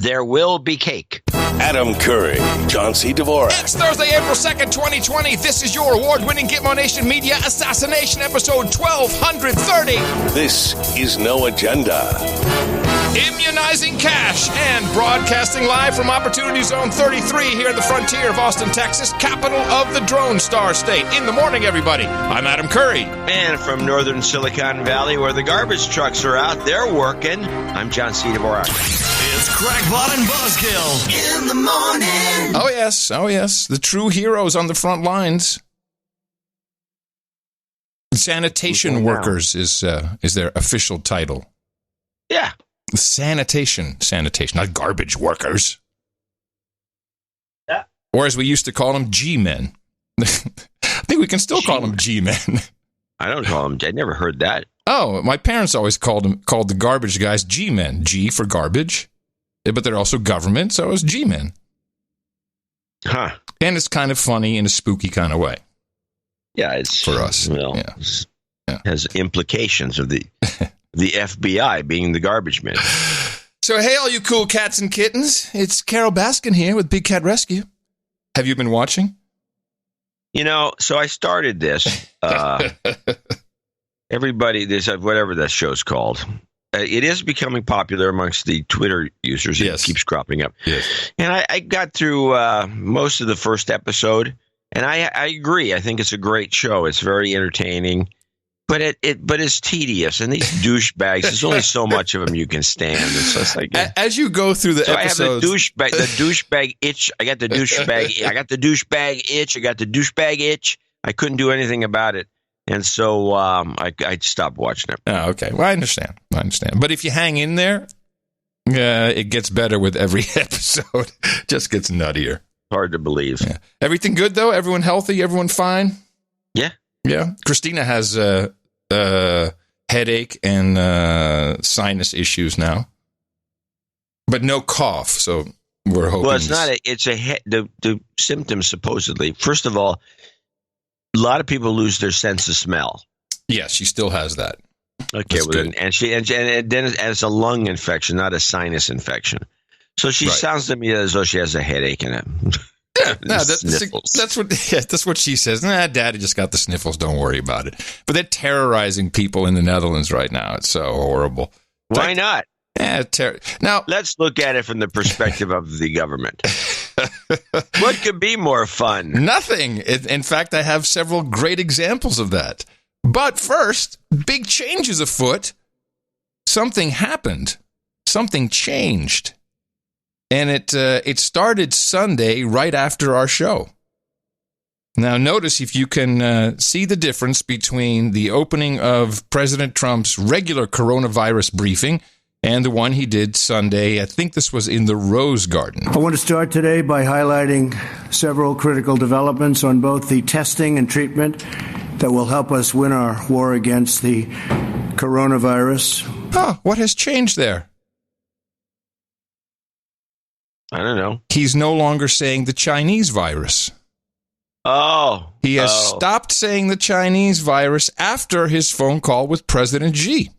there will be cake. Adam Curry, John C. Dvorak. It's Thursday, April 2nd, 2020. This is your award-winning Gitmo Nation Media Assassination episode 1230. This is No Agenda. Immunizing cash and broadcasting live from Opportunity Zone 33 here at the frontier of Austin, Texas, capital of the Drone Star State. In the morning, everybody. I'm Adam Curry. And from northern Silicon Valley, where the garbage trucks are out, they're working. I'm John C. Dvorak. It's Crackpot and Buzzkill in the morning. Oh, yes. The true heroes on the front lines. Sanitation workers is their official title. Yeah. Sanitation, not garbage workers. Yeah. Or as we used to call them, G-men. I think we can still call them G-men. I don't call them. I never heard that. Oh, my parents always called the garbage guys G-men. G for garbage, but they're also government, so it's G-men. Huh. And it's kind of funny in a spooky kind of way. Yeah, it's for us. Well, yeah. Has implications of the FBI being the garbage man. So, hey, all you cool cats and kittens. It's Carol Baskin here with Big Cat Rescue. Have you been watching? So I started this. Everybody, whatever that show's called. It is becoming popular amongst the Twitter users. It keeps cropping up. Yes. And I got through most of the first episode, and I agree. I think it's a great show. It's very entertaining. But it's tedious, and these douchebags. There's only so much of them you can stand. It's just like as you go through the episodes, I have the douchebag itch. I got the douchebag. I got the douchebag itch. I got the douchebag itch. I couldn't do anything about it, and so I stopped watching it. Oh, okay. Well, I understand. But if you hang in there, it gets better with every episode. Just gets nuttier. Hard to believe. Yeah. Everything good though? Everyone healthy? Everyone fine? Yeah. Yeah. Christina has headache and sinus issues now, but no cough. So we're hoping. Well, it's not. The symptoms supposedly. First of all, a lot of people lose their sense of smell. Yes, she still has that. Okay, and then it's a lung infection, not a sinus infection. So she sounds to me as though she has a headache in it. Yeah, no, that's what she says. Nah, Daddy just got the sniffles. Don't worry about it. But they're terrorizing people in the Netherlands right now. It's so horrible. Why not? Yeah, now let's look at it from the perspective of the government. What could be more fun? Nothing. In fact, I have several great examples of that. But first, big changes afoot. Something happened. Something changed. And it started Sunday right after our show. Now, notice if you can see the difference between the opening of President Trump's regular coronavirus briefing and the one he did Sunday. I think this was in the Rose Garden. I want to start today by highlighting several critical developments on both the testing and treatment that will help us win our war against the coronavirus. What has changed there? I don't know. He's no longer saying the Chinese virus. Oh. He has stopped saying the Chinese virus after his phone call with President Xi.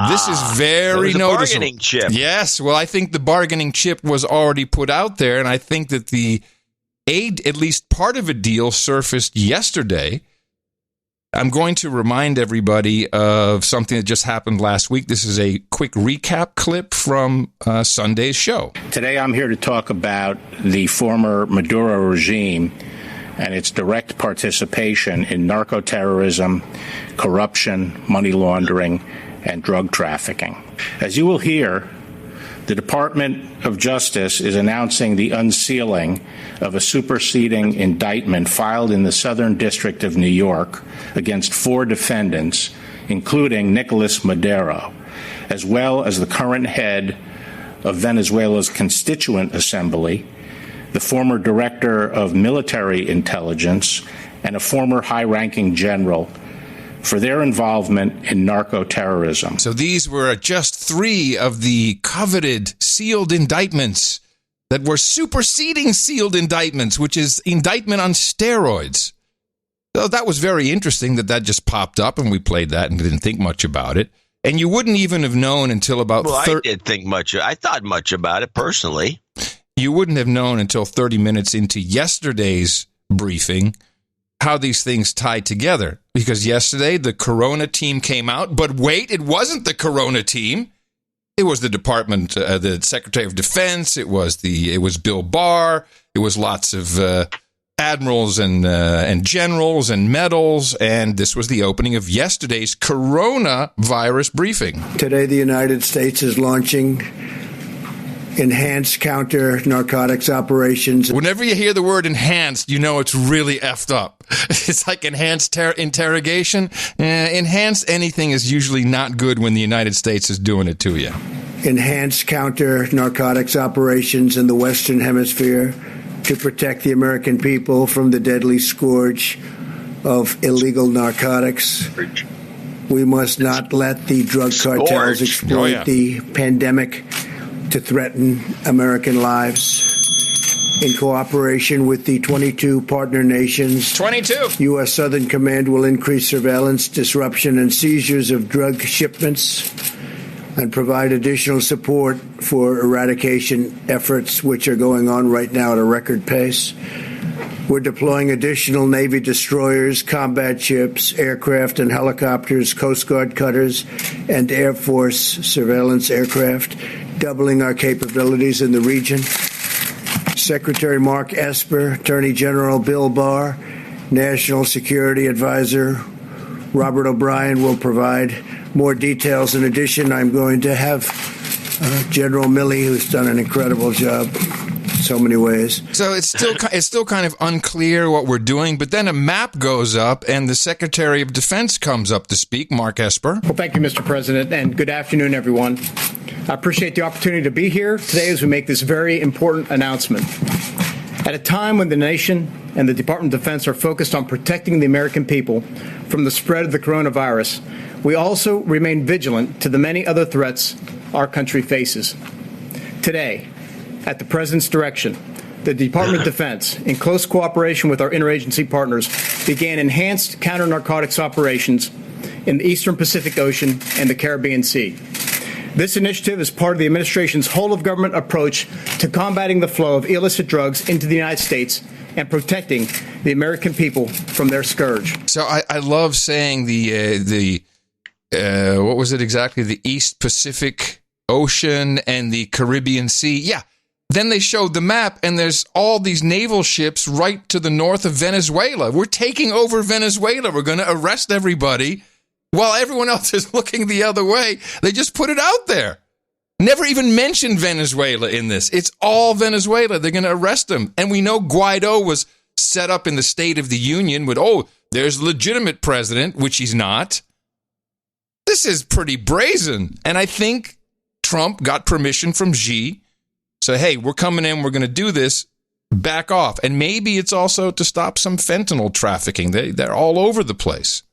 This is very noticeable. Bargaining chip. Yes. Well, I think the bargaining chip was already put out there, and I think that at least part of a deal surfaced yesterday. I'm going to remind everybody of something that just happened last week. This is a quick recap clip from Sunday's show. Today I'm here to talk about the former Maduro regime and its direct participation in narco-terrorism, corruption, money laundering, and drug trafficking. As you will hear, the Department of Justice is announcing the unsealing of a superseding indictment filed in the Southern District of New York against 4 defendants, including Nicolas Maduro, as well as the current head of Venezuela's Constituent Assembly, the former director of military intelligence, and a former high-ranking general for their involvement in narco-terrorism. So these were just 3 of the coveted sealed indictments that were superseding sealed indictments, which is indictment on steroids. So that was very interesting that just popped up, and we played that and didn't think much about it. And you wouldn't even have known until about... Well, I did think much. I thought much about it personally. You wouldn't have known until 30 minutes into yesterday's briefing how these things tie together. Because yesterday, the Corona team came out. But wait, it wasn't the Corona team. It was the Department, the Secretary of Defense. It was Bill Barr. It was lots of admirals and generals and medals. And this was the opening of yesterday's coronavirus briefing. Today, the United States is launching enhanced counter-narcotics operations. Whenever you hear the word enhanced, you know it's really effed up. It's like enhanced interrogation. Enhanced anything is usually not good when the United States is doing it to you. Enhanced counter-narcotics operations in the Western Hemisphere to protect the American people from the deadly scourge of illegal narcotics. We must not let the drug cartels exploit the pandemic to threaten American lives. In cooperation with the 22 partner nations, U.S. Southern Command will increase surveillance, disruption, and seizures of drug shipments and provide additional support for eradication efforts, which are going on right now at a record pace. We're deploying additional Navy destroyers, combat ships, aircraft and helicopters, Coast Guard cutters, and Air Force surveillance aircraft, doubling our capabilities in the region. Secretary Mark Esper, Attorney General Bill Barr, National Security Advisor Robert O'Brien will provide more details. In addition, I'm going to have General Milley, who's done an incredible job in so many ways. So it's still kind of unclear what we're doing, but then a map goes up and the Secretary of Defense comes up to speak, Mark Esper. Well, thank you, Mr. President, and good afternoon, everyone. I appreciate the opportunity to be here today as we make this very important announcement. At a time when the nation and the Department of Defense are focused on protecting the American people from the spread of the coronavirus, we also remain vigilant to the many other threats our country faces. Today, at the President's direction, the Department of Defense, in close cooperation with our interagency partners, began enhanced counter-narcotics operations in the Eastern Pacific Ocean and the Caribbean Sea. This initiative is part of the administration's whole-of-government approach to combating the flow of illicit drugs into the United States and protecting the American people from their scourge. So I love saying the what was it exactly? The East Pacific Ocean and the Caribbean Sea. Yeah. Then they showed the map, and there's all these naval ships right to the north of Venezuela. We're taking over Venezuela. We're going to arrest everybody. While everyone else is looking the other way, they just put it out there. Never even mentioned Venezuela in this. It's all Venezuela. They're going to arrest them. And we know Guaido was set up in the State of the Union with, there's a legitimate president, which he's not. This is pretty brazen. And I think Trump got permission from Xi. So, hey, we're coming in. We're going to do this. Back off. And maybe it's also to stop some fentanyl trafficking. They're all over the place.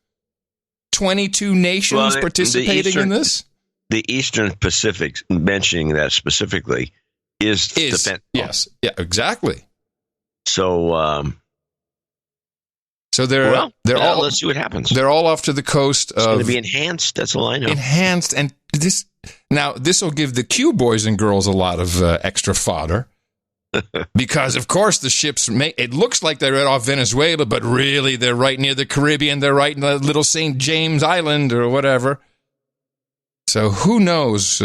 22 nations participating in this? The Eastern Pacific, mentioning that specifically, is the fentanyl. Yes, yeah, exactly. So, let's see what happens. They're all off to the coast. It's going to be enhanced. That's all I know. Enhanced, and this will give the Q boys and girls a lot of extra fodder. Because, of course, the ships, it looks like they're right off Venezuela, but really they're right near the Caribbean. They're right in the little St. James Island or whatever. So who knows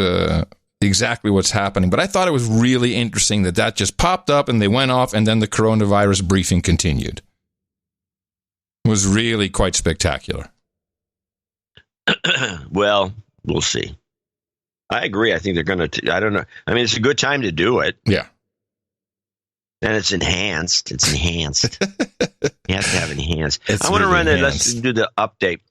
exactly what's happening. But I thought it was really interesting that just popped up and they went off, and then the coronavirus briefing continued. It was really quite spectacular. Well, we'll see. I agree. I think they're going to, I don't know. I mean, it's a good time to do it. Yeah. And it's enhanced. You have to have enhanced. I want to really run it. Let's do the update.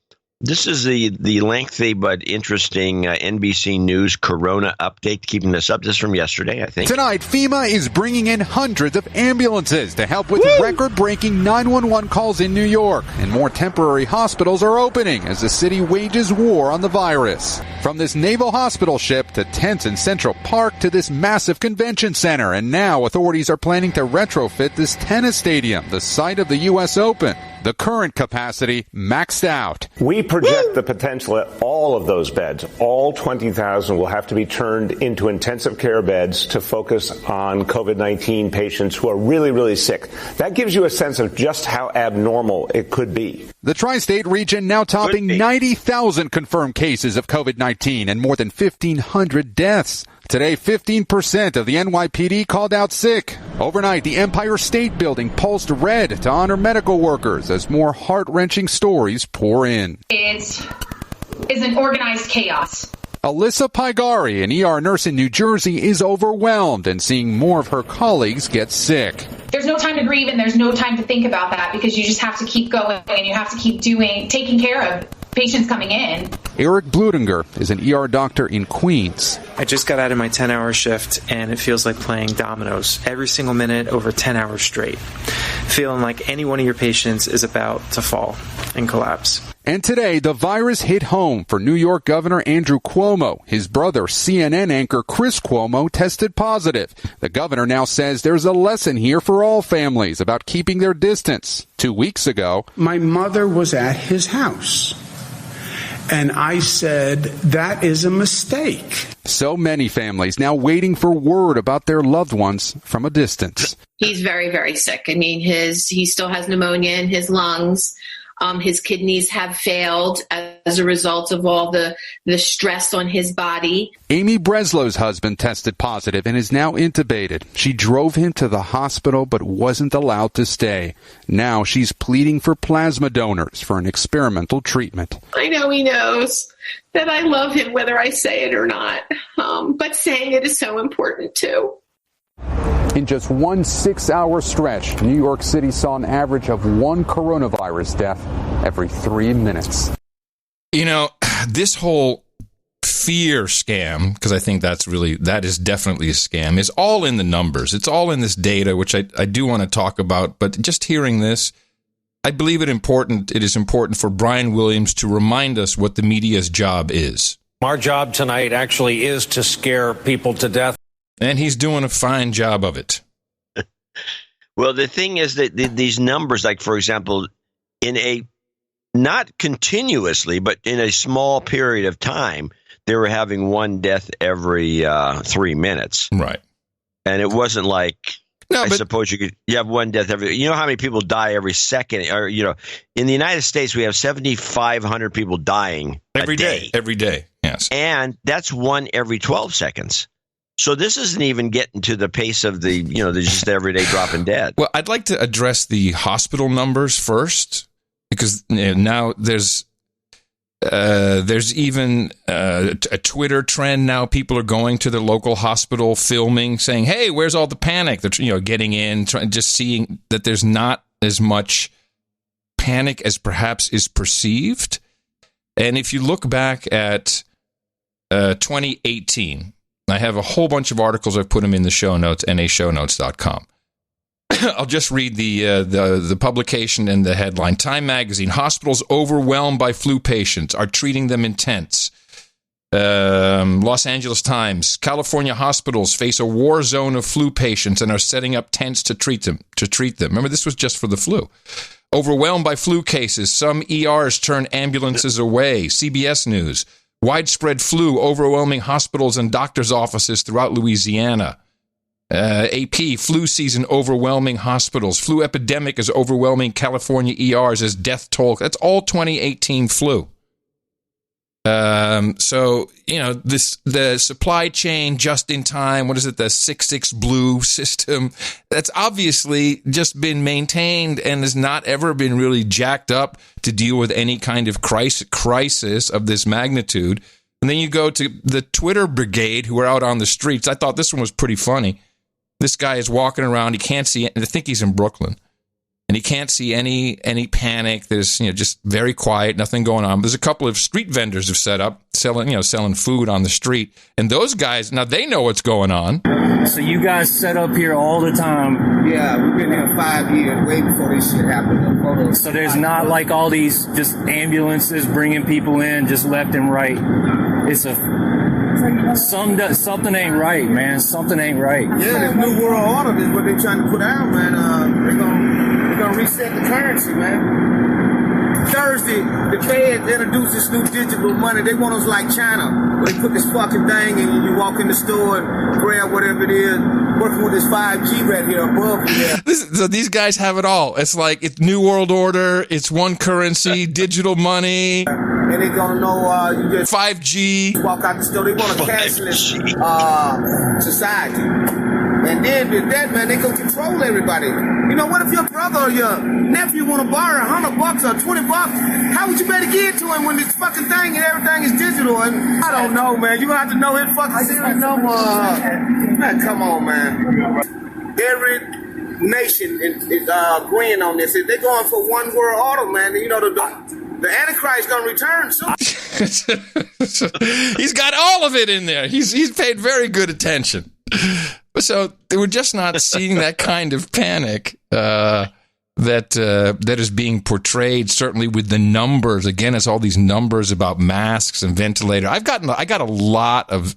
This is the lengthy but interesting NBC News Corona update, keeping this up. This is from yesterday, I think. Tonight, FEMA is bringing in hundreds of ambulances to help with record-breaking 911 calls in New York. And more temporary hospitals are opening as the city wages war on the virus. From this naval hospital ship to tents in Central Park to this massive convention center. And now authorities are planning to retrofit this tennis stadium, the site of the U.S. Open. The current capacity maxed out. We project the potential at all of those beds, all 20,000 will have to be turned into intensive care beds to focus on COVID-19 patients who are really, really sick. That gives you a sense of just how abnormal it could be. The tri-state region now topping 90,000 confirmed cases of COVID-19 and more than 1,500 deaths. Today, 15% of the NYPD called out sick. Overnight, the Empire State Building pulsed red to honor medical workers as more heart-wrenching stories pour in. It is an organized chaos. Alyssa Paigari, an ER nurse in New Jersey, is overwhelmed and seeing more of her colleagues get sick. There's no time to grieve and there's no time to think about that because you just have to keep going and you have to keep taking care of patients coming in. Eric Blutinger is an ER doctor in Queens. I just got out of my 10-hour shift, and it feels like playing dominoes every single minute over 10 hours straight. Feeling like any one of your patients is about to fall and collapse. And today, the virus hit home for New York Governor Andrew Cuomo. His brother, CNN anchor Chris Cuomo, tested positive. The governor now says there's a lesson here for all families about keeping their distance. 2 weeks ago, my mother was at his house. And I said, that is a mistake. So many families now waiting for word about their loved ones from a distance. He's very, very sick. I mean, he still has pneumonia in his lungs. His kidneys have failed as a result of all the stress on his body. Amy Breslow's husband tested positive and is now intubated. She drove him to the hospital but wasn't allowed to stay. Now she's pleading for plasma donors for an experimental treatment. I know he knows that I love him whether I say it or not, but saying it is so important too. In just one 6-hour stretch, New York City saw an average of one coronavirus death every 3 minutes. You know, this whole fear scam, because I think that is definitely a scam, is all in the numbers. It's all in this data, which I do want to talk about. But just hearing this, I believe it is important for Brian Williams to remind us what the media's job is. Our job tonight actually is to scare people to death. And he's doing a fine job of it. Well, the thing is that these numbers, like, for example, not continuously, but in a small period of time, they were having one death every 3 minutes. Right. And it wasn't like, I suppose you have one death every, you know how many people die every second, or, you know, in the United States, we have 7,500 people dying every day. Every day. Yes. And that's one every 12 seconds. So this isn't even getting to the pace of the just everyday dropping dead. Well, I'd like to address the hospital numbers first, because now there's even a Twitter trend now. People are going to the local hospital, filming, saying, "Hey, where's all the panic?" They're getting in, just seeing that there's not as much panic as perhaps is perceived. And if you look back at 2018. I have a whole bunch of articles. I've put them in the show notes, nashownotes.com. I'll just read the publication and the headline. Time Magazine, hospitals overwhelmed by flu patients are treating them intense. Los Angeles Times, California hospitals face a war zone of flu patients and are setting up tents to treat them. Remember, this was just for the flu. Overwhelmed by flu cases, some ERs turn ambulances away. CBS News. Widespread flu overwhelming hospitals and doctors' offices throughout Louisiana. AP, flu season overwhelming hospitals. Flu epidemic is overwhelming California ERs as death toll. That's all 2018 flu. So, the supply chain just in time, what is it, the 6-6 blue system, that's obviously just been maintained and has not ever been really jacked up to deal with any kind of crisis of this magnitude. And then you go to the Twitter brigade who are out on the streets. I thought this one was pretty funny. This guy is walking around. He can't see it. I think he's in Brooklyn. And he can't see any panic. There's just very quiet, nothing going on. There's a couple of street vendors have set up selling food on the street, and those guys now they know what's going on. So you guys set up here all the time? Yeah, we've been here 5 years, way before this shit happened. So there's not like all these just ambulances bringing people in just left and right. It's something ain't right, man. Something ain't right. Yeah, this new world order is what they're trying to put out, man. We're going to reset the currency, man. Thursday, the Fed introduced this new digital money. They want us like China, where they put this fucking thing and you walk in the store and grab whatever it is, working with this 5G right here above you. So these guys have it all. It's like it's New World Order, it's one currency, digital money. And they're going to know you just 5G. Walk out the store. They want to cashless society. And then with that, man, they can control everybody. You know, what if your brother or your nephew want to borrow $100 or $20? How would you better give it to him when this fucking thing and everything is digital? And I don't know, man. You have to know his fucking serious number. Man, come on, man. Every nation is agreeing on this. If they're going for one world order, man, you know, the Antichrist going to return soon. He's got all of it in there. He's paid very good attention. So we're just not seeing that kind of panic that is being portrayed. Certainly with the numbers. Again, it's all these numbers about masks and ventilators. I got a lot of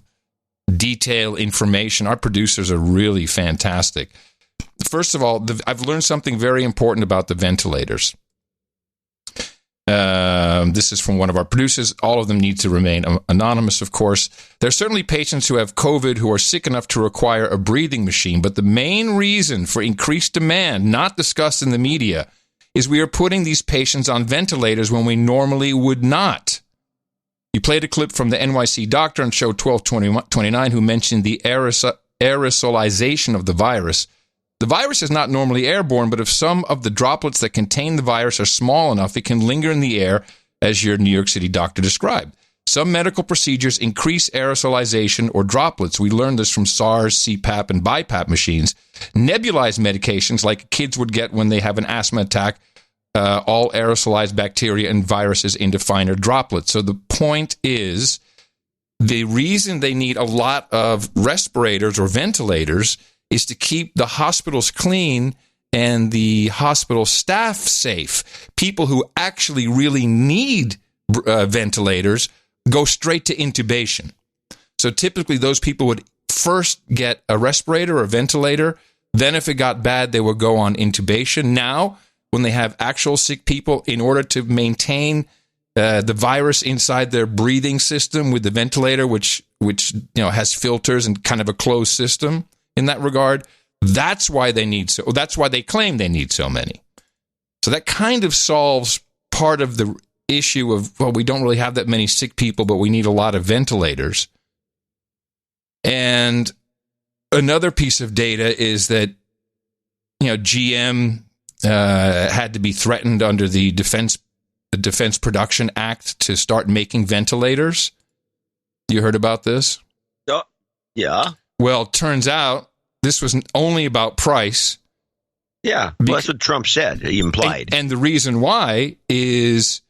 detailed information. Our producers are really fantastic. First of all, I've learned something very important about the ventilators. This is from one of our producers. All of them need to remain anonymous, of course. There are certainly patients who have COVID who are sick enough to require a breathing machine, but the main reason for increased demand, not discussed in the media, is we are putting these patients on ventilators when we normally would not. You played a clip from the NYC doctor on show 1229 who mentioned the aerosolization of the virus. The virus is not normally airborne, but if some of the droplets that contain the virus are small enough, it can linger in the air, as your New York City doctor described. Some medical procedures increase aerosolization or droplets. We learned this from SARS, CPAP, and BiPAP machines. Nebulized medications, like kids would get when they have an asthma attack, all aerosolized bacteria and viruses into finer droplets. So the point is, the reason they need a lot of respirators or ventilators is to keep the hospitals clean and the hospital staff safe. People who actually really need ventilators go straight to intubation. So typically those people would first get a respirator or a ventilator. Then if it got bad, they would go on intubation. Now, when they have actual sick people, in order to maintain the virus inside their breathing system with the ventilator, which has filters and kind of a closed system, in that regard, that's why they claim they need so many. So that kind of solves part of the issue of, well, we don't really have that many sick people, but we need a lot of ventilators. And another piece of data is that, GM had to be threatened under the Defense Production Act to start making ventilators. You heard about this? Oh, yeah. Well, it turns out this was only about price. Yeah, well, that's what Trump said, he implied. And the reason why is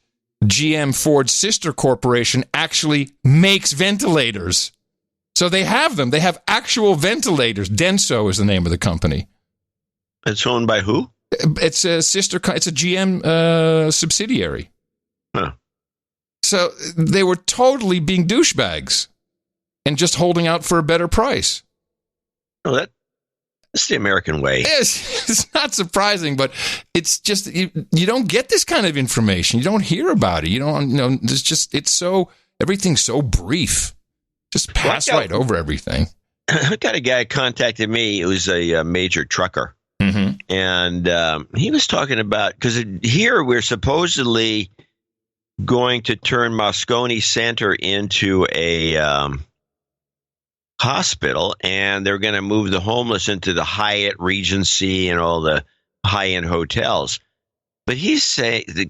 GM Ford's sister corporation actually makes ventilators. So they have them. They have actual ventilators. Denso is the name of the company. It's owned by who? It's a GM subsidiary. Huh. So they were totally being douchebags and just holding out for a better price. Oh, that's the American way. It's not surprising, but it's just you don't get this kind of information. You don't hear about it. You don't everything's so brief. Just pass right over everything. I got a guy contacted me. It was a major trucker. Mm-hmm. And he was talking about, because here we're supposedly going to turn Moscone Center into a hospital, and they're going to move the homeless into the Hyatt, Regency, and all the high-end hotels. But he's saying,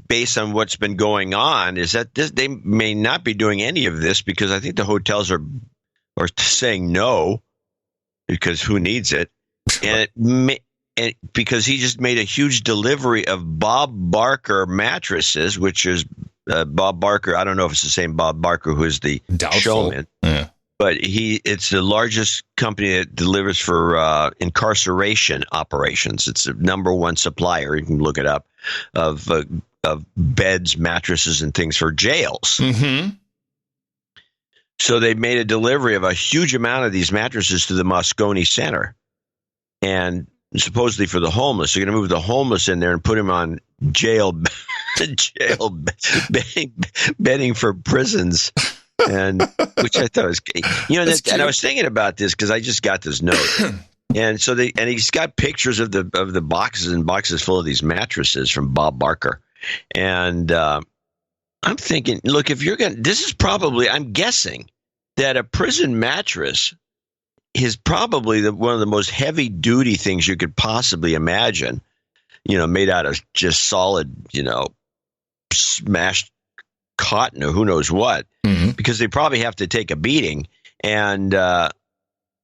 based on what's been going on, is that they may not be doing any of this, because I think the hotels are saying no, because who needs it? And because he just made a huge delivery of Bob Barker mattresses, which is Bob Barker. I don't know if it's the same Bob Barker who is the showman. Yeah. But it's the largest company that delivers for incarceration operations. It's the number one supplier. You can look it up, of beds, mattresses, and things for jails. Mm-hmm. So they made a delivery of a huge amount of these mattresses to the Moscone Center. And supposedly for the homeless. They're going to move the homeless in there and put him on jail bedding for prisons. And which I thought was, and I was thinking about this because I just got this note. And so he's got pictures of the boxes and boxes full of these mattresses from Bob Barker. And I'm thinking, look, if you're going to, this is probably, I'm guessing that a prison mattress is probably one of the most heavy duty things you could possibly imagine, made out of just solid, smashed cotton or who knows what, because they probably have to take a beating. And,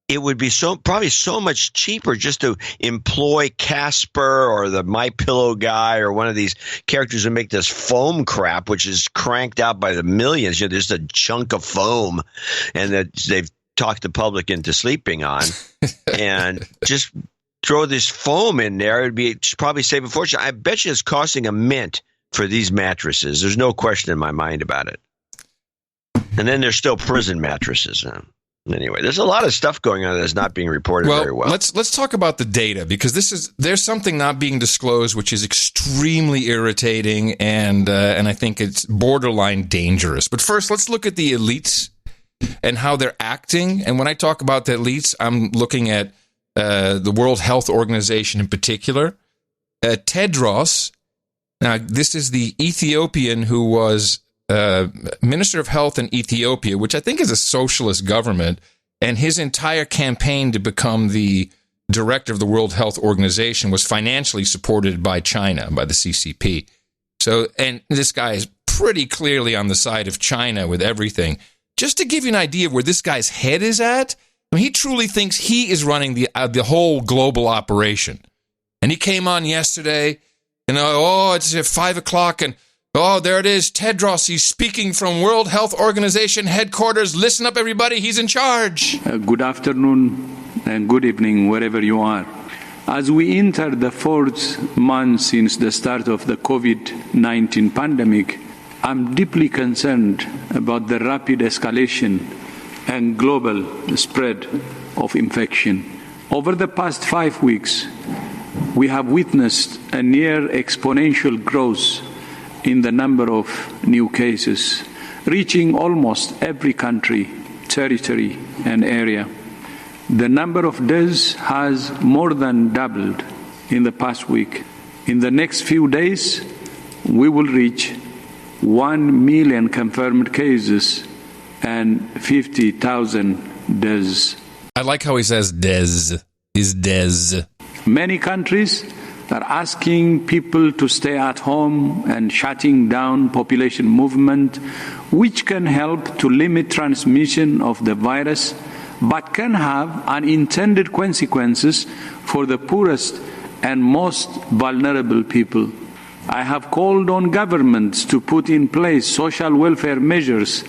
it would be probably so much cheaper just to employ Casper or the My Pillow guy or one of these characters who make this foam crap, which is cranked out by the millions. There's a chunk of foam, and that they've talked the public into sleeping on, and just throw this foam in there. It'd probably save a fortune. I bet you it's costing a mint for these mattresses. There's no question in my mind about it. And then there's still prison mattresses. Anyway, there's a lot of stuff going on that's not being reported very well. Let's talk about the data, because there's something not being disclosed which is extremely irritating, and I think it's borderline dangerous. But first, let's look at the elites and how they're acting. And when I talk about the elites, I'm looking at the World Health Organization in particular. Tedros, now this is the Ethiopian who was Minister of Health in Ethiopia, which I think is a socialist government, and his entire campaign to become the director of the World Health Organization was financially supported by China, by the CCP. So, and this guy is pretty clearly on the side of China with everything. Just to give you an idea of where this guy's head is at, I mean, he truly thinks he is running the whole global operation. And he came on yesterday, and it's at 5 o'clock, and there it is, Tedros. He's speaking from World Health Organization headquarters. Listen up, everybody. He's in charge. Good afternoon and good evening, wherever you are. As we enter the 4th month since the start of the COVID-19 pandemic, I'm deeply concerned about the rapid escalation and global spread of infection. Over the past 5 weeks, we have witnessed a near exponential growth in the number of new cases, reaching almost every country, territory, and area. The number of deaths has more than doubled in the past week. In the next few days, we will reach 1 million confirmed cases and 50,000 deaths. I like how he says des. Is des. Many countries are asking people to stay at home and shutting down population movement, which can help to limit transmission of the virus, but can have unintended consequences for the poorest and most vulnerable people. I have called on governments to put in place social welfare measures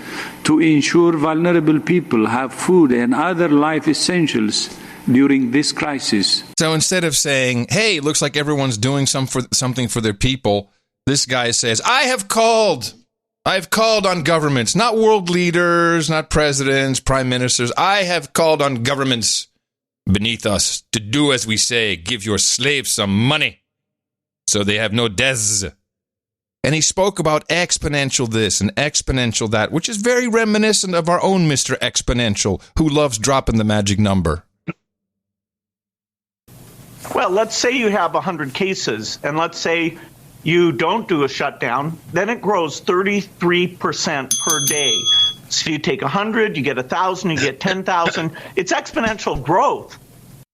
to ensure vulnerable people have food and other life essentials during this crisis. So instead of saying, hey, it looks like everyone's doing something for their people, this guy says, I've called on governments, not world leaders, not presidents, prime ministers. I have called on governments beneath us to do as we say, give your slaves some money so they have no deaths. And he spoke about exponential this and exponential that, which is very reminiscent of our own Mr. Exponential, who loves dropping the magic number. Well, let's say you have 100 cases, and let's say you don't do a shutdown, then it grows 33% per day. So you take 100, you get 1,000, you get 10,000. It's exponential growth.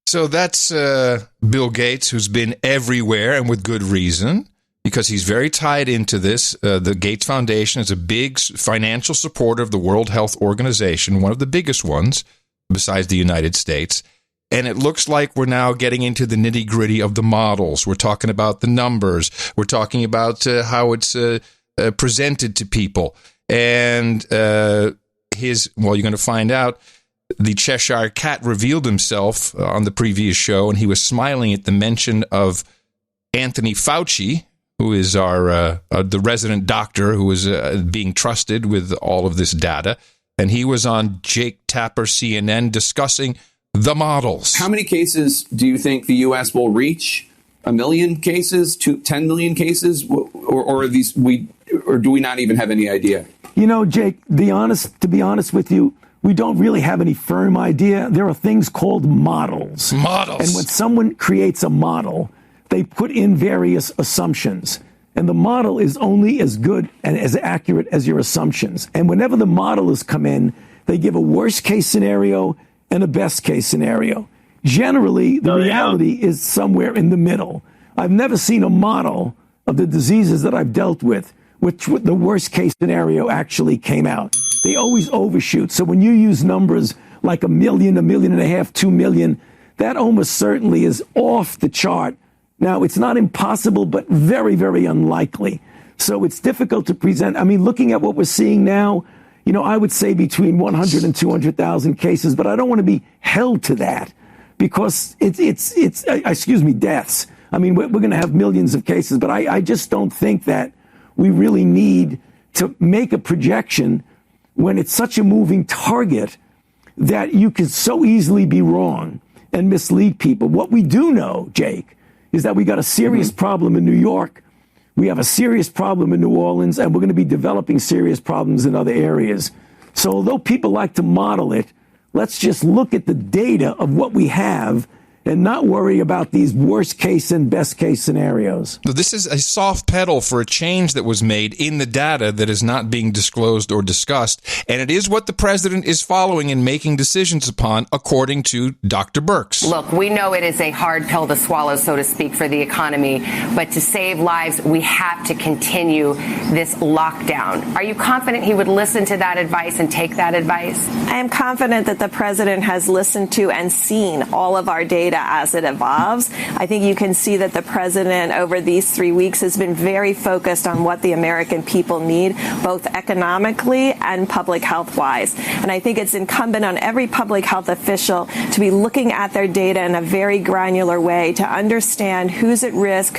So that's Bill Gates, who's been everywhere, and with good reason, because he's very tied into this. The Gates Foundation is a big financial supporter of the World Health Organization, one of the biggest ones, besides the United States. And it looks like we're now getting into the nitty-gritty of the models. We're talking about the numbers. We're talking about how it's presented to people. And you're going to find out, the Cheshire Cat revealed himself on the previous show, and he was smiling at the mention of Anthony Fauci, who is the resident doctor who is being trusted with all of this data. And he was on Jake Tapper CNN discussing the models. How many cases do you think the U.S. will reach? 1 million cases? 10 million cases? Or do we not even have any idea? You know, Jake, to be honest with you, we don't really have any firm idea. There are things called models. Models. And when someone creates a model, they put in various assumptions. And the model is only as good and as accurate as your assumptions. And whenever the modelers come in, they give a worst case scenario and a best case scenario. Generally, the reality is somewhere in the middle. I've never seen a model of the diseases that I've dealt with, which the worst case scenario actually came out. They always overshoot. So when you use numbers like 1 million, 1.5 million, 2 million, that almost certainly is off the chart. Now, it's not impossible, but very, very unlikely. So it's difficult to present. I mean, looking at what we're seeing now, you know, I would say between 100 and 200,000 cases, but I don't want to be held to that because it's deaths. I mean, we're going to have millions of cases, but I just don't think that we really need to make a projection when it's such a moving target that you could so easily be wrong and mislead people. What we do know, Jake, is that we got a serious problem in New York. We have a serious problem in New Orleans, and we're going to be developing serious problems in other areas. So although people like to model it, let's just look at the data of what we have and not worry about these worst case and best case scenarios. This is a soft pedal for a change that was made in the data that is not being disclosed or discussed. And it is what the president is following and making decisions upon, according to Dr. Birx. Look, we know it is a hard pill to swallow, so to speak, for the economy. But to save lives, we have to continue this lockdown. Are you confident he would listen to that advice and take that advice? I am confident that the president has listened to and seen all of our data as it evolves. I think you can see that the president over these 3 weeks has been very focused on what the American people need, both economically and public health wise. And I think it's incumbent on every public health official to be looking at their data in a very granular way to understand who's at risk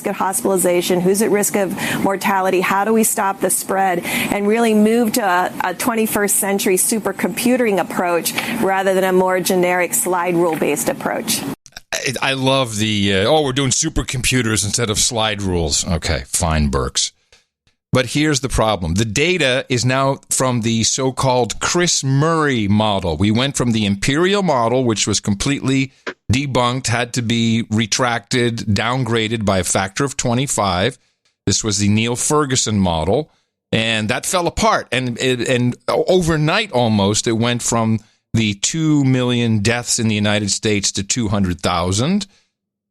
of hospitalization, who's at risk of mortality, how do we stop the spread, and really move to a 21st century supercomputing approach rather than a more generic slide rule based approach. I love the, we're doing supercomputers instead of slide rules. Okay, fine, Birx. But here's the problem. The data is now from the so-called Chris Murray model. We went from the imperial model, which was completely debunked, had to be retracted, downgraded by a factor of 25. This was the Neil Ferguson model, and that fell apart. And overnight almost, it went from the 2 million deaths in the United States to 200,000.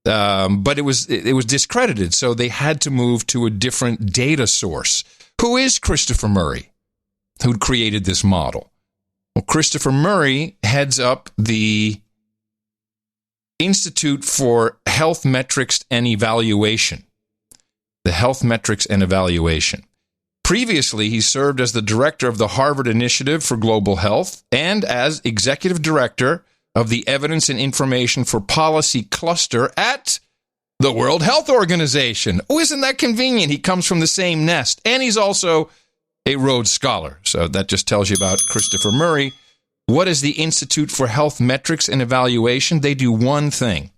But it was discredited, so they had to move to a different data source. Who is Christopher Murray, who created this model? Well, Christopher Murray heads up the Institute for Health Metrics and Evaluation. The Health Metrics and Evaluation. Previously, he served as the director of the Harvard Initiative for Global Health and as executive director of the Evidence and Information for Policy Cluster at the World Health Organization. Oh, isn't that convenient? He comes from the same nest, and he's also a Rhodes Scholar. So that just tells you about Christopher Murray. What is the Institute for Health Metrics and Evaluation? They do one thing.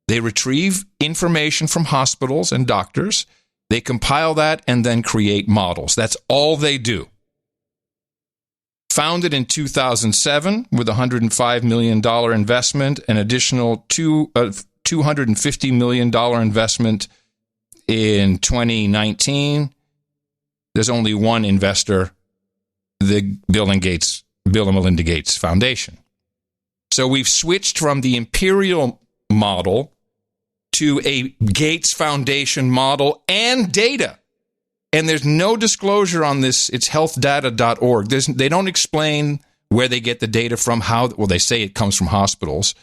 They retrieve information from hospitals and doctors. They compile that and then create models. That's all they do. Founded in 2007 with a $105 million investment, an additional $250 million investment in 2019. There's only one investor, the Bill and Melinda Gates Foundation. So we've switched from the imperial model to a Gates Foundation model and data. And there's no disclosure on this. It's healthdata.org. They don't explain where they get the data from, they say it comes from hospitals.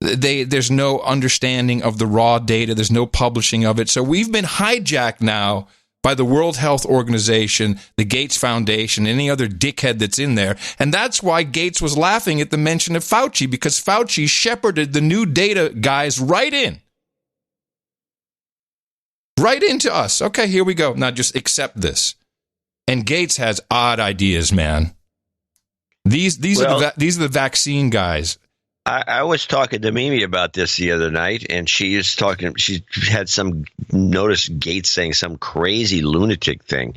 There's no understanding of the raw data. There's no publishing of it. So we've been hijacked now by the World Health Organization, the Gates Foundation, any other dickhead that's in there. And that's why Gates was laughing at the mention of Fauci, because Fauci shepherded the new data guys right into us. Okay, here we go. Now just accept this. And Gates has odd ideas, man. These are the vaccine guys. I was talking to Mimi about this the other night, and she had noticed Gates saying some crazy lunatic thing.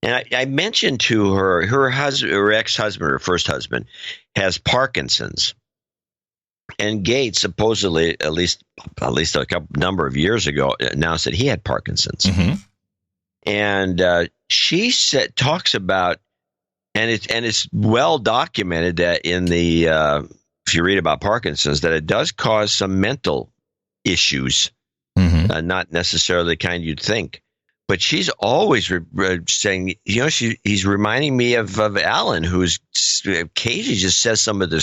And I mentioned to her, her ex-husband, her first husband, has Parkinson's. And Gates supposedly, at least a number of years ago, announced that he had Parkinson's. Mm-hmm. And she talks about, and it's well documented that in the if you read about Parkinson's, that it does cause some mental issues, not necessarily the kind you'd think. But she's always saying, he's reminding me of Alan, who's occasionally just says some of the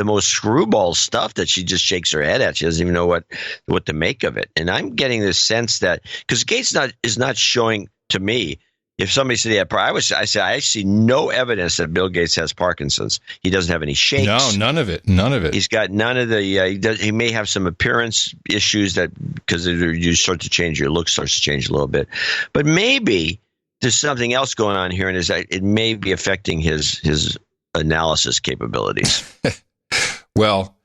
most screwball stuff that she just shakes her head at. She doesn't even know what to make of it. And I'm getting this sense that, because Gates is not showing to me. If somebody said he had Parkinson's, I see no evidence that Bill Gates has Parkinson's. He doesn't have any shakes. No, none of it. None of it. He's got none of the. He may have some appearance issues that, because you start to change, your look starts to change a little bit. But maybe there's something else going on here, and it may be affecting his analysis capabilities. Well,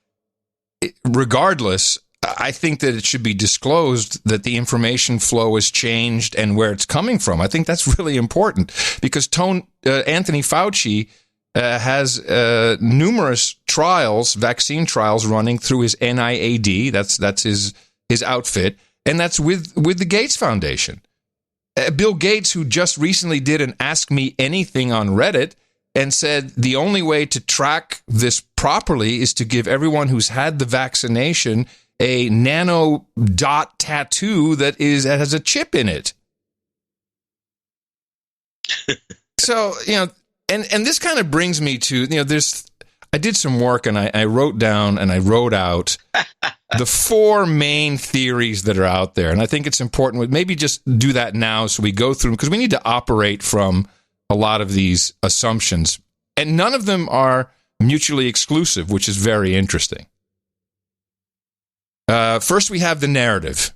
regardless, I think that it should be disclosed that the information flow has changed and where it's coming from. I think that's really important, because Anthony Fauci has numerous vaccine trials running through his NIAID. That's his outfit, and that's with the Gates Foundation. Bill Gates, who just recently did an Ask Me Anything on Reddit and said the only way to track this properly is to give everyone who's had the vaccination a nano dot tattoo that has a chip in it. So, and this kind of brings me to, I did some work, and I wrote down and I wrote out the 4 main theories that are out there. And I think it's important with maybe just do that now so we go through them, because we need to operate from a lot of these assumptions. And none of them are mutually exclusive, which is very interesting. First, we have the narrative.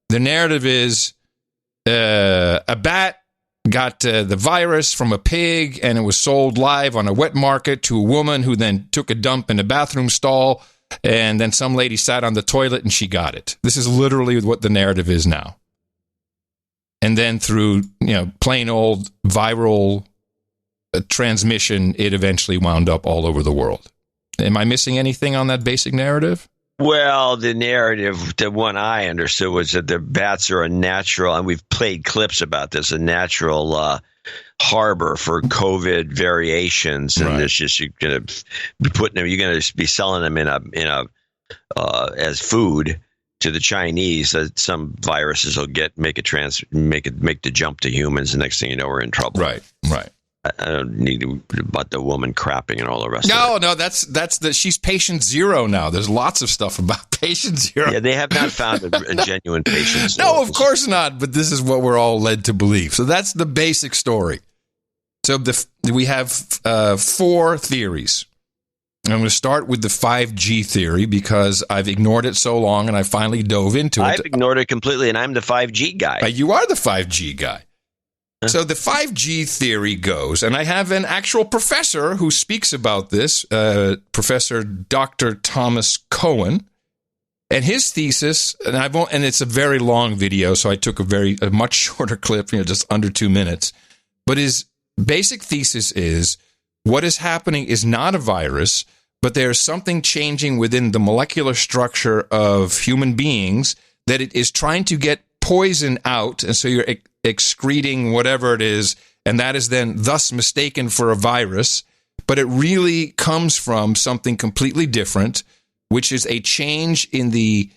The narrative is a bat got the virus from a pig, and it was sold live on a wet market to a woman who then took a dump in a bathroom stall, and then some lady sat on the toilet and she got it. This is literally what the narrative is now. And then through plain old viral transmission, it eventually wound up all over the world. Am I missing anything on that basic narrative? Well, the narrative, the one I understood, was that the bats are a natural, and we've played clips about this, a natural harbor for COVID variations, and it's just you're going to be selling them in a as food to the Chinese. That some viruses will make the jump to humans. The next thing you know, we're in trouble. Right. I don't need to about the woman crapping and all the rest of it. No, that's she's patient zero now. There's lots of stuff about patient zero. Yeah, they have not found a genuine patient zero. No, of course not, but this is what we're all led to believe. So that's the basic story. So we have 4 theories. I'm going to start with the 5G theory because I've ignored it so long and I finally dove into it. I've ignored it completely, and I'm the 5G guy. You are the 5G guy. So the 5G theory goes, and I have an actual professor who speaks about this, Professor Dr. Thomas Cohen, and his thesis, and it's a very long video, so I took a much shorter clip, just under 2 minutes. But his basic thesis is what is happening is not a virus, but there's something changing within the molecular structure of human beings that it is trying to get poison out, and so you're excreting whatever it is, and that is then thus mistaken for a virus, but it really comes from something completely different, which is a change in the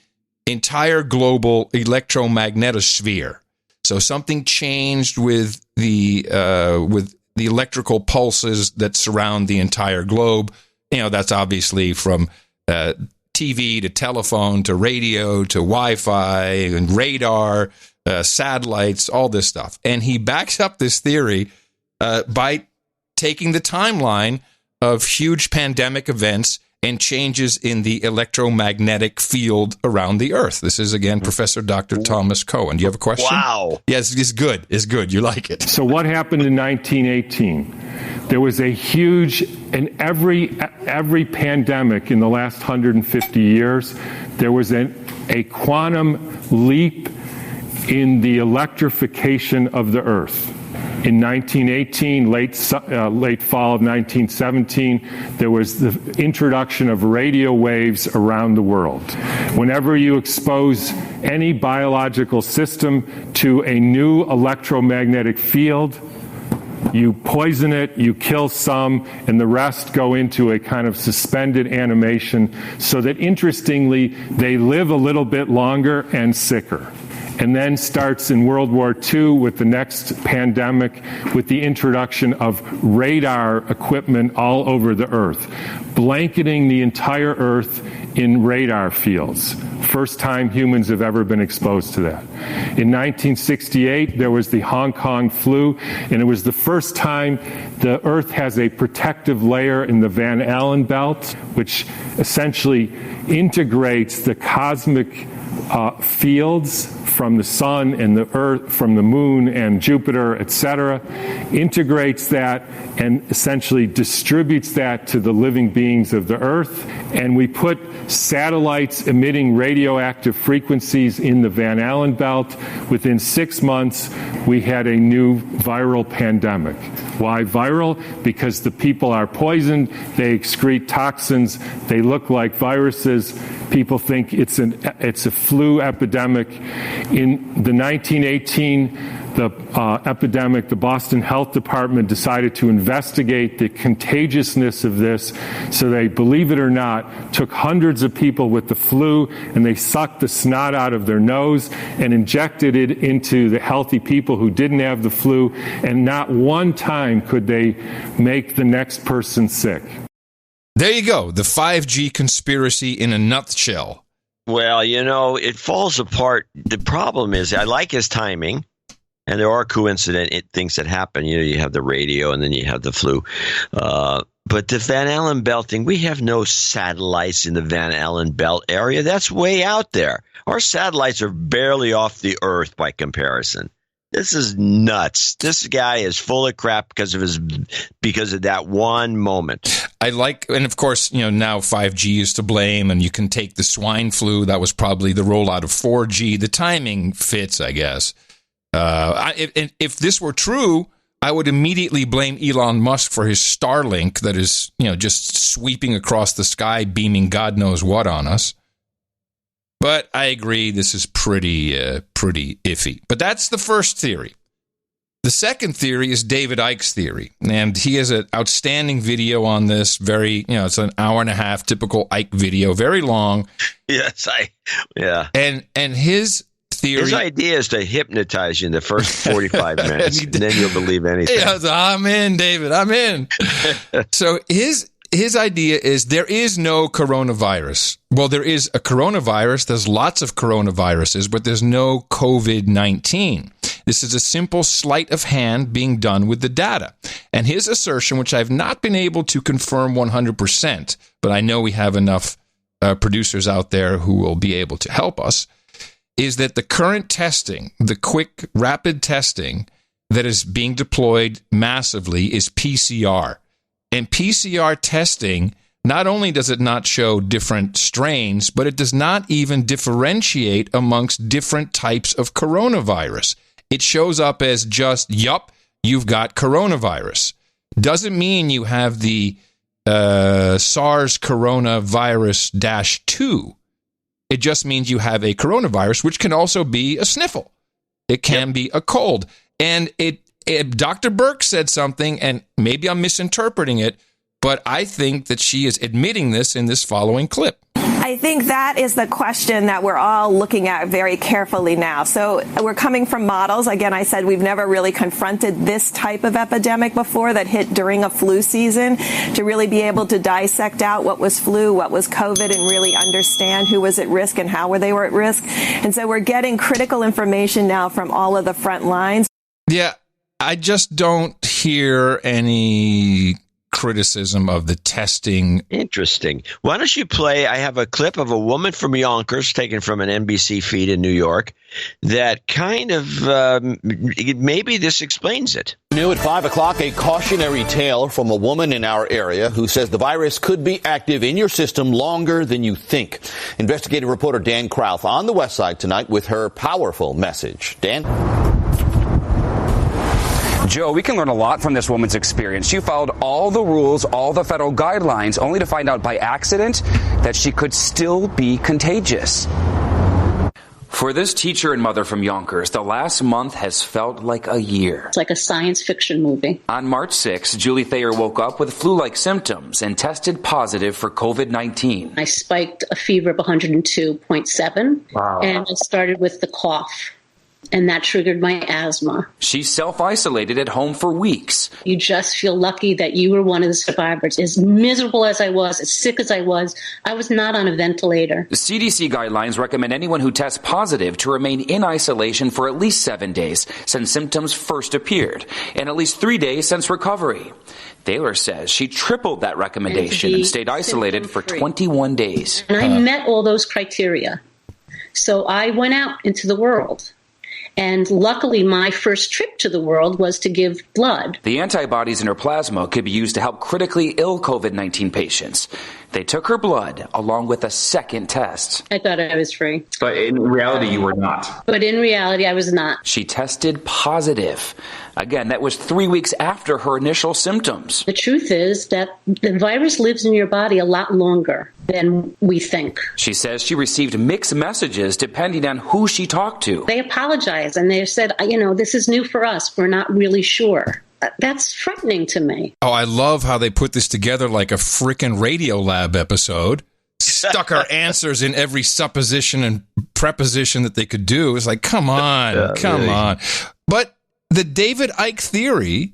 entire global electromagnetosphere. So something changed with the electrical pulses that surround the entire globe. That's obviously from TV to telephone to radio to Wi-Fi and radar, satellites, all this stuff. And he backs up this theory by taking the timeline of huge pandemic events and changes in the electromagnetic field around the Earth. This is, again, Professor Dr. Thomas Cohen. Do you have a question? Wow. Yes, it's good. It's good. You like it. So what happened in 1918? There was a huge, in every pandemic in the last 150 years, there was a quantum leap in the electrification of the Earth. In 1918, late fall of 1917, there was the introduction of radio waves around the world. Whenever you expose any biological system to a new electromagnetic field, you poison it, you kill some, and the rest go into a kind of suspended animation so that, interestingly, they live a little bit longer and sicker. And then starts in World War II with the next pandemic with the introduction of radar equipment all over the Earth, blanketing the entire Earth in radar fields. First time humans have ever been exposed to that. In 1968, there was the Hong Kong flu, and it was the first time the Earth has a protective layer in the Van Allen belt, which essentially integrates the cosmic fields from the sun and the earth, from the moon and Jupiter, etc., integrates that and essentially distributes that to the living beings of the earth. And we put satellites emitting radioactive frequencies in the Van Allen belt. Within 6 months, we had a new viral pandemic. Why viral? Because the people are poisoned, they excrete toxins, they look like viruses. People think it's a flu epidemic. In the 1918 epidemic, the Boston Health Department decided to investigate the contagiousness of this. So they, believe it or not, took hundreds of people with the flu and they sucked the snot out of their nose and injected it into the healthy people who didn't have the flu. And not one time could they make the next person sick. There you go. The 5G conspiracy in a nutshell. Well, it falls apart. The problem is, I like his timing, and there are coincident things that happen. You have the radio, and then you have the flu. But the Van Allen belting, we have no satellites in the Van Allen belt area. That's way out there. Our satellites are barely off the Earth by comparison. This is nuts. This guy is full of crap because of that one moment. And of course, now 5G is to blame, and you can take the swine flu. That was probably the rollout of 4G. The timing fits, I guess. If this were true, I would immediately blame Elon Musk for his Starlink that is, just sweeping across the sky, beaming God knows what on us. But I agree, this is pretty iffy. But that's the first theory. The second theory is David Icke's theory, and he has an outstanding video on this. It's an hour and a half, typical Icke video, very long. Yes, yeah. And his theory, his idea is to hypnotize you in the first 45 minutes, and then you'll believe anything. Yeah, I'm in, David. I'm in. So his idea is there is no coronavirus. Well, there is a coronavirus. There's lots of coronaviruses, but there's no COVID-19. This is a simple sleight of hand being done with the data. And his assertion, which I've not been able to confirm 100%, but I know we have enough producers out there who will be able to help us, is that the current testing, the quick, rapid testing that is being deployed massively is PCR. And PCR testing, not only does it not show different strains, but it does not even differentiate amongst different types of coronavirus. It shows up as just, yup, you've got coronavirus. Doesn't mean you have the SARS coronavirus -2. It just means you have a coronavirus, which can also be a sniffle. It can be a cold. And Dr. Burke said something, and maybe I'm misinterpreting it, but I think that she is admitting this in this following clip. I think that is the question that we're all looking at very carefully now. So we're coming from models. Again, I said we've never really confronted this type of epidemic before that hit during a flu season, to really be able to dissect out what was flu, what was COVID, and really understand who was at risk and how they were at risk. And so we're getting critical information now from all of the front lines. Yeah, I just don't hear any criticism of the testing. Interesting. Why don't you play? I have a clip of a woman from Yonkers taken from an NBC feed in New York that kind of maybe this explains it. New at 5 o'clock, a cautionary tale from a woman in our area who says the virus could be active in your system longer than you think. Investigative reporter Dan Krauth on the West Side tonight with her powerful message. Dan? Joe, we can learn a lot from this woman's experience. She followed all the rules, all the federal guidelines, only to find out by accident that she could still be contagious. For this teacher and mother from Yonkers, the last month has felt like a year. It's like a science fiction movie. On March 6th, Julie Thayer woke up with flu-like symptoms and tested positive for COVID-19. I spiked a fever of 102.7, Wow. And I started with the cough. And that triggered my asthma. She self-isolated at home for weeks. You just feel lucky that you were one of the survivors. As miserable as I was, as sick as I was not on a ventilator. The CDC guidelines recommend anyone who tests positive to remain in isolation for at least 7 days since symptoms first appeared, and at least 3 days since recovery. Thayer says she tripled that recommendation and stayed isolated for 21 days. And I met all those criteria. So I went out into the world. And luckily, my first trip to the world was to give blood. The antibodies in her plasma could be used to help critically ill COVID-19 patients. They took her blood along with a second test. I thought I was free. But in reality, you were not. But in reality, I was not. She tested positive. Again, that was 3 weeks after her initial symptoms. The truth is that the virus lives in your body a lot longer than we think. She says she received mixed messages depending on who she talked to. They apologized and they said, this is new for us. We're not really sure. That's frightening to me. Oh, I love how they put this together like a frickin' Radio Lab episode. Stuck our answers in every supposition and preposition that they could do. It's like, come on, come on. But the David Icke theory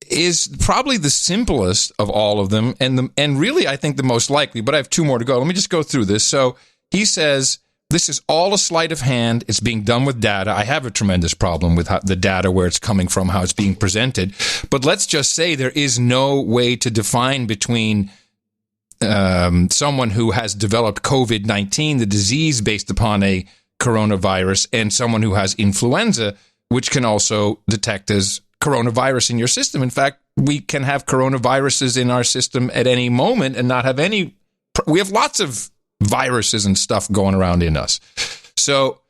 is probably the simplest of all of them, and really, I think, the most likely. But I have two more to go. Let me just go through this. So he says, this is all a sleight of hand. It's being done with data. I have a tremendous problem with the data, where it's coming from, how it's being presented. But let's just say there is no way to define between someone who has developed COVID-19, the disease based upon a coronavirus, and someone who has influenza, which can also detect as coronavirus in your system. In fact, we can have coronaviruses in our system at any moment and not have any. We have lots of viruses and stuff going around in us. So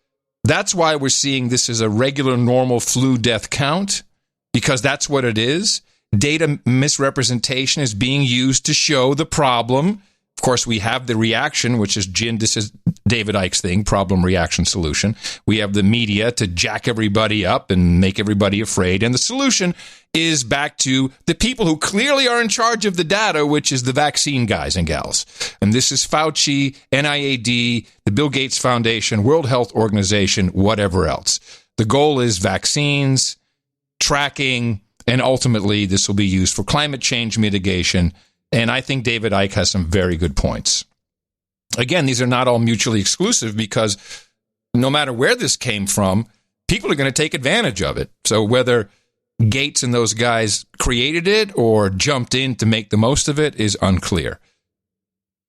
that's why we're seeing this as a regular, normal flu death count, because that's what it is. Data misrepresentation is being used to show the problem. Of course, we have the reaction, which is this is David Icke's thing, problem, reaction, solution. We have the media to jack everybody up and make everybody afraid. And the solution is back to the people who clearly are in charge of the data, which is the vaccine guys and gals. And this is Fauci, NIAID, the Bill Gates Foundation, World Health Organization, whatever else. The goal is vaccines, tracking, and ultimately this will be used for climate change mitigation. And I think David Icke has some very good points. Again, these are not all mutually exclusive, because no matter where this came from, people are going to take advantage of it. So whether Gates and those guys created it or jumped in to make the most of it is unclear.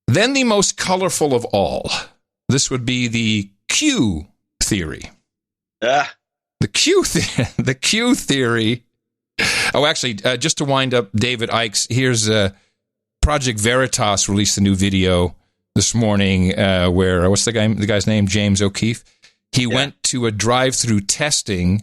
Then the most colorful of all, this would be the Q theory. The Q theory. Oh, actually, just to wind up David Icke's, here's Project Veritas released a new video this morning where, what's the guy's name? James O'Keefe. He went to a drive-through testing,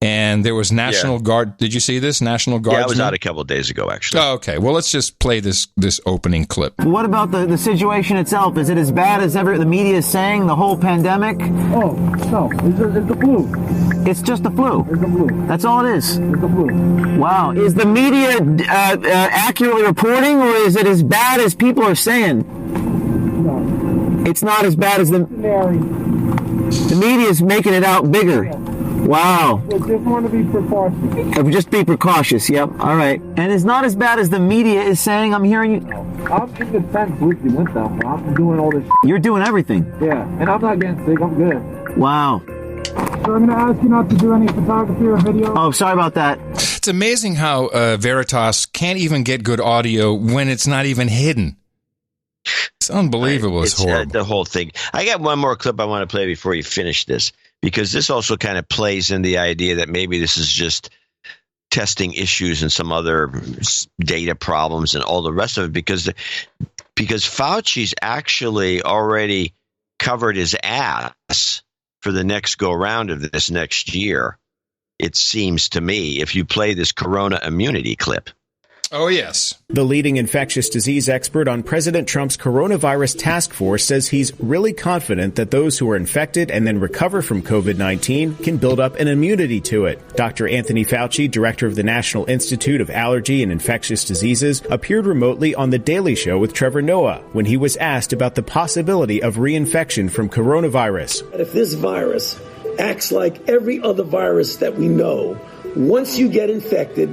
and there was National Guard. Did you see this? National Guard? Yeah, I was out a couple of days ago, actually. Oh, okay. Well, let's just play this opening clip. What about the situation itself? Is it as bad as ever the media is saying, the whole pandemic? Oh, no. It's the flu. It's just the flu? It's the flu. That's all it is? It's the flu. Wow. Is the media accurately reporting, or is it as bad as people are saying? No. It's not as bad as the media is making it out bigger. Yeah. Wow. I just want to be precautious. Just be precautious, yep. All right. And it's not as bad as the media is saying, I'm hearing you. I'm in the fence with you with them. I'm doing all this shit. You're doing everything. Yeah, and I'm not getting sick. I'm good. Wow. So I'm going to ask you not to do any photography or video. Oh, sorry about that. It's amazing how Veritas can't even get good audio when it's not even hidden. It's unbelievable. It's horrible. The whole thing. I got one more clip I want to play before you finish this, because this also kind of plays in the idea that maybe this is just testing issues and some other data problems and all the rest of it, because Fauci's actually already covered his ass for the next go round of this next year, it seems to me, if you play this corona immunity clip. Oh, yes. The leading infectious disease expert on President Trump's coronavirus task force says he's really confident that those who are infected and then recover from COVID-19 can build up an immunity to it. Dr. Anthony Fauci, director of the National Institute of Allergy and Infectious Diseases, appeared remotely on The Daily Show with Trevor Noah when he was asked about the possibility of reinfection from coronavirus. If this virus acts like every other virus that we know, once you get infected,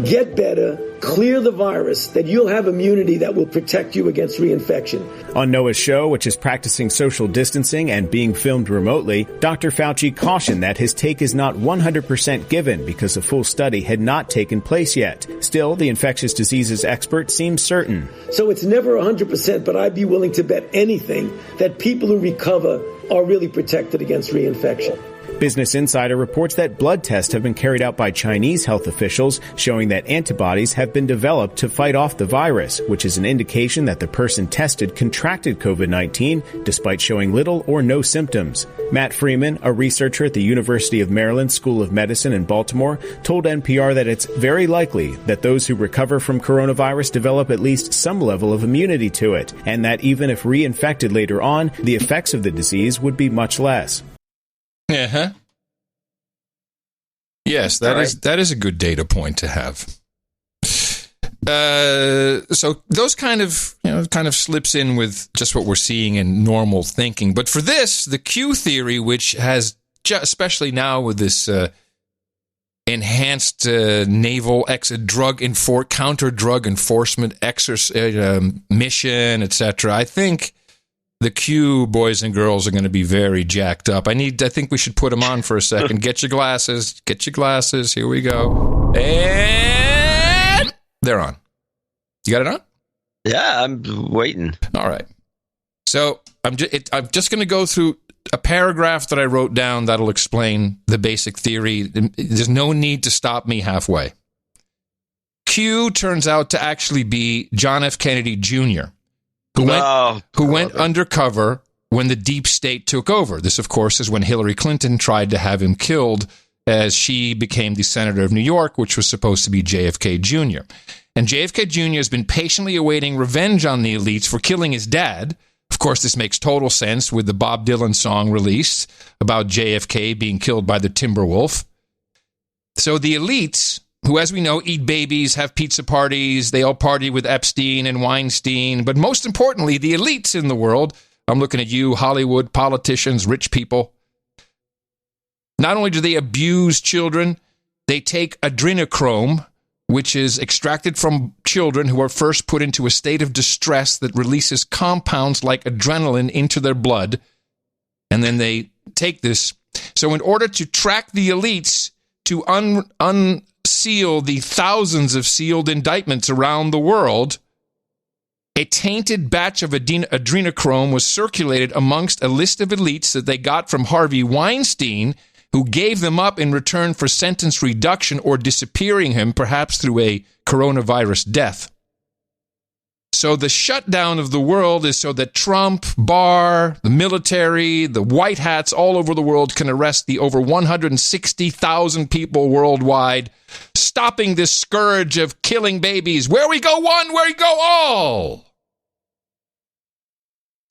get better, clear the virus, that you'll have immunity that will protect you against reinfection. On Noah's show, which is practicing social distancing and being filmed remotely, Dr. Fauci cautioned that his take is not 100% given because a full study had not taken place yet. Still, the infectious diseases expert seems certain. So it's never 100%, but I'd be willing to bet anything that people who recover are really protected against reinfection. Business Insider reports that blood tests have been carried out by Chinese health officials showing that antibodies have been developed to fight off the virus, which is an indication that the person tested contracted COVID-19 despite showing little or no symptoms. Matt Freeman, a researcher at the University of Maryland School of Medicine in Baltimore, told NPR that it's very likely that those who recover from coronavirus develop at least some level of immunity to it, and that even if reinfected later on, the effects of the disease would be much less. Uh-huh. Yes, that is a good data point to have. So those kind of slips in with just what we're seeing in normal thinking. But for this, the Q theory, which has especially now with this enhanced naval counter drug enforcement mission, etc., I think the Q boys and girls are going to be very jacked up. I think we should put them on for a second. Get your glasses. Here we go. And they're on. You got it on? Yeah, I'm waiting. All right. So I'm just going to go through a paragraph that I wrote down that'll explain the basic theory. There's no need to stop me halfway. Q turns out to actually be John F. Kennedy Jr., who went undercover when the deep state took over. This, of course, is when Hillary Clinton tried to have him killed as she became the senator of New York, which was supposed to be JFK Jr. And JFK Jr. has been patiently awaiting revenge on the elites for killing his dad. Of course, this makes total sense with the Bob Dylan song released about JFK being killed by the Timberwolf. So the elites, who, as we know, eat babies, have pizza parties, they all party with Epstein and Weinstein. But most importantly, the elites in the world, I'm looking at you, Hollywood, politicians, rich people. Not only do they abuse children, they take adrenochrome, which is extracted from children who are first put into a state of distress that releases compounds like adrenaline into their blood. And then they take this. So in order to track the elites to unseal the thousands of sealed indictments around the world, a tainted batch of adrenochrome was circulated amongst a list of elites that they got from Harvey Weinstein, who gave them up in return for sentence reduction or disappearing him, perhaps through a coronavirus death. So the shutdown of the world is so that Trump, Barr, the military, the white hats all over the world can arrest the over 160,000 people worldwide, stopping this scourge of killing babies. Where we go one, where we go all.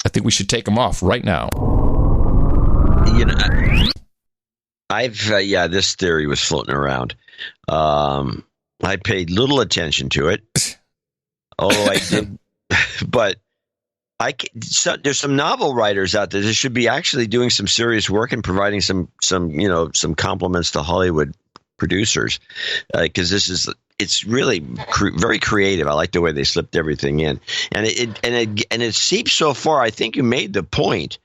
I think we should take them off right now. You know, this theory was floating around. I paid little attention to it. Although I did, but there's some novel writers out there that should be actually doing some serious work and providing some compliments to Hollywood producers, because it's really very creative. I like the way they slipped everything in, and it seems so far. I think you made the point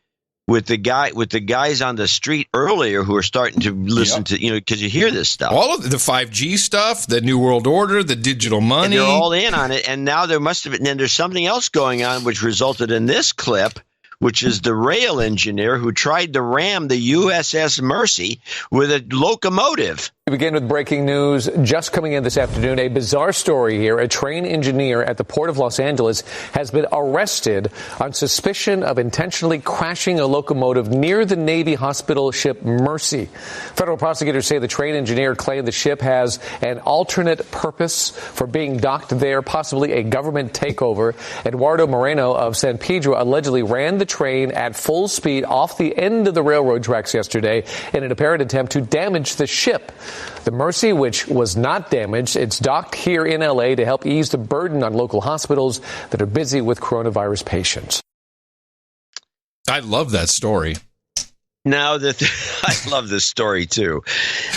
with the guys on the street earlier who are starting to listen to, because you hear this stuff. All of the 5G stuff, the New World Order, the digital money. And they're all in on it. And now there must have been, and there's something else going on which resulted in this clip, which is the rail engineer who tried to ram the USS Mercy with a locomotive. We begin with breaking news just coming in this afternoon. A bizarre story here. A train engineer at the Port of Los Angeles has been arrested on suspicion of intentionally crashing a locomotive near the Navy hospital ship Mercy. Federal prosecutors say the train engineer claimed the ship has an alternate purpose for being docked there, possibly a government takeover. Eduardo Moreno of San Pedro allegedly ran the train at full speed off the end of the railroad tracks yesterday in an apparent attempt to damage the ship. The Mercy, which was not damaged, it's docked here in L.A. to help ease the burden on local hospitals that are busy with coronavirus patients. I love that story. Now I love this story too.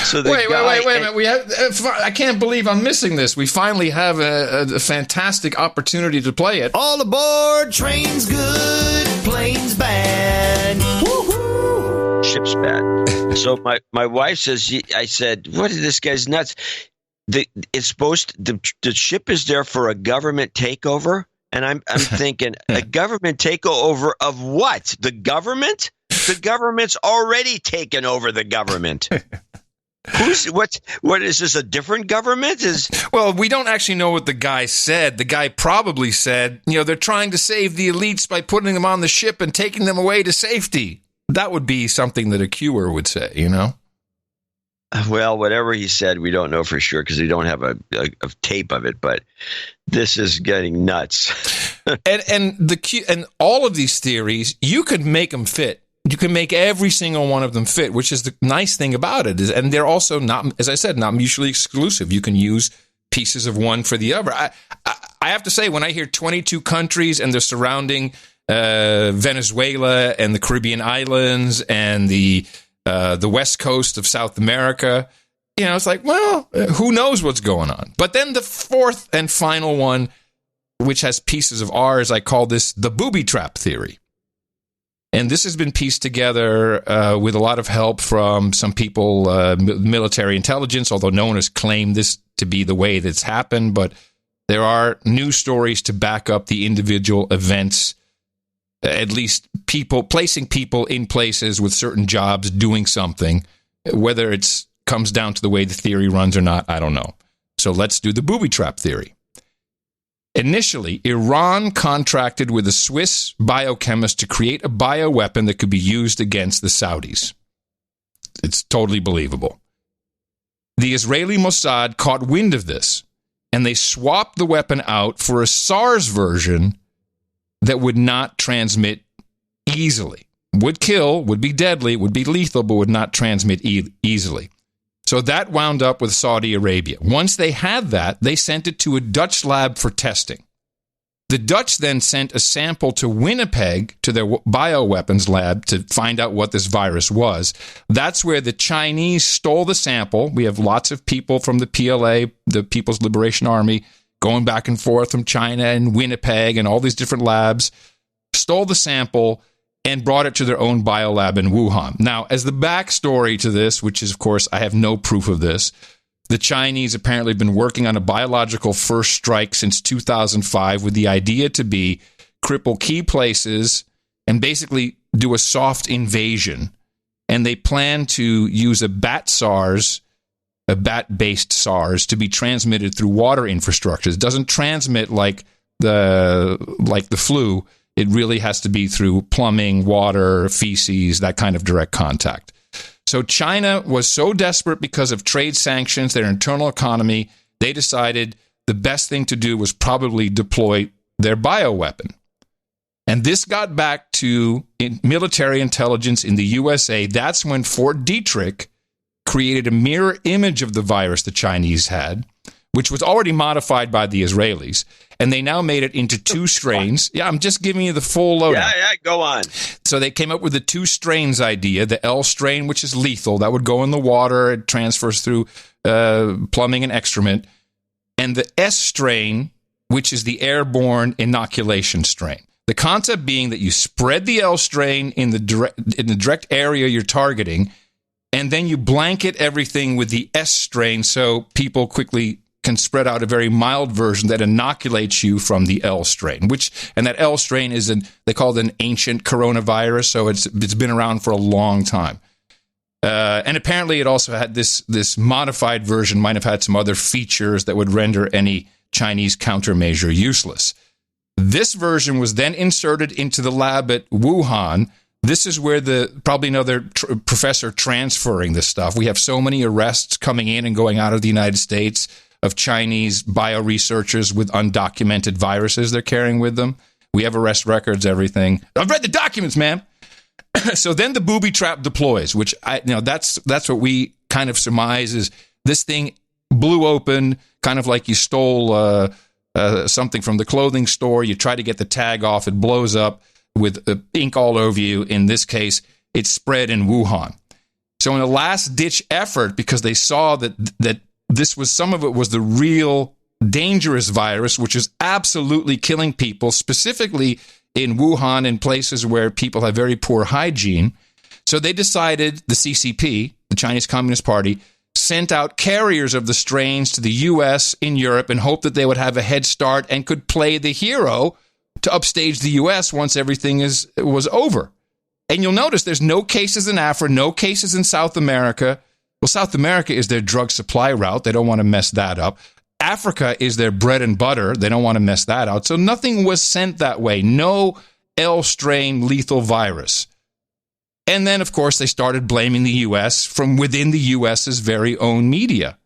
So wait a minute. We have. I can't believe I'm missing this. We finally have a fantastic opportunity to play it. All aboard, train's good, plane's bad. Woo-hoo. Ship's bad. So my wife says, I said, what is this guy's nuts? The ship is there for a government takeover. And I'm thinking, a government takeover of what? The government? The government's already taken over the government. What is this, a different government? Well, we don't actually know what the guy said. The guy probably said, they're trying to save the elites by putting them on the ship and taking them away to safety. That would be something that a Qer would say, Well, whatever he said, we don't know for sure because we don't have a tape of it. But this is getting nuts. and all of these theories, you could make them fit. You can make every single one of them fit, which is the nice thing about it. And they're also not, as I said, not mutually exclusive. You can use pieces of one for the other. I have to say, when I hear 22 countries and the surrounding Venezuela and the Caribbean islands and the west coast of South America, it's like, well, who knows what's going on? But then the fourth and final one, which has pieces of ours, I call this the booby trap theory. And this has been pieced together with a lot of help from some people, military intelligence, although no one has claimed this to be the way that's happened. But there are news stories to back up the individual events, at least placing people in places with certain jobs doing something. Whether it comes down to the way the theory runs or not, I don't know. So let's do the booby trap theory. Initially, Iran contracted with a Swiss biochemist to create a bioweapon that could be used against the Saudis. It's totally believable. The Israeli Mossad caught wind of this, and they swapped the weapon out for a SARS version that would not transmit easily. Would kill, would be deadly, would be lethal, but would not transmit easily. So that wound up with Saudi Arabia. Once they had that, they sent it to a Dutch lab for testing. The Dutch then sent a sample to Winnipeg, to their bioweapons lab, to find out what this virus was. That's where the Chinese stole the sample. We have lots of people from the PLA, the People's Liberation Army, going back and forth from China and Winnipeg and all these different labs, stole the sample and brought it to their own biolab in Wuhan. Now, as the backstory to this, which is, of course, I have no proof of this, the Chinese apparently have been working on a biological first strike since 2005 with the idea to be cripple key places and basically do a soft invasion. And they plan to use a bat-based SARS, to be transmitted through water infrastructures. It doesn't transmit like the flu. It really has to be through plumbing, water, feces, that kind of direct contact. So China was so desperate because of trade sanctions, their internal economy, they decided the best thing to do was probably deploy their bioweapon. And this got back to military intelligence in the USA. That's when Fort Detrick created a mirror image of the virus the Chinese had, which was already modified by the Israelis. And they now made it into two strains. Yeah, I'm just giving you the full lowdown. Yeah, go on. So they came up with the two strains idea. The L strain, which is lethal, that would go in the water. It transfers through plumbing and excrement. And the S strain, which is the airborne inoculation strain. The concept being that you spread the L strain in the direct area you're targeting, and then you blanket everything with the S strain so people quickly can spread out a very mild version that inoculates you from the L strain, and that L strain is they call it an ancient coronavirus, so it's been around for a long time. And apparently it also had this modified version might have had some other features that would render any Chinese countermeasure useless. This version was then inserted into the lab at Wuhan. This is where probably another professor transferring this stuff. We have so many arrests coming in and going out of the United States of Chinese bioresearchers with undocumented viruses they're carrying with them. We have arrest records, everything. I've read the documents, ma'am. So then the booby trap deploys, which that's what we kind of surmise is this thing blew open, kind of like you stole something from the clothing store. You try to get the tag off, it blows up with ink all over you. In this case, it spread in Wuhan. So in a last-ditch effort, because they saw that this was, some of it was the real dangerous virus, which is absolutely killing people, specifically in Wuhan, in places where people have very poor hygiene. So they decided, the CCP, the Chinese Communist Party, sent out carriers of the strains to the U.S. in Europe and hoped that they would have a head start and could play the hero to upstage the U.S. once everything was over. And you'll notice there's no cases in Africa, no cases in South America. Well, South America is their drug supply route. They don't want to mess that up. Africa is their bread and butter. They don't want to mess that out. So nothing was sent that way. No L strain lethal virus. And then, of course, they started blaming the U.S. from within the U.S.'s very own media.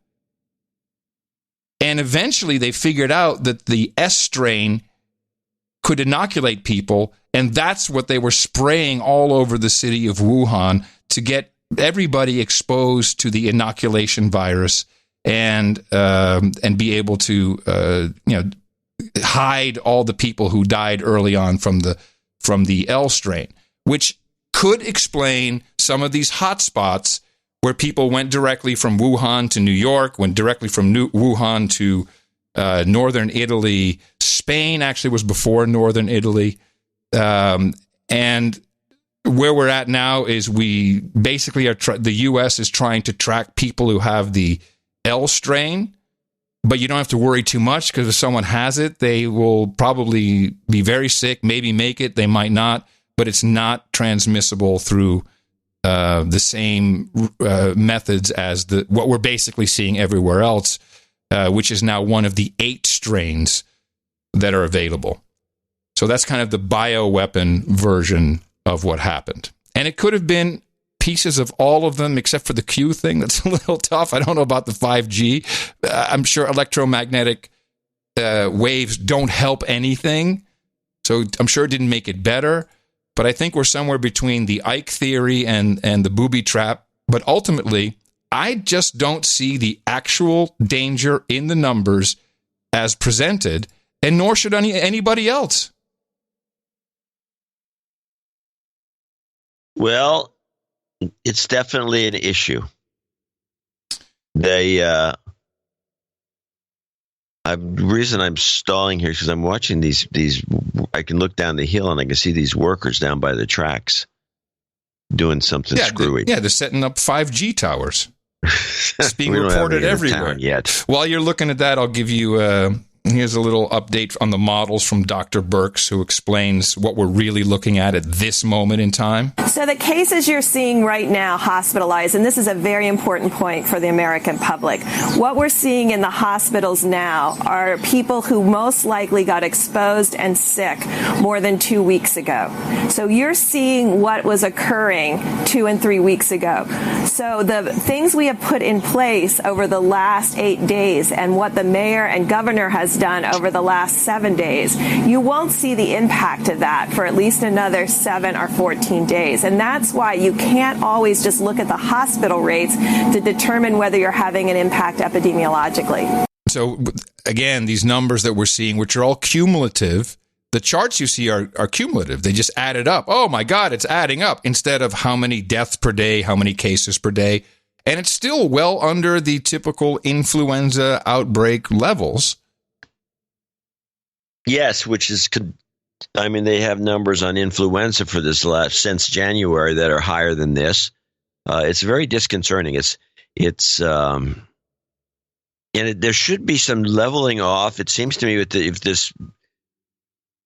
And eventually they figured out that the S strain could inoculate people, and that's what they were spraying all over the city of Wuhan to get everybody exposed to the inoculation virus and be able to hide all the people who died early on from the L strain, which could explain some of these hotspots where people went directly from Wuhan to New York, went directly from Wuhan to northern Italy. Spain actually was before northern Italy. And where we're at now is we basically are the U.S. is trying to track people who have the L strain, but you don't have to worry too much because if someone has it, they will probably be very sick, maybe make it, they might not, but it's not transmissible through the same methods as what we're basically seeing everywhere else, which is now one of the 8 strains that are available. So that's kind of the bioweapon version of what happened. And it could have been pieces of all of them except for the Q thing. That's a little tough. I don't know about the 5G. I'm sure electromagnetic waves don't help anything. So I'm sure it didn't make it better. But I think we're somewhere between the Ike theory and the booby trap. But ultimately, I just don't see the actual danger in the numbers as presented, and nor should anybody else. Well, it's definitely an issue. The reason I'm stalling here is because I'm watching these. I can look down the hill and I can see these workers down by the tracks doing something screwy. They're setting up 5G towers. It's being reported everywhere. Yet. While you're looking at that, I'll give you here's a little update on the models from Dr. Birx, who explains what we're really looking at this moment in time. So the cases you're seeing right now hospitalized, and this is a very important point for the American public, what we're seeing in the hospitals now are people who most likely got exposed and sick more than 2 weeks ago. So you're seeing what was occurring 2 and 3 weeks ago. So the things we have put in place over the last 8 days and what the mayor and governor has done over the last 7 days, you won't see the impact of that for at least another 7 or 14 days. And that's why you can't always just look at the hospital rates to determine whether you're having an impact epidemiologically. So again, these numbers that we're seeing, which are all cumulative, the charts you see are cumulative. They just added up. Oh my God, it's adding up instead of how many deaths per day, how many cases per day. And it's still well under the typical influenza outbreak levels. Yes, which is I mean, they have numbers on influenza for this since January that are higher than this. It's very disconcerting. There should be some leveling off. It seems to me if this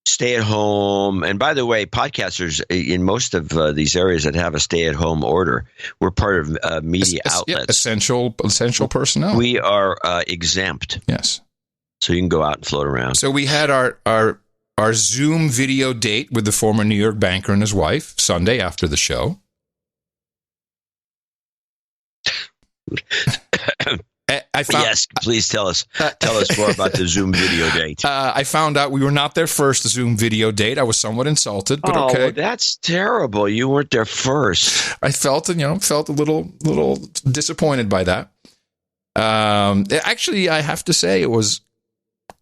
stay at home, and by the way, podcasters in most of these areas that have a stay at home order, we're part of media outlets. Essential personnel. We are exempt. Yes. So you can go out and float around. So we had our Zoom video date with the former New York banker and his wife Sunday after the show. Yes, please tell us more about the Zoom video date. I found out we were not their first Zoom video date. I was somewhat insulted, but okay. Well, that's terrible. You weren't there first. I felt a little disappointed by that. Actually, I have to say it was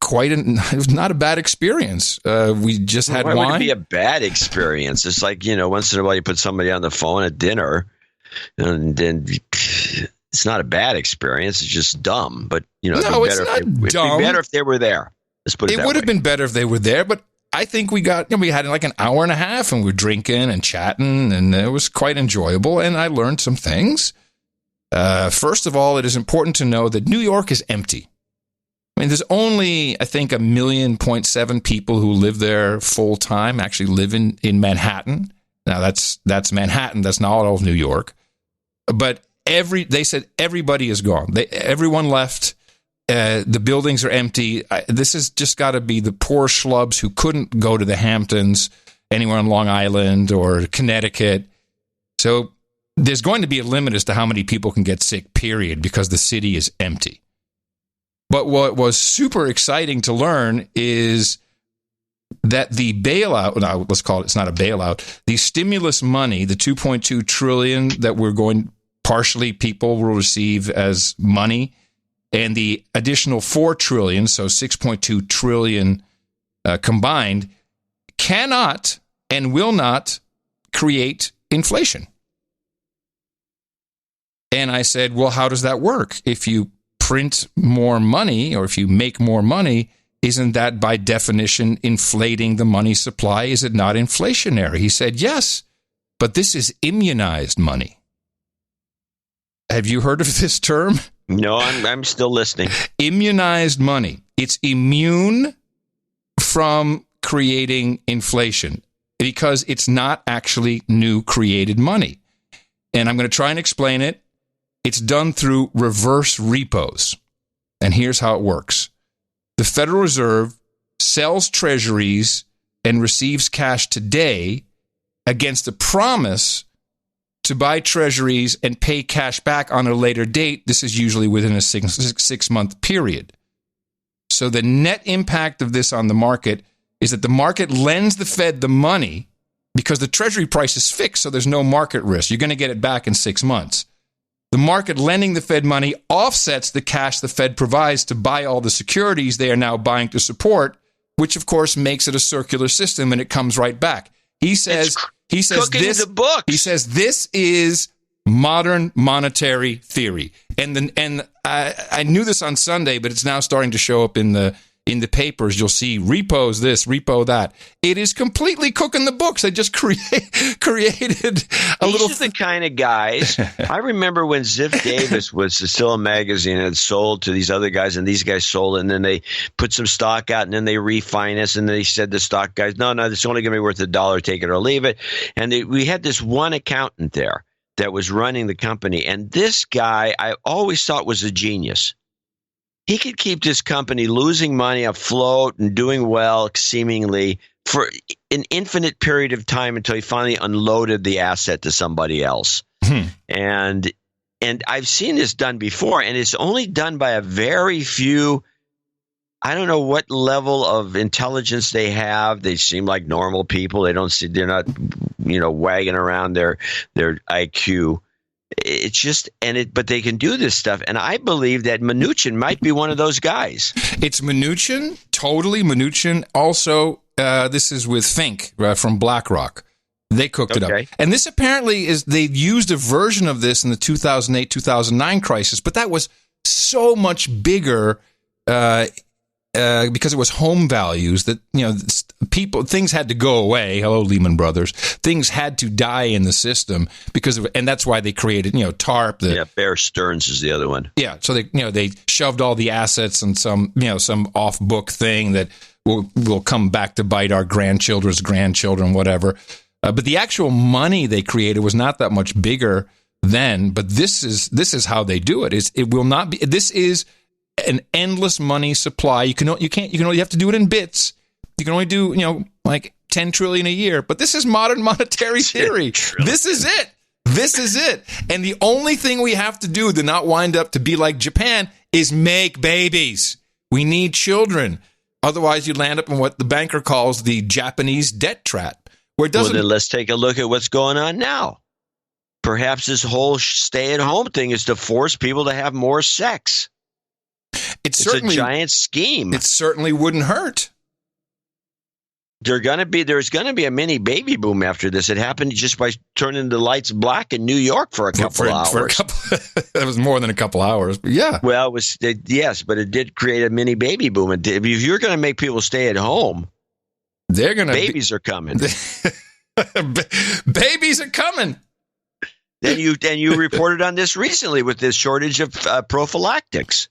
not a bad experience. We just had wine. Why would it be a bad experience? It's like, once in a while you put somebody on the phone at dinner, and then it's not a bad experience. It's just dumb. But it'd be better if they were there. Let's put it that way. It would have been better if they were there. But I think we had like an hour and a half, and we were drinking and chatting, and it was quite enjoyable. And I learned some things. First of all, it is important to know that New York is empty. I mean, there's only, I think, 1.7 million people who live there full time, actually live in Manhattan. Now, that's Manhattan. That's not all of New York. But they said everybody is gone. Everyone left. The buildings are empty. This has just got to be the poor schlubs who couldn't go to the Hamptons, anywhere on Long Island or Connecticut. So there's going to be a limit as to how many people can get sick, period, because the city is empty. But what was super exciting to learn is that the bailout, now let's call it's not a bailout, the stimulus money, the $2.2 trillion that partially people will receive as money, and the additional $4 trillion, so $6.2 trillion combined, cannot and will not create inflation. And I said, well, how does that work? If you print more money, or if you make more money, isn't that by definition inflating the money supply? Is it not inflationary? He said, yes, but this is immunized money. Have you heard of this term? No, I'm still listening. Immunized money. It's immune from creating inflation because it's not actually new created money. And I'm going to try and explain it. It's done through reverse repos. And here's how it works. The Federal Reserve sells treasuries and receives cash today against a promise to buy treasuries and pay cash back on a later date. This is usually within a six-month period. So the net impact of this on the market is that the market lends the Fed the money because the treasury price is fixed, so there's no market risk. You're going to get it back in 6 months. The market lending the Fed money offsets the cash the Fed provides to buy all the securities they are now buying to support, which of course makes it a circular system, and it comes right back. He says this is modern monetary theory. And I knew this on Sunday, but it's now starting to show up in the papers. You'll see repos this, repo that. It is completely cooking the books. They just created a little. These are the kind of guys. I remember when Ziff Davis was still a magazine and it sold to these other guys, and these guys sold it, and then they put some stock out, and then they refinanced, and they said the stock guys, no, it's only going to be worth $1. Take it or leave it. And we had this one accountant there that was running the company, and this guy I always thought was a genius. He could keep this company losing money afloat and doing well, seemingly, for an infinite period of time until he finally unloaded the asset to somebody else. And I've seen this done before, and it's only done by a very few. I don't know what level of intelligence they have. They seem like normal people. They're not, wagging around their IQ. It's just, but they can do this stuff. And I believe that Mnuchin might be one of those guys. It's Mnuchin, totally Mnuchin. Also, this is with Fink from BlackRock. They cooked it up. And this apparently they used a version of this in the 2008-2009 crisis, but that was so much bigger because it was home values that, things had to go away. Hello, Lehman Brothers. Things had to die in the system and that's why they created, TARP. Bear Stearns is the other one. Yeah. So they shoved all the assets in some off book thing that will come back to bite our grandchildren's grandchildren, whatever. But the actual money they created was not that much bigger then. But this is how they do it. It will not be. This is an endless money supply. You have to do it in bits. You can only do like 10 trillion a year. But this is modern monetary theory. This is it. This is it. And the only thing we have to do to not wind up to be like Japan is make babies. We need children. Otherwise, you land up in what the banker calls the Japanese debt trap, where it doesn't. Well, then let's take a look at what's going on now. Perhaps this whole stay-at-home thing is to force people to have more sex. It's a giant scheme. It certainly wouldn't hurt. There's going to be a mini baby boom after this. It happened just by turning the lights black in New York for a couple hours. That was more than a couple hours. But yeah. Well, yes, but it did create a mini baby boom. If you're going to make people stay at home, babies are coming. Babies are coming. And you reported on this recently with this shortage of prophylactics.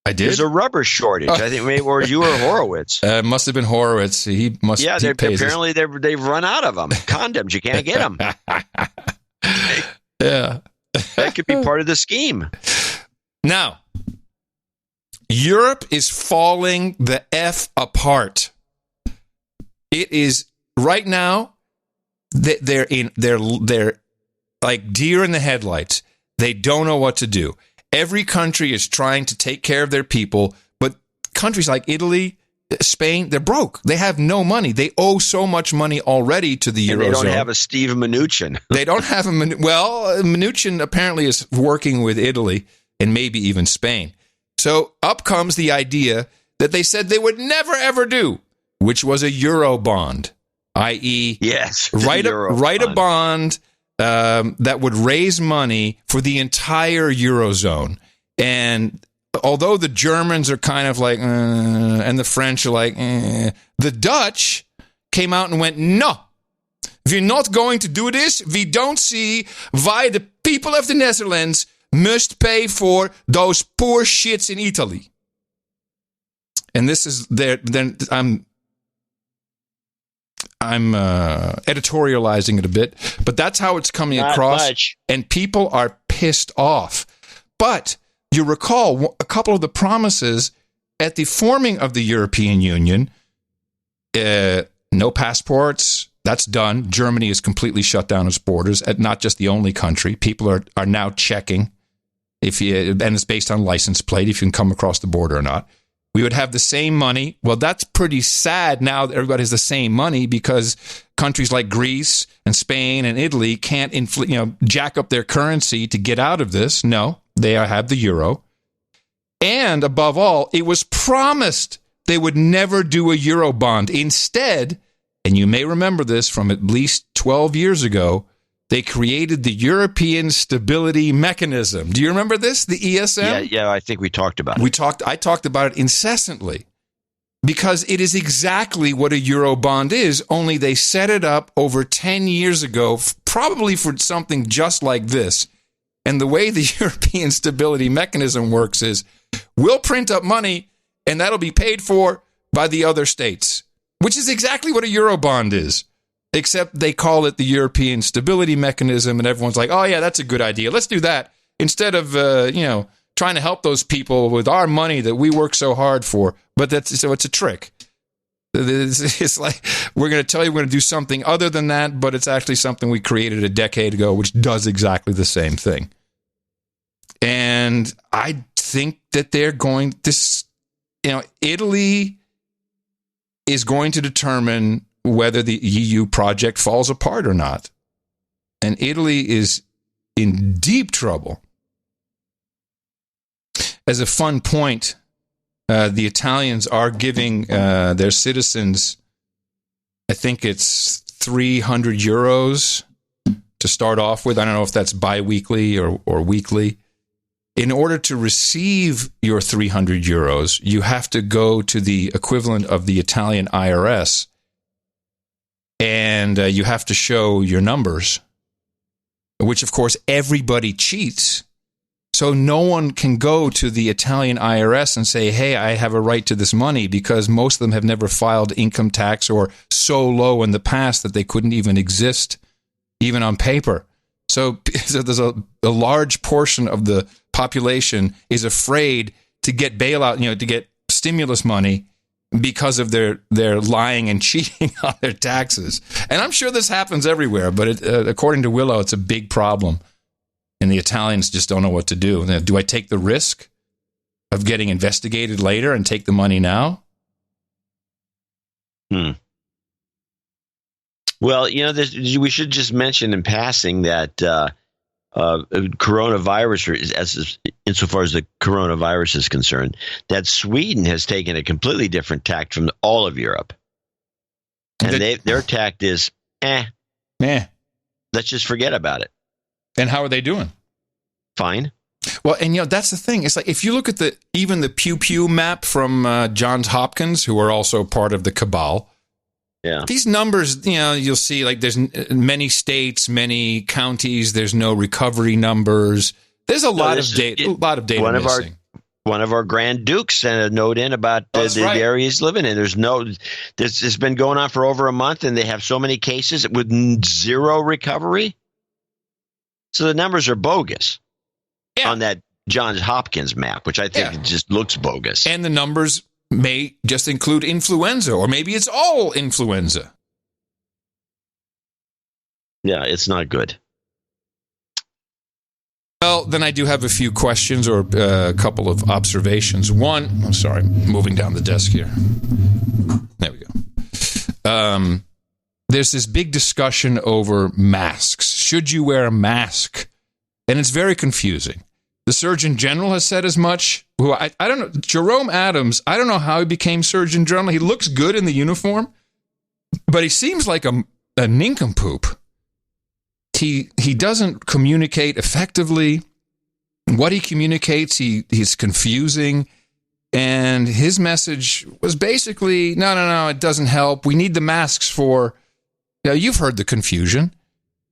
I did. There's a rubber shortage. I think maybe or you or Horowitz. Must have been Horowitz. He must. Yeah, apparently they've run out of them. Condoms, you can't get them. Yeah, that could be part of the scheme. Now, Europe is falling the F apart. It is right now. They're like deer in the headlights. They don't know what to do. Every country is trying to take care of their people, but countries like Italy, Spain, they're broke. They have no money. They owe so much money already to the Eurozone. They don't have a Steve Mnuchin. They don't have Mnuchin apparently is working with Italy and maybe even Spain. So up comes the idea that they said they would never, ever do, which was a Euro bond, i.e., write a bond that would raise money for the entire Eurozone. And although the Germans are kind of like, and the French are like, the Dutch came out and went, no, we're not going to do this. We don't see why the people of the Netherlands must pay for those poor shits in Italy. And this is then I'm editorializing it a bit, but that's how it's coming across. And people are pissed off. But you recall a couple of the promises at the forming of the European Union, no passports, that's done. Germany has completely shut down its borders, not just the only country. People are now checking and it's based on license plate, if you can come across the border or not. We would have the same money. Well, that's pretty sad now that everybody has the same money because countries like Greece and Spain and Italy can't jack up their currency to get out of this. No, they have the euro. And above all, it was promised they would never do a euro bond. Instead, and you may remember this from at least 12 years ago, they created the European Stability Mechanism. Do you remember this, the ESM? Yeah, I think we talked about it. I talked about it incessantly because it is exactly what a euro bond is, only they set it up over 10 years ago, probably for something just like this. And the way the European Stability Mechanism works is we'll print up money and that'll be paid for by the other states, which is exactly what a euro bond is. Except they call it the European Stability Mechanism, and everyone's like, oh, yeah, that's a good idea. Let's do that. Instead of, trying to help those people with our money that we work so hard for. But it's a trick. It's like, we're going to tell you we're going to do something other than that, but it's actually something we created a decade ago, which does exactly the same thing. And I think that Italy is going to determine whether the EU project falls apart or not. And Italy is in deep trouble. As a fun point, the Italians are giving their citizens, I think it's 300 euros to start off with. I don't know if that's bi-weekly or weekly. in order to receive your 300 euros, you have to go to the equivalent of the Italian IRS, and you have to show your numbers, which, of course, everybody cheats. So no one can go to the Italian IRS and say, hey, I have a right to this money, because most of them have never filed income tax or so low in the past that they couldn't even exist, even on paper. So there's a large portion of the population is afraid to get bailout, to get stimulus money because of their lying and cheating on their taxes. And I'm sure this happens everywhere, but according to Willow, it's a big problem. And the Italians just don't know what to do. Do I take the risk of getting investigated later and take the money now? Well, we should just mention in passing that coronavirus, insofar as the coronavirus is concerned, that Sweden has taken a completely different tact from all of Europe. And their tact is, let's just forget about it. And how are they doing? Fine. Well, and that's the thing. It's like if you look at even the Pew Pew map from Johns Hopkins, who are also part of the cabal. Yeah. These numbers, you'll see like there's many states, many counties. There's no recovery numbers. There's a lot of data. Missing. One of our Grand Dukes sent a note in about the area he's living in. This has been going on for over a month, and they have so many cases with zero recovery. So the numbers are bogus on that Johns Hopkins map, which I think it just looks bogus. And the numbers may just include influenza, or maybe it's all influenza. Yeah, it's not good. Well, then I do have a few questions or a couple of observations. One, I'm sorry, moving down the desk here. There we go. There's this big discussion over masks. Should you wear a mask? And it's very confusing. The Surgeon General has said as much. Who I don't know. Jerome Adams, I don't know how he became Surgeon General. He looks good in the uniform, but he seems like a nincompoop. He doesn't communicate effectively. What he communicates, he's confusing. And his message was basically, no, it doesn't help. We need the masks for... you've heard the confusion.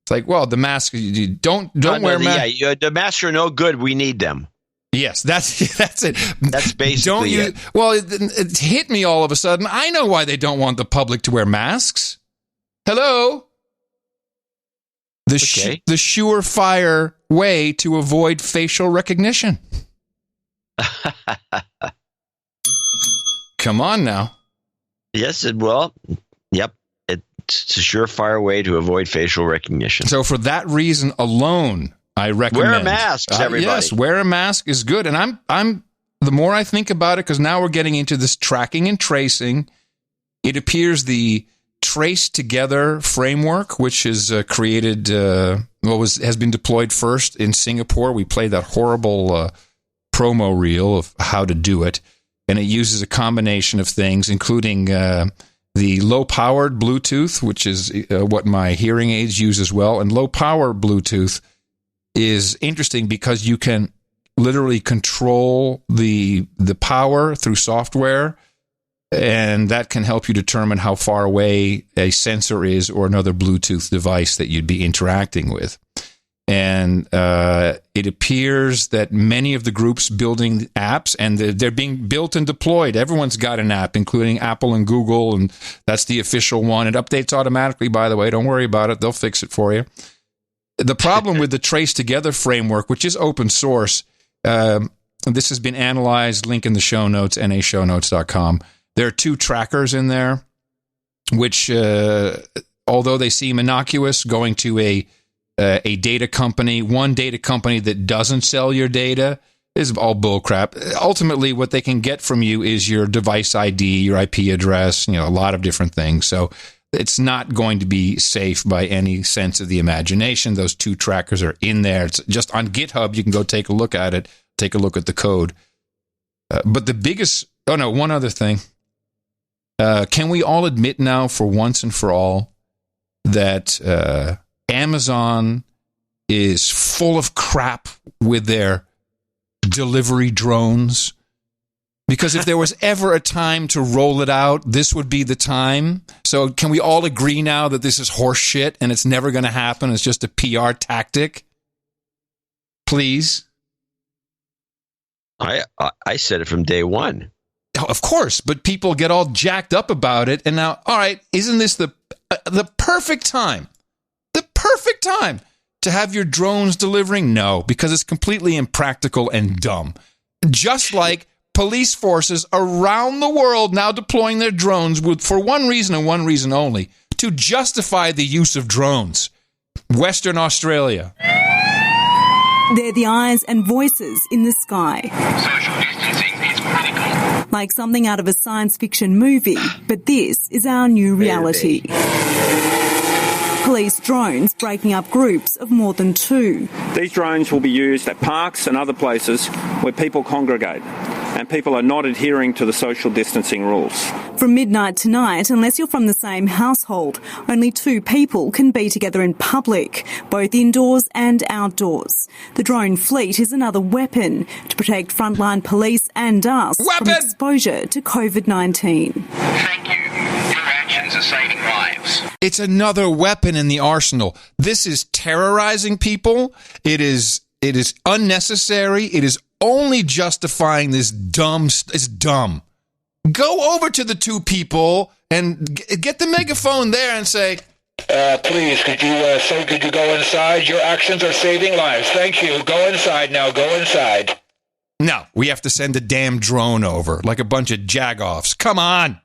It's like, well, the mask, you don't wear masks. Yeah, the masks are no good. We need them. Yes, that's it. That's basically it. Well, it hit me all of a sudden. I know why they don't want the public to wear masks. Hello? The surefire way to avoid facial recognition. Come on now. Yes, yep. It's a surefire way to avoid facial recognition. So for that reason alone, I recommend wear masks. Everybody, yes, wear a mask is good. And I'm the more I think about it, because now we're getting into this tracking and tracing. It appears the Trace Together framework, which is created, has been deployed first in Singapore. We played that horrible promo reel of how to do it, and it uses a combination of things, including the low-powered Bluetooth, which is what my hearing aids use as well. And low-power Bluetooth is interesting because you can literally control the power through software, and that can help you determine how far away a sensor is or another Bluetooth device that you'd be interacting with. And it appears that many of the groups building apps, and they're being built and deployed. Everyone's got an app, including Apple and Google, and that's the official one. It updates automatically, by the way. Don't worry about it. They'll fix it for you. The problem with the Trace Together framework, which is open source, this has been analyzed, link in the show notes, nashownotes.com. There are 2 trackers in there, which, although they seem innocuous, going to a data company, one data company that doesn't sell your data, is all bullcrap. Ultimately, what they can get from you is your device ID, your IP address, a lot of different things. So it's not going to be safe by any sense of the imagination. Those 2 trackers are in there. It's just on GitHub. You can go take a look at it, take a look at the code. But the biggest... Oh, no, one other thing. Can we all admit now, for once and for all, that Amazon is full of crap with their delivery drones. Because if there was ever a time to roll it out, this would be the time. So can we all agree now that this is horse shit and it's never going to happen? It's just a PR tactic? Please? I said it from day one. Oh, of course, but people get all jacked up about it. And now, all right, isn't this the perfect time? The perfect time to have your drones delivering? No, because it's completely impractical and dumb. Just like police forces around the world now deploying their drones for one reason and one reason only, to justify the use of drones. Western Australia. They're the eyes and voices in the sky. Social distancing is critical. Like something out of a science fiction movie, but this is our new reality. Police drones breaking up groups of more than 2. These drones will be used at parks and other places where people congregate and people are not adhering to the social distancing rules. From midnight tonight, unless you're from the same household, only 2 people can be together in public, both indoors and outdoors. The drone fleet is another weapon to protect frontline police and us from exposure to COVID-19. Thank you. Your actions are saving lives. It's another weapon in the arsenal. This is terrorizing people. It is unnecessary. It is only justifying this dumb. It's dumb. Go over to the 2 people and get the megaphone there and say, please, could you go inside? Your actions are saving lives. Thank you. Go inside now. Go inside. No, we have to send a damn drone over like a bunch of jagoffs. Come on.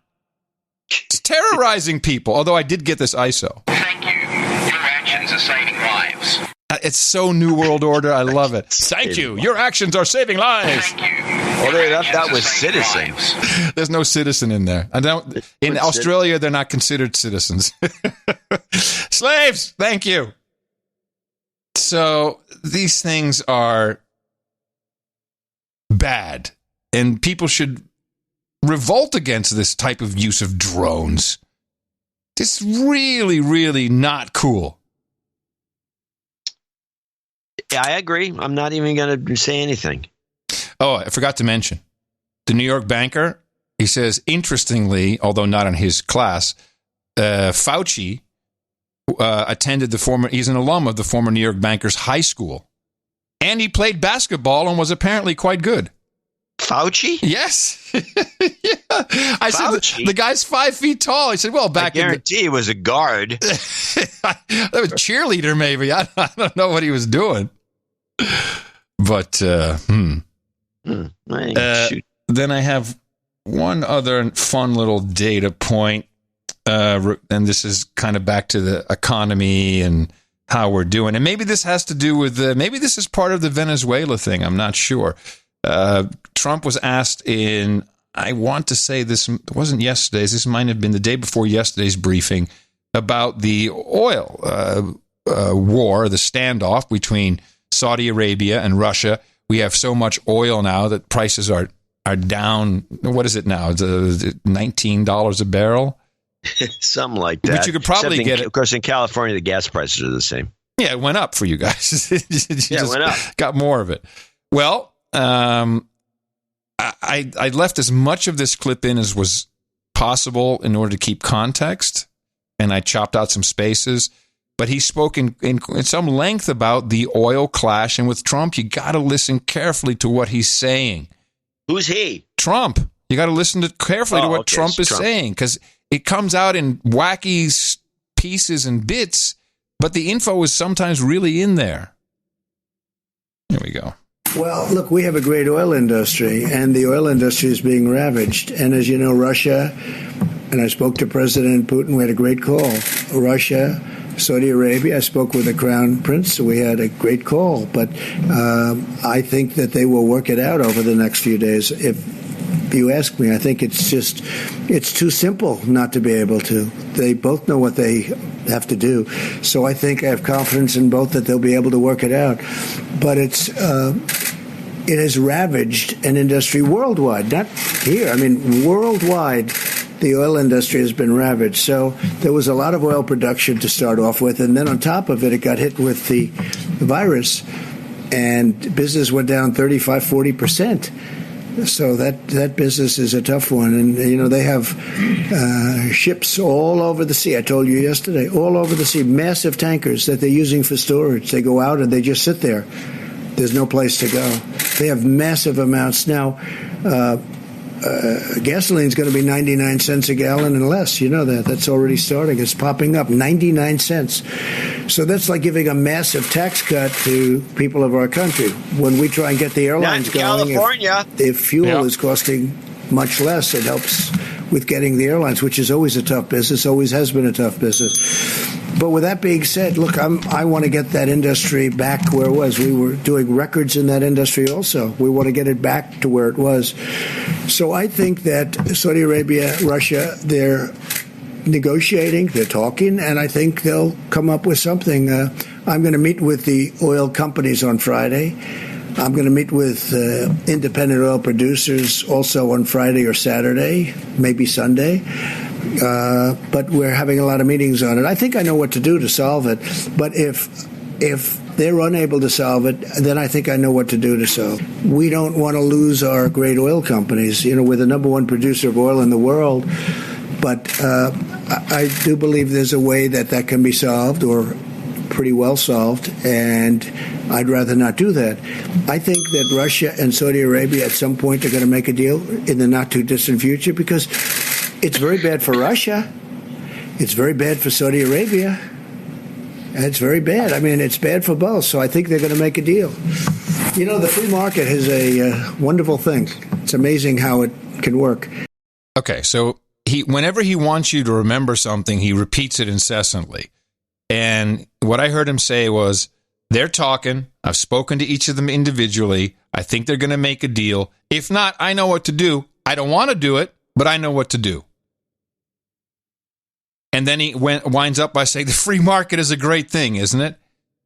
It's terrorizing people, although I did get this ISO. Thank you. Your actions are saving lives. It's so New World Order. I love it. Thank you. Your actions are saving lives. Thank you. Well, that was citizens. There's no citizen in there. In Australia, they're not considered citizens. Slaves. Thank you. So these things are bad, and people should revolt against this type of use of drones. It's really, really not cool. Yeah, I agree. I'm not even going to say anything. Oh, I forgot to mention. The New York banker, he says, interestingly, although not in his class, Fauci attended he's an alum of the former New York Bankers High School. And he played basketball and was apparently quite good. Fauci? Yes. Yeah. I Fauci? Said, the guy's 5 feet tall. He said, well, I guarantee he was a guard. That was a cheerleader, maybe. I don't know what he was doing. But, Then I have one other fun little data point. And this is kind of back to the economy and how we're doing. And maybe this has to do with, maybe this is part of the Venezuela thing. I'm not sure. Trump was asked I want to say this wasn't yesterday's, this might have been the day before yesterday's briefing about the oil war, the standoff between Saudi Arabia and Russia. We have so much oil now that prices are down. What is it now? It's $19 a barrel? Something like that. But you could probably get it. Of course, in California, the gas prices are the same. Yeah, it went up for you guys. It went up. Got more of it. Well, I left as much of this clip in as was possible in order to keep context, and I chopped out some spaces. But he spoke in some length about the oil clash, and with Trump, you got to listen carefully to what he's saying. Who's he? Trump. You got to listen carefully to what Trump is saying, because it comes out in wacky pieces and bits, but the info is sometimes really in there. Here we go. Well, look, we have a great oil industry, and the oil industry is being ravaged. And as you know, Russia, and I spoke to President Putin, we had a great call. Russia, Saudi Arabia, I spoke with the Crown Prince, so we had a great call. But I think that they will work it out over the next few days. If you ask me, I think it's too simple not to be able to. They both know what they have to do. So I think I have confidence in both that they'll be able to work it out. But it has ravaged an industry worldwide, not here. I mean, worldwide, the oil industry has been ravaged. So there was a lot of oil production to start off with. And then on top of it, it got hit with the virus. and business went down 35, 40%. So that business is a tough one. And, they have ships all over the sea. I told you yesterday, all over the sea, massive tankers that they're using for storage. They go out and they just sit there. There's no place to go. They have massive amounts. Now, gasoline is going to be 99 cents a gallon and less. You know that. That's already starting. It's popping up, 99 cents. So that's like giving a massive tax cut to people of our country. When we try and get the airlines going, California. If fuel is costing much less, it helps with getting the airlines, which is always a tough business, always has been a tough business. But with that being said, look, I want to get that industry back where it was. We were doing records in that industry also. We want to get it back to where it was. So I think that Saudi Arabia, Russia, they're negotiating, they're talking, and I think they'll come up with something. I'm going to meet with the oil companies on Friday. I'm going to meet with independent oil producers also on Friday or Saturday, maybe Sunday. But we're having a lot of meetings on it. I think I know what to do to solve it. But if they're unable to solve it, then I think I know what to do to solve it. We don't want to lose our great oil companies. We're the number one producer of oil in the world. But I do believe there's a way that can be solved, or pretty well solved, and I'd rather not do that. I think that Russia and Saudi Arabia at some point are going to make a deal in the not-too-distant future, because it's very bad for Russia. It's very bad for Saudi Arabia. And it's very bad. I mean, it's bad for both, so I think they're going to make a deal. The free market is a wonderful thing. It's amazing how it can work. Okay, so whenever he wants you to remember something, he repeats it incessantly. And what I heard him say was, they're talking. I've spoken to each of them individually. I think they're going to make a deal. If not, I know what to do. I don't want to do it, but I know what to do. And then he winds up by saying the free market is a great thing, isn't it?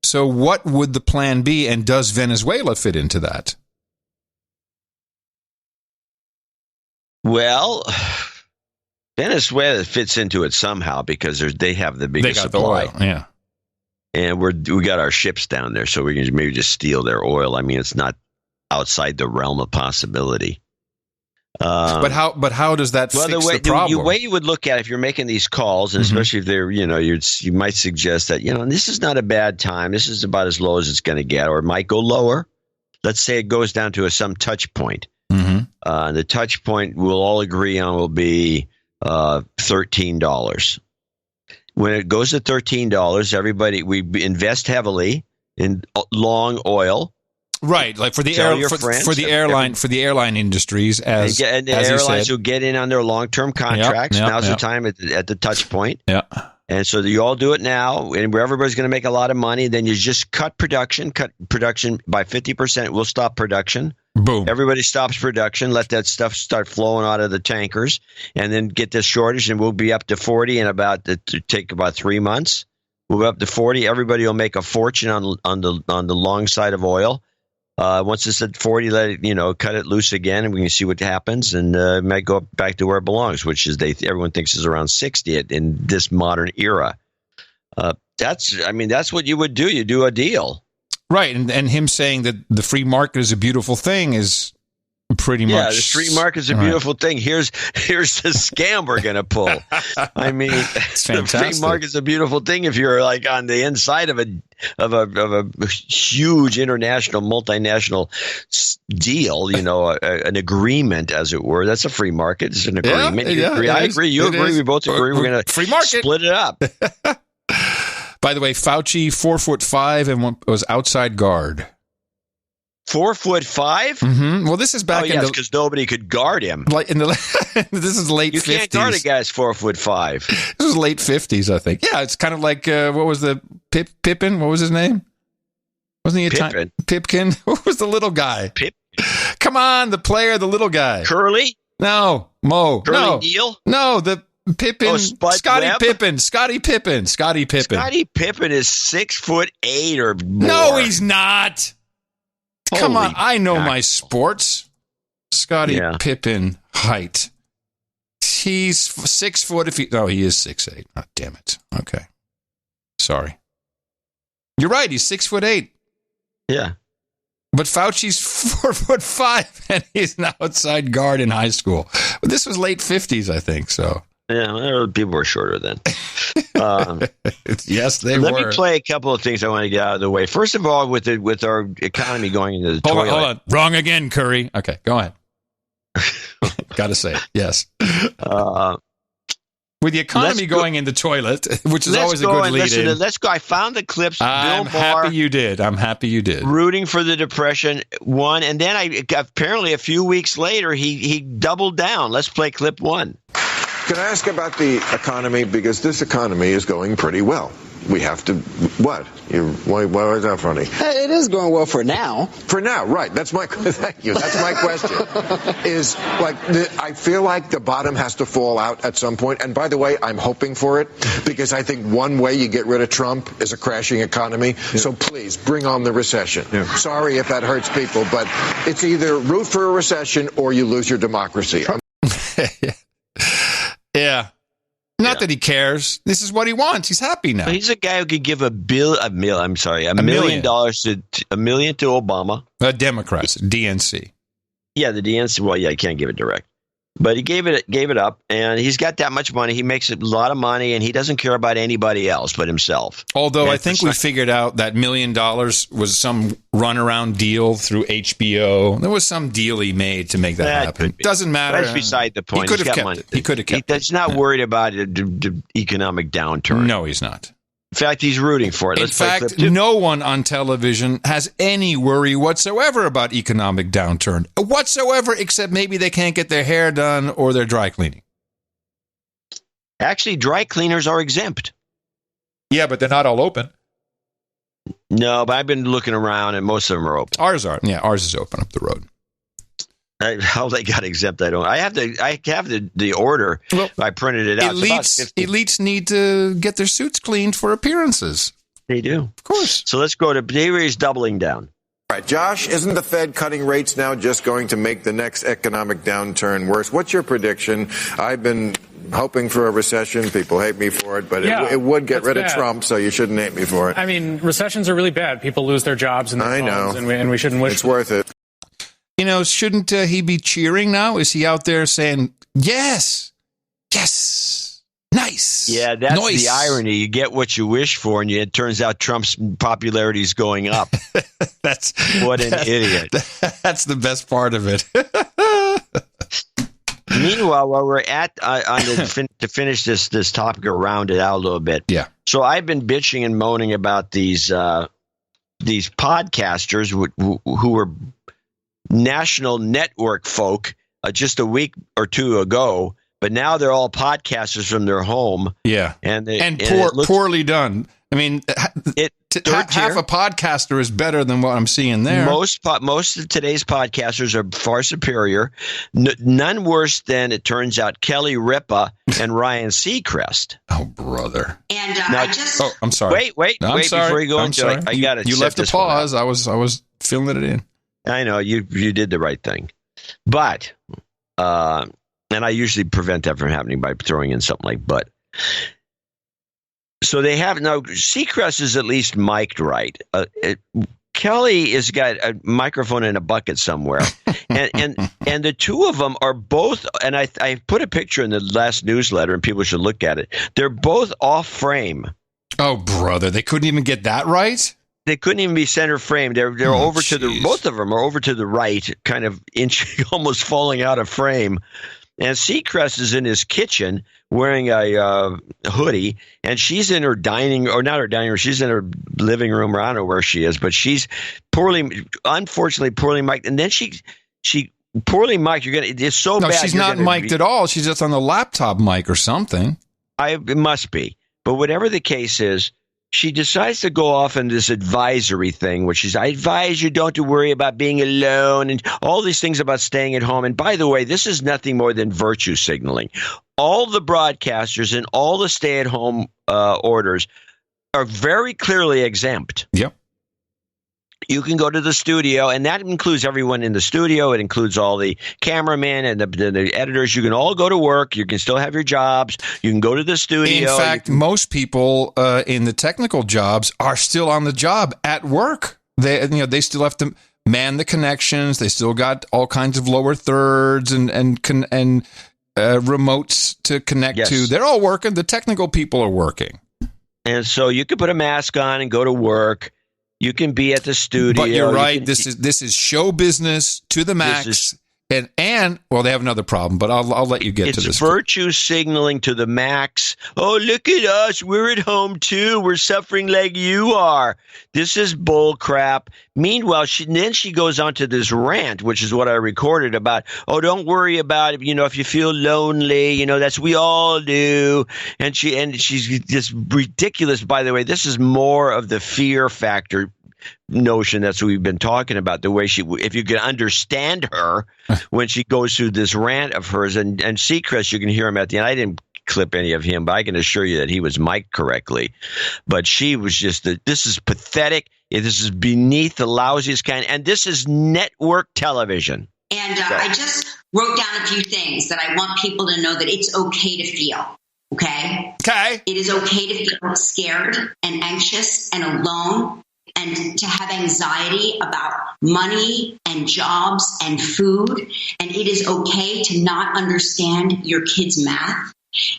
So what would the plan be, and does Venezuela fit into that? Well, Venezuela fits into it somehow because they have the biggest supply. The oil, yeah. And we got our ships down there, so we can maybe just steal their oil. I mean, it's not outside the realm of possibility. But how does that fix the problem? The way you would look at it, if you're making these calls, and especially if they're, you might suggest that, this is not a bad time. This is about as low as it's going to get, or it might go lower. Let's say it goes down to some touch point. The touch point we'll all agree on will be $13. When it goes to $13, we invest heavily in long oil. Right, like for the airline industries, and the airlines will get in on their long-term contracts. Now's the time at the touch point. Yeah, and so you all do it now, and where everybody's going to make a lot of money. Then you just cut production by 50%. We'll stop production. Boom. Everybody stops production. Let that stuff start flowing out of the tankers, and then get this shortage, and we'll be up to 40 in take about 3 months. We'll be up to 40. Everybody will make a fortune on the long side of oil. Once it's at 40, let it, cut it loose again, and we can see what happens, and it might go back to where it belongs, which is everyone thinks is around 60 in this modern era. That's what you would do. You do a deal. Right, and him saying that the free market is a beautiful thing is pretty much... Yeah, the free market is a beautiful thing. Here's the scam we're going to pull. I mean, the free market is a beautiful thing if you're like on the inside of a huge international, multinational deal, an agreement, as it were. That's a free market. It's an agreement. I agree. You agree. We both agree. We're going to split it up. By the way, Fauci, 4'5" and was outside guard. 4'5"? Mm-hmm. Well, this is back in because nobody could guard him. Like this is late 50s. You can't guard a guy's 4'5". This was late 50s, I think. Yeah, it's kind of like what was the Pippin? What was his name? Wasn't he a Pippin? Pipkin? What was the little guy? Come on, the player, the little guy. Curly? No, Mo. Curly Neal? No, the Pippin. Scottie Pippen. Scottie Pippen is 6'8" or more. No, he's not. Come on, I know my sports. Scottie Pippen height. He's 6 foot. He is 6'8". Oh, damn it. Okay, sorry. You're right. He's 6'8". Yeah. But Fauci's 4'5", and he's an outside guard in high school. But this was late 50s, I think. So yeah, people were shorter then. Yes, they were. Let me play a couple of things I want to get out of the way. First of all, with our economy going into the toilet. Hold on. Wrong again, Curry. Okay, go ahead. Got to say it. Yes. With the economy going in the toilet, which is always a good lead-in. Let's go. I found the clips. I'm happy you did. Rooting for the Depression won, and then apparently a few weeks later he doubled down. Let's play clip 1. Can I ask about the economy? Because this economy is going pretty well. We have to, what? Why is that funny? It is going well for now. For now, right. Thank you. That's my question. I feel like the bottom has to fall out at some point. And by the way, I'm hoping for it because I think one way you get rid of Trump is a crashing economy. Yeah. So please bring on the recession. Yeah. Sorry if that hurts people, but it's either root for a recession or you lose your democracy. Yeah. Not that he cares. This is what he wants. He's happy now. But he's a guy who could give $1 million to Obama. Democrats, DNC. Yeah, the DNC. Well, yeah, he can't give it direct. But he gave it up, and he's got that much money. He makes a lot of money, and he doesn't care about anybody else but himself. Although I think we figured out that $1 million was some runaround deal through HBO. There was some deal he made to make that happen. Doesn't matter. That's beside the point. He could have kept it. He could have kept it. He's not worried about the economic downturn. No, he's not. In fact, he's rooting for it. In fact, no one on television has any worry whatsoever about economic downturn. Whatsoever, except maybe they can't get their hair done or their dry cleaning. Actually, dry cleaners are exempt. Yeah, but they're not all open. No, but I've been looking around, and most of them are open. Ours are. Yeah, ours is open up the road. How they got exempt, I don't. I have the order. Well, I printed it out. Elites need to get their suits cleaned for appearances. They do, of course. So let's go to Davies doubling down. All right, Josh, isn't the Fed cutting rates now just going to make the next economic downturn worse? What's your prediction? I've been hoping for a recession. People hate me for it, but it would get rid of Trump, so you shouldn't hate me for it. I mean, recessions are really bad. People lose their jobs and their phones, and we shouldn't wish it's worth it. You know, shouldn't he be cheering now? Is he out there saying, yes, yes, nice? Yeah, that's the irony. You get what you wish for, and it turns out Trump's popularity is going up. What an idiot. That's the best part of it. Meanwhile, while we're at to finish this topic or round it out a little bit. Yeah. So I've been bitching and moaning about these podcasters who were national network folk just a week or two ago, but now they're all podcasters from their home. Yeah, poorly done. I mean, half a podcaster is better than what I'm seeing there. Most of today's podcasters are far superior. None worse than, it turns out, Kelly Ripa and Ryan Seacrest. Oh, brother! And I'm sorry. Wait! Before you go into it, I got it. You left a pause. I was filling it in. I know you did the right thing, but and I usually prevent that from happening by throwing in something like "but." So they have now. Seacrest is at least mic'd right. Kelly has got a microphone in a bucket somewhere, and the two of them are both. And I put a picture in the last newsletter, and people should look at it. They're both off frame. Oh, brother! They couldn't even get that right. They couldn't even be center frame. They're over to the. Both of them are over to the right, kind of almost falling out of frame. And Seacrest is in his kitchen wearing a hoodie, and she's in her not her dining room. She's in her living room, or I don't know where she is, but she's unfortunately poorly mic'd. And then she poorly mic'd. It's so bad. No, she's not mic'd at all. She's just on the laptop mic or something. It must be. But whatever the case is, she decides to go off in this advisory thing, which is, I advise you don't to worry about being alone and all these things about staying at home. And by the way, this is nothing more than virtue signaling. All the broadcasters and all the stay-at-home orders are very clearly exempt. Yep. You can go to the studio, and that includes everyone in the studio. It includes all the cameramen and the editors. You can all go to work. You can still have your jobs. You can go to the studio. In fact, most people in the technical jobs are still on the job at work. They still have to man the connections. They still got all kinds of lower thirds and remotes to connect to. They're all working. The technical people are working. And so you can put a mask on and go to work. You can be at the studio. But you're right. This is show business to the max. And well, they have another problem, but I'll let you get to this. It's virtue signaling to the max. Oh, look at us. We're at home, too. We're suffering like you are. This is bull crap. Meanwhile, then she goes on to this rant, which is what I recorded about, oh, don't worry about it. If you feel lonely, that's we all do. And she's just ridiculous. By the way, this is more of the fear factor notion that's what we've been talking about, the way if you can understand her when she goes through this rant of hers, and see Chris, you can hear him at the end. I didn't clip any of him, but I can assure you that he was mic'd correctly. But she was just, this is pathetic. This is beneath the lousiest kind, and this is network television. And I just wrote down a few things that I want people to know that it's okay to feel. Okay? Okay. It is okay to feel scared and anxious and alone, and to have anxiety about money and jobs and food. And it is okay to not understand your kids' math.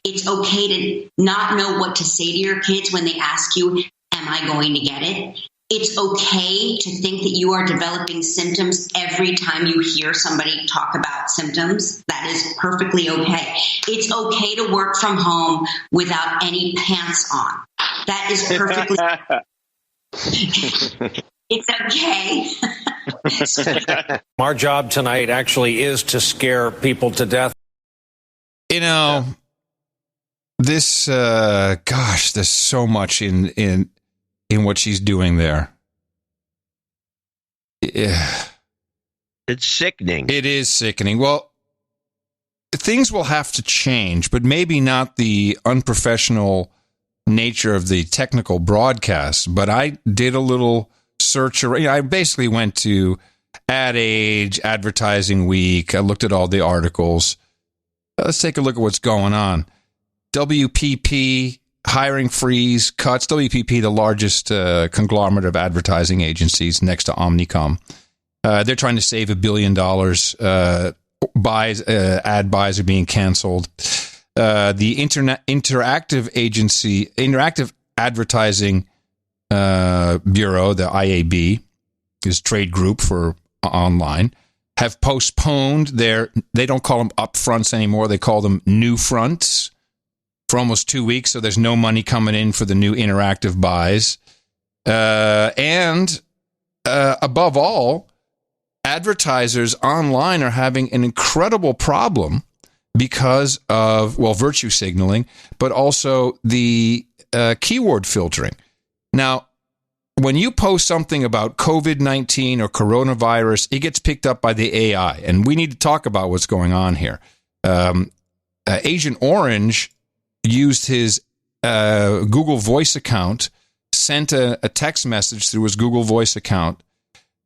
It's okay to not know what to say to your kids when they ask you, am I going to get it? It's okay to think that you are developing symptoms every time you hear somebody talk about symptoms. That is perfectly okay. It's okay to work from home without any pants on. That is perfectly It's okay. Our job tonight actually is to scare people to death. This, there's so much in what she's doing there. Yeah. It's sickening. It is sickening. Well, things will have to change, but maybe not the unprofessional nature of the technical broadcast. But I did a little search. I basically went to Ad Age, Advertising Week. I looked at all the articles. Let's take a look at what's going on. WPP, hiring freeze, cuts. WPP, the largest conglomerate of advertising agencies next to Omnicom. They're trying to save $1 billion. Ad buys are being canceled. The Interactive Advertising Bureau, the IAB, is trade group for online, have postponed they don't call them upfronts anymore. They call them new fronts for almost 2 weeks. So there's no money coming in for the new interactive buys. And above all, advertisers online are having an incredible problem because of, virtue signaling, but also the keyword filtering. Now, when you post something about COVID-19 or coronavirus, it gets picked up by the AI, and we need to talk about what's going on here. Agent Orange used his Google Voice account, sent a text message through his Google Voice account,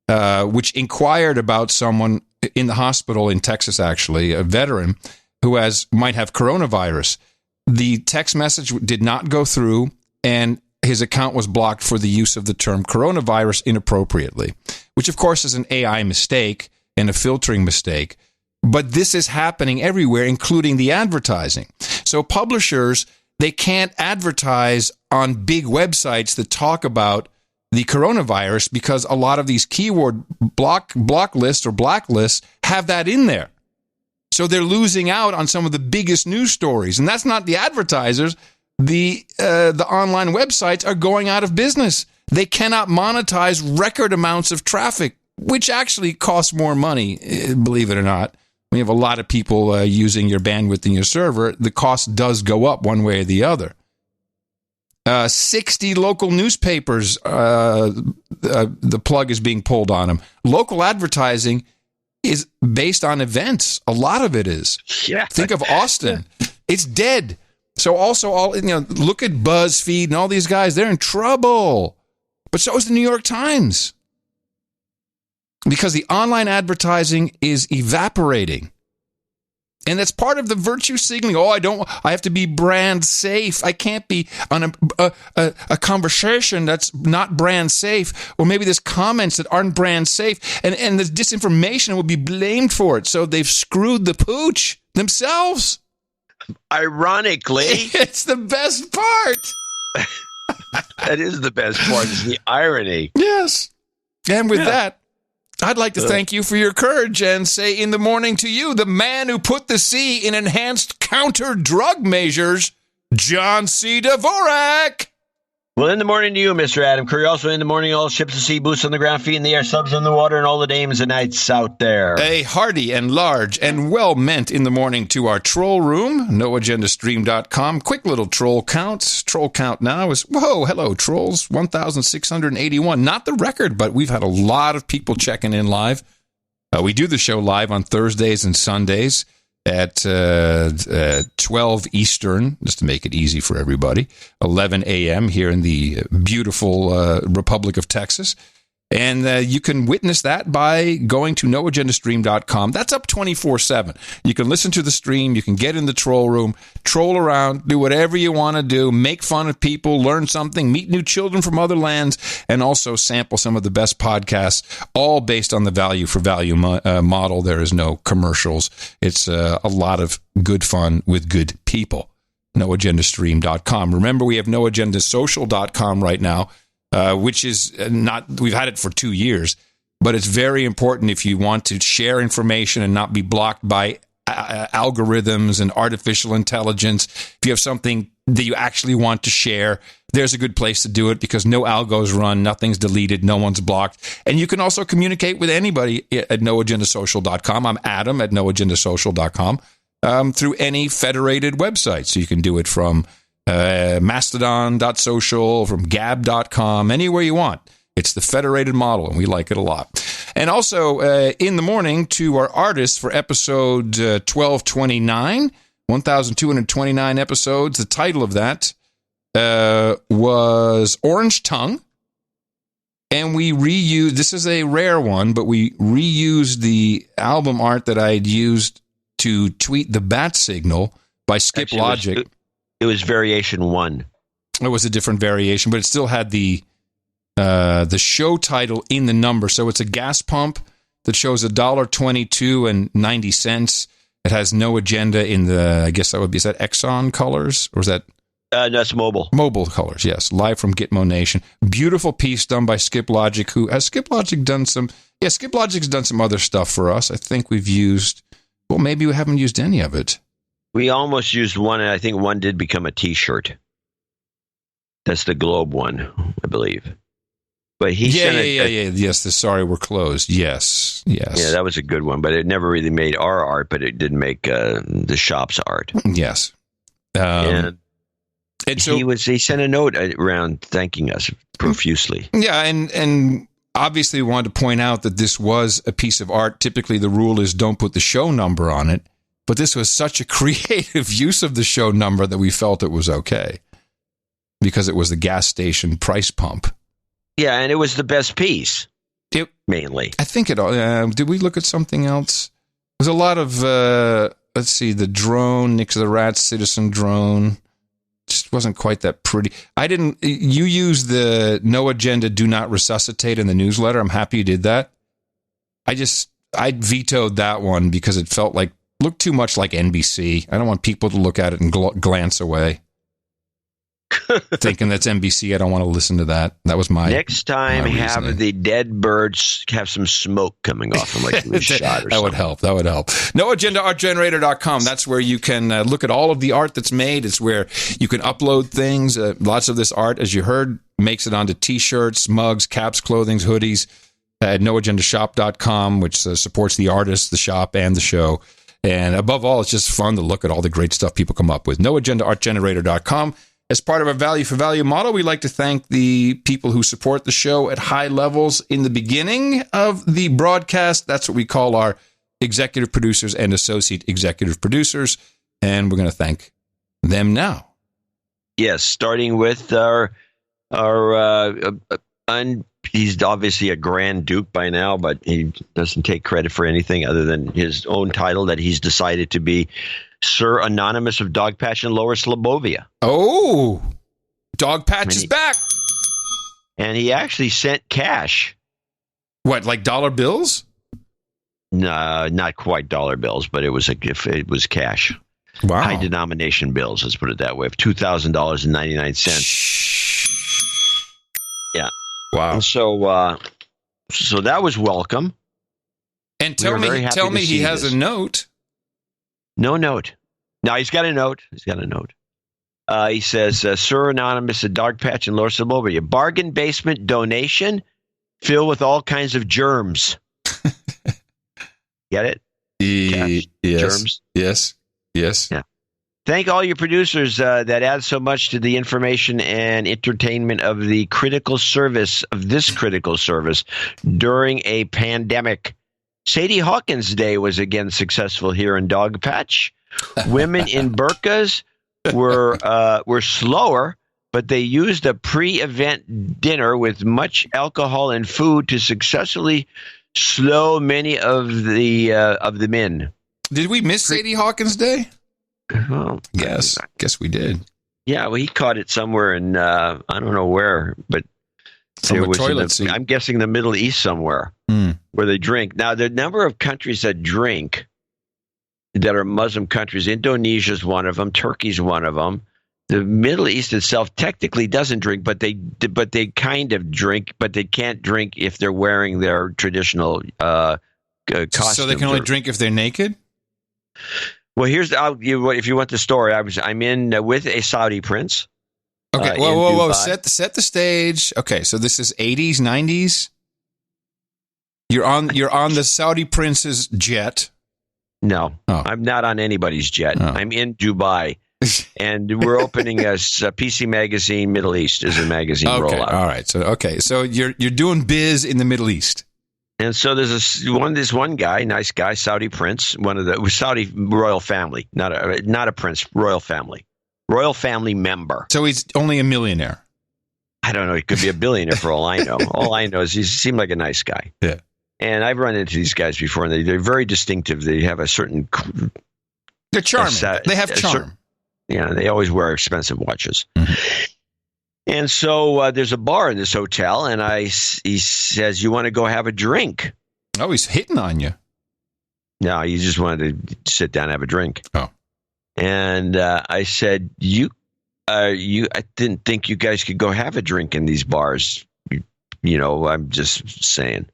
which inquired about someone in the hospital in Texas, actually, a veteran, who might have coronavirus. The text message did not go through, and his account was blocked for the use of the term coronavirus inappropriately, which, of course, is an AI mistake and a filtering mistake. But this is happening everywhere, including the advertising. So publishers, they can't advertise on big websites that talk about the coronavirus because a lot of these keyword block lists or blacklists have that in there. So they're losing out on some of the biggest news stories. And that's not the advertisers. The online websites are going out of business. They cannot monetize record amounts of traffic, which actually costs more money, believe it or not. When you have a lot of people using your bandwidth in your server, the cost does go up one way or the other. 60 local newspapers, the plug is being pulled on them. Local advertising is based on events. A lot of it is. Yeah. Think of Austin. It's dead. So also look at BuzzFeed and all these guys. They're in trouble. But so is the New York Times. Because the online advertising is evaporating. And that's part of the virtue signaling. I have to be brand safe. I can't be on a conversation that's not brand safe. Or maybe there's comments that aren't brand safe. And the disinformation will be blamed for it. So they've screwed the pooch themselves. Ironically. It's the best part. That is the best part, is the irony. Yes. And with that, I'd like to thank you for your courage and say in the morning to you, the man who put the C in enhanced counter-drug measures, John C. Dvorak. Well, in the morning to you, Mr. Adam Curry. Also in the morning, all ships at sea, boots on the ground, feet in the air, subs in the water, and all the dames and knights out there. A hearty and large and well-meant in the morning to our troll room, noagendastream.com. Quick little troll count. Troll count now is, hello, trolls, 1,681. Not the record, but we've had a lot of people checking in live. We do the show live on Thursdays and Sundays at 12 Eastern, just to make it easy for everybody, 11 a.m. here in the beautiful Republic of Texas. And you can witness that by going to noagendastream.com. That's up 24/7. You can listen to the stream. You can get in the troll room, troll around, do whatever you want to do, make fun of people, learn something, meet new children from other lands, and also sample some of the best podcasts, all based on the value for value model. There is no commercials. It's a lot of good fun with good people. noagendastream.com. Remember, we have noagendasocial.com right now. Which is not, we've had it for 2 years, but it's very important if you want to share information and not be blocked by algorithms and artificial intelligence. If you have something that you actually want to share, there's a good place to do it because no algos run, nothing's deleted, no one's blocked. And you can also communicate with anybody at noagendasocial.com. I'm Adam at noagendasocial.com through any federated website. So you can do it from Mastodon.social, from Gab.com, anywhere you want. It's the federated model, and we like it a lot. And also, in the morning, to our artists for episode 1229, 1,229 episodes. The title of that was Orange Tongue. And we reused, this is a rare one, but we reused the album art that I had used to tweet the bat signal by Skip Logic. It was variation 1. It was a different variation, but it still had the show title in the number. So it's a gas pump that shows $1.22.90. It has no agenda in the, I guess that would be, is that Exxon colors? Or is that? No, it's mobile. Mobile colors, yes. Live from Gitmo Nation. Beautiful piece done by Skip Logic, who, has Skip Logic done some, Skip Logic's done some other stuff for us. I think we've used, well, maybe we haven't used any of it. We almost used one, and I think one did become a T-shirt. That's the Globe one, I believe. But he sent it. Yes, the Sorry We're Closed. Yes. Yeah, that was a good one, but it never really made our art, but it did make the shop's art. Yes. And so he sent a note around thanking us profusely. Yeah, and obviously we wanted to point out that this was a piece of art. Typically the rule is don't put the show number on it. But this was such a creative use of the show number that we felt it was okay because it was the gas station price pump. Yeah, and it was the best piece, mainly. I think it. Did we look at something else? There's a lot of, let's see, the drone, Nick the Rat, Citizen Drone. Just wasn't quite that pretty. You used the No Agenda, Do Not Resuscitate in the newsletter. I'm happy you did that. I vetoed that one because it looked too much like NBC. I don't want people to look at it and glance away. Thinking that's NBC, I don't want to listen to that. That was my next time. Have the dead birds have some smoke coming off them, like it was shot or that would help. That would help. NoAgendaArtGenerator.com. That's where you can look at all of the art that's made. It's where you can upload things. Lots of this art, as you heard, makes it onto T-shirts, mugs, caps, clothing, hoodies. At NoAgendaShop.com, which supports the artist, the shop, and the show. And above all, it's just fun to look at all the great stuff people come up with. NoAgendaArtGenerator.com. As part of our value for value model, we like to thank the people who support the show at high levels in the beginning of the broadcast. That's what we call our executive producers and associate executive producers. And we're going to thank them now. Yes, starting with our he's obviously a Grand Duke by now, but he doesn't take credit for anything other than his own title that he's decided to be Sir Anonymous of Dogpatch and Lower Slobovia. Oh, Dogpatch is back. And he actually sent cash. What, like dollar bills? No, not quite dollar bills, but it was cash. Wow. High denomination bills, let's put it that way, of $2,000.99. Yeah. Wow. And so that was welcome. And tell me he has a note. No note. No, he's got a note. He says, Sir Anonymous at Dogpatch and Lower Slobovia, bargain basement donation filled with all kinds of germs. Get it? Yes. Germs. Yes. Yeah. Thank all your producers that add so much to the information and entertainment of this critical service during a pandemic. Sadie Hawkins Day was again successful here in Dogpatch. Women in burqas were slower, but they used a pre-event dinner with much alcohol and food to successfully slow many of the men. Did we miss Sadie Hawkins Day? Well, guess we did. Yeah, well, he caught it somewhere in I don't know where, but From a toilet seat. I'm guessing the Middle East somewhere where they drink. Now, the number of countries that drink that are Muslim countries, Indonesia's one of them, Turkey's one of them. The Middle East itself technically doesn't drink, but they kind of drink, but they can't drink if they're wearing their traditional costumes. So they can only drink if they're naked? Well, if you want the story, I'm in with a Saudi prince. Okay, whoa! Set the stage. Okay, so this is 80s, 90s. You're on the Saudi prince's jet. No, I'm not on anybody's jet. Oh. I'm in Dubai, and we're opening a PC Magazine Middle East as a magazine rollout. All right, so you're doing biz in the Middle East. And so there's this one guy, nice guy, Saudi prince, one of the Saudi royal family, not a prince, royal family member. So he's only a millionaire. I don't know. He could be a billionaire for all I know. All I know is he seemed like a nice guy. Yeah. And I've run into these guys before, and they're very distinctive. They have a certain. They're charming. They have charm. They always wear expensive watches. Mm-hmm. And so there's a bar in this hotel, and he says, "You want to go have a drink?" Oh, he's hitting on you. No, he just wanted to sit down and have a drink. Oh. And I said, I didn't think you guys could go have a drink in these bars. I'm just saying.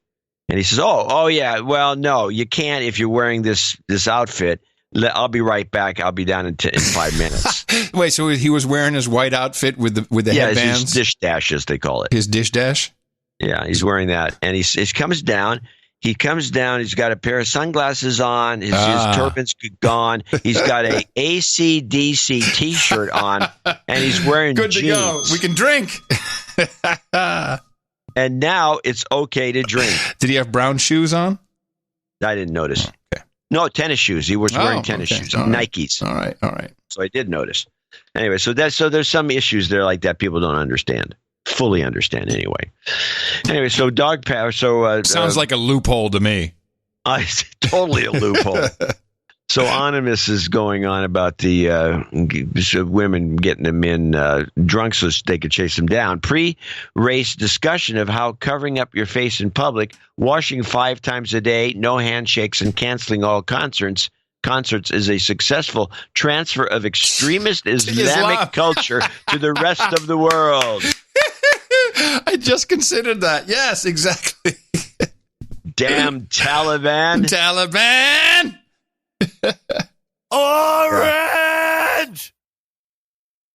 And he says, oh yeah. Well, no, you can't if you're wearing this outfit. I'll be right back. I'll be down in 5 minutes. Wait, so he was wearing his white outfit with the headbands? His dish dash, as they call it. His dish dash? Yeah, he's wearing that. And he comes down. He's got a pair of sunglasses on. His turban's gone. He's got a AC/DC T-shirt on, and he's wearing Good jeans. to go. We can drink. And now it's okay to drink. Did he have brown shoes on? I didn't notice. Oh, okay. No, tennis shoes. He was wearing tennis shoes, Nikes. All right. So I did notice. Anyway, so there's some issues there like that people don't fully understand anyway. Anyway, so dog power. So sounds like a loophole to me. Totally a loophole. So Anonymous is going on about the women getting them in drunk so they could chase them down. Pre-race discussion of how covering up your face in public, washing 5 times a day, no handshakes, and canceling all concerts is a successful transfer of extremist Islamic culture to the rest of the world. I just considered that. Yes, exactly. Damn Taliban. Orange!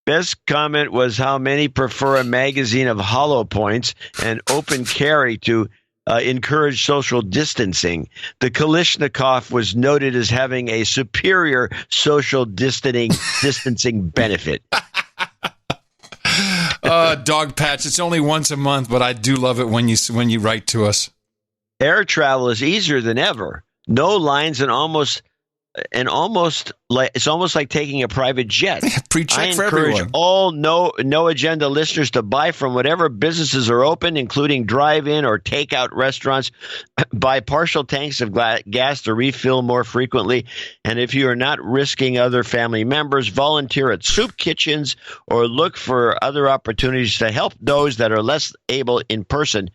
Best comment was how many prefer a magazine of hollow points and open carry to encourage social distancing. The Kalashnikov was noted as having a superior social distancing benefit. Dogpatch, it's only once a month, but I do love it when you write to us. Air travel is easier than ever. No lines and almost and almost like it's almost like taking a private jet. Pre-check for encourage everyone. all no agenda listeners to buy from whatever businesses are open, including drive-in or takeout restaurants. Buy partial tanks of gas to refill more frequently. And if you are not risking other family members, volunteer at soup kitchens or look for other opportunities to help those that are less able in person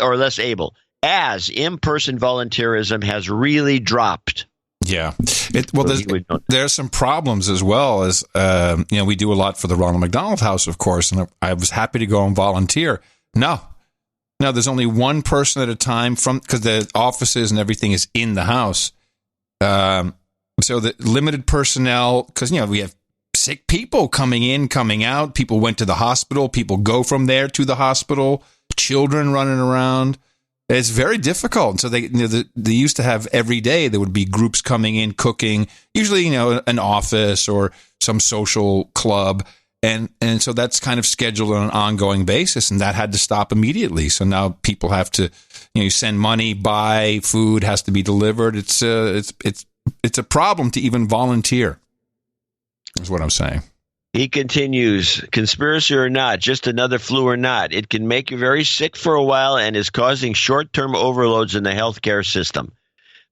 or less able, as in-person volunteerism has really dropped. Yeah. There's some problems as well as, we do a lot for the Ronald McDonald House, of course, and I was happy to go and volunteer. No, there's only one person at a time because the offices and everything is in the house. So the limited personnel, because, we have sick people coming in, coming out. People went to the hospital. People go from there to the hospital. Children running around. It's very difficult. So they used to have every day there would be groups coming in, cooking, usually, an office or some social club. And so that's kind of scheduled on an ongoing basis. And that had to stop immediately. So now people have to, you send money, buy food, has to be delivered. It's a problem to even volunteer, is what I'm saying. He continues, conspiracy or not, just another flu or not, it can make you very sick for a while and is causing short-term overloads in the healthcare system.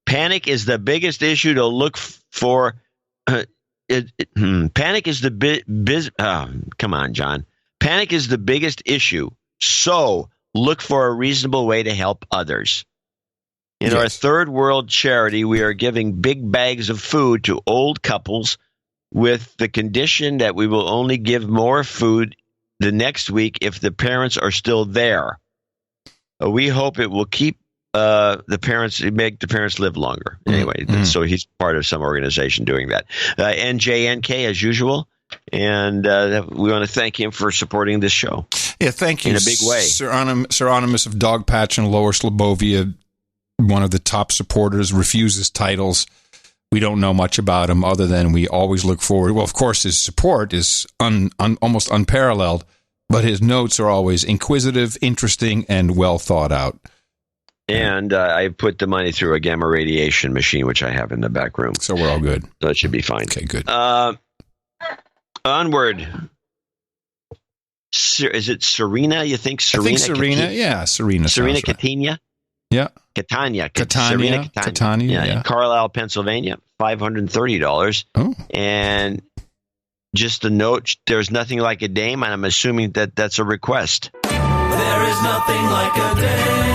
Panic is the biggest issue to look for. Panic is come on, John. Panic is the biggest issue. So look for a reasonable way to help others. In our third world charity, we are giving big bags of food to old couples with the condition that we will only give more food the next week if the parents are still there. We hope it will keep make the parents live longer. Anyway, so he's part of some organization doing that. NJNK as usual, and we want to thank him for supporting this show. Yeah, thank you. In a big way. Sir Onimus of Dogpatch in Lower Slobovia, one of the top supporters, refuses titles. We don't know much about him other than we always look forward. Well, of course, his support is almost unparalleled, but his notes are always inquisitive, interesting, and well thought out. And I put the money through a gamma radiation machine, which I have in the back room. So we're all good. So it should be fine. Okay, good. Onward. Is it Serena? You think Serena? I think Serena. Yeah, Serena. Serena Catania? Yeah. Catania. Catania. Yeah. In Carlisle, Pennsylvania, $530. Oh. And just a note, there's nothing like a dame, and I'm assuming that that's a request. There is nothing like a dame.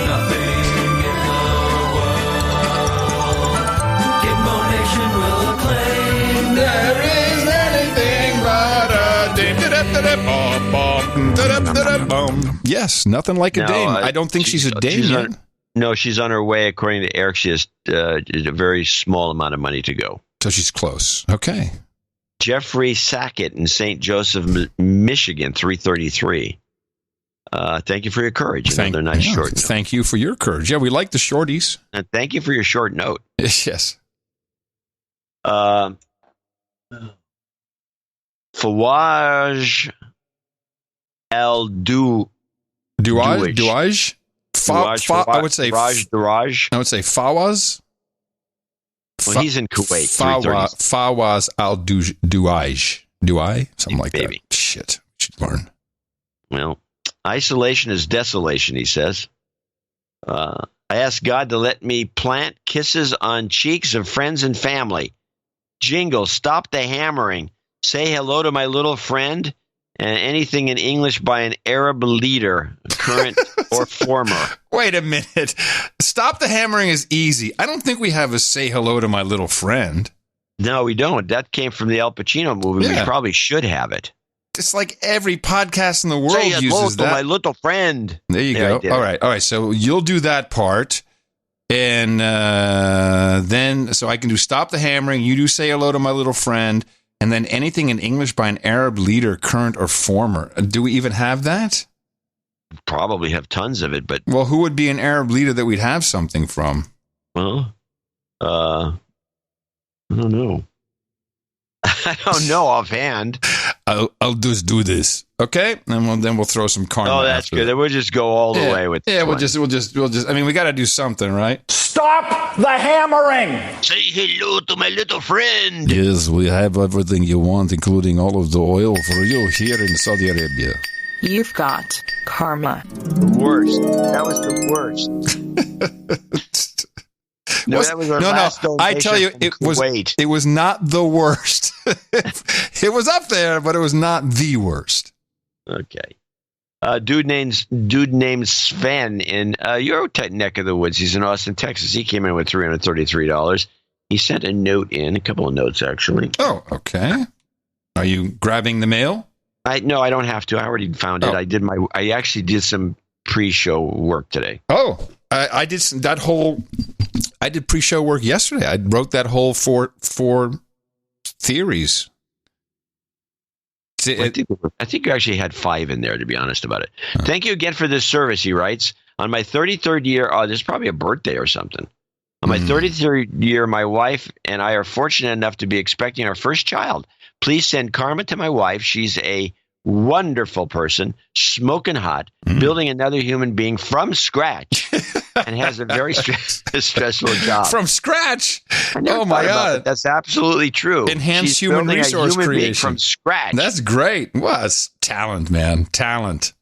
Nothing in the world. Gimbo Nation will acclaim. There is anything but a dame. Yes, nothing like a dame. I don't think she's a dame yet. No, she's on her way. According to Eric, she has a very small amount of money to go. So she's close. Okay. Jeffrey Sackett in St. Joseph, Michigan, 333. Thank you for your courage. Another nice short note. Thank you for your courage. Yeah, we like the shorties. And thank you for your short note. Yes. Fawaj Duaj? I would say Duraj. I would say Fawaz. Well, he's in Kuwait. Fawaz al-Duaj. Duai? Something like baby. That. Shit. Should learn. Well, isolation is desolation, he says. I asked God to let me plant kisses on cheeks of friends and family. Jingle, stop the hammering. Say hello to my little friend. And anything in English by an Arab leader, current or former. Wait a minute. Stop the hammering is easy. I don't think we have a say hello to my little friend. No, we don't. That came from the Al Pacino movie. Yeah. We probably should have it. It's like every podcast in the world say uses hello that. To my little friend. There you go. All right. So you'll do that part. And then, so I can do stop the hammering. You do say hello to my little friend. And then anything in English by an Arab leader, current or former. Do we even have that? Probably have tons of it, but... Well, who would be an Arab leader that we'd have something from? Well, I don't know. I don't know offhand. I'll just do this, okay? And then we'll throw some karma. Oh, that's good. Then we'll just go all the way with. Yeah, we'll just. I mean, we got to do something, right? Stop the hammering. Say hello to my little friend. Yes, we have everything you want, including all of the oil for you here in Saudi Arabia. You've got karma. The worst. That was the worst. That was our last donation. I tell you, it was not the worst. It was up there, but it was not the worst. Okay. Dude named Sven in your neck of the woods. He's in Austin, Texas. He came in with $333. He sent a note in, a couple of notes actually. Oh, okay. Are you grabbing the mail? No, I don't have to. I already found it. I actually did some pre-show work today. Oh, I did I did pre-show work yesterday. I wrote that whole four theories. I think you actually had 5 in there, to be honest about it. Oh. Thank you again for this service, he writes. On my 33rd year, this is probably a birthday or something. On my 33rd year, my wife and I are fortunate enough to be expecting our first child. Please send karma to my wife. She's a wonderful person, smoking hot, building another human being from scratch, and has a very stressful job. From scratch? Oh, my God. That's absolutely true. Enhanced human resource creation. From scratch. That's great. Well, it's talent, man. Talent.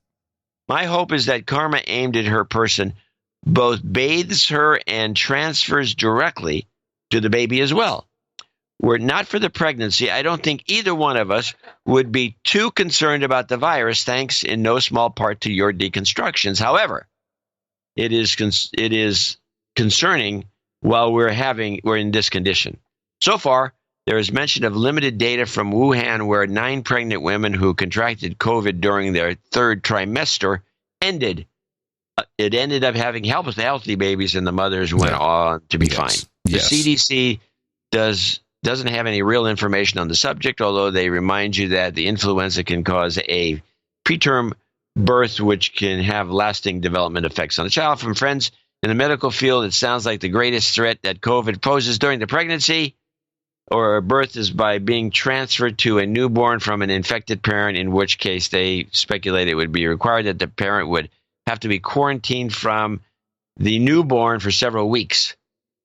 My hope is that karma aimed at her person both bathes her and transfers directly to the baby as well. Were it not for the pregnancy, I don't think either one of us would be too concerned about the virus, thanks in no small part to your deconstructions. However, it is concerning while we're in this condition. So far, there is mention of limited data from Wuhan where 9 pregnant women who contracted COVID during their 3rd trimester ended. It ended up having healthy babies, and the mothers went on to be fine. The CDC doesn't have any real information on the subject, although they remind you that the influenza can cause a preterm birth, which can have lasting development effects on the child. From friends in the medical field, it sounds like the greatest threat that COVID poses during the pregnancy or birth is by being transferred to a newborn from an infected parent, in which case they speculate it would be required that the parent would have to be quarantined from the newborn for several weeks.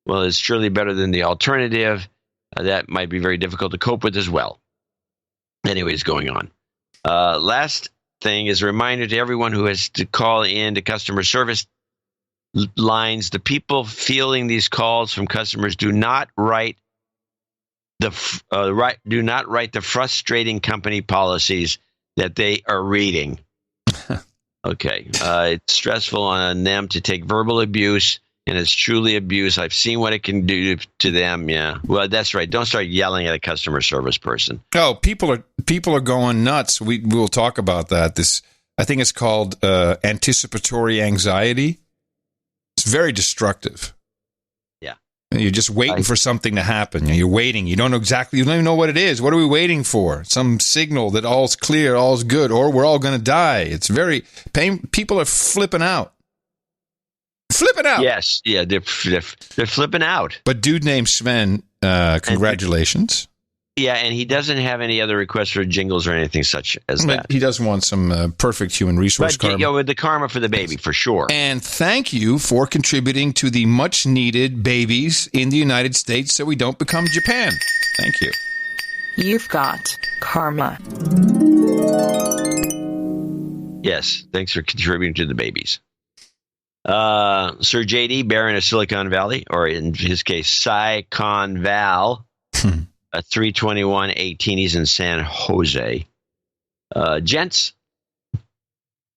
Well, it's surely better than the alternative. That might be very difficult to cope with as well. Anyways, going on. Last thing is a reminder to everyone who has to call in to customer service lines. The people fielding these calls from customers do not write the frustrating company policies that they are reading. Okay, it's stressful on them to take verbal abuse. And it's truly abuse. I've seen what it can do to them. Yeah. Well, that's right. Don't start yelling at a customer service person. Oh, people are going nuts. We'll talk about that. I think it's called anticipatory anxiety. It's very destructive. Yeah. You're just waiting for something to happen. You're waiting. You don't even know what it is. What are we waiting for? Some signal that all's clear, all's good, or we're all going to die. It's very people are flipping out. Flipping out. Yes. Yeah, they're flipping out. But dude named Sven, congratulations. And he doesn't have any other requests for jingles or anything such as that. He does want some perfect human resource karma. With the karma for the baby, for sure. And thank you for contributing to the much-needed babies in the United States so we don't become Japan. Thank you. You've got karma. Yes, thanks for contributing to the babies. Sir J.D., Baron of Silicon Valley, or in his case, Sicon Val, 321-18. He's in San Jose. Gents,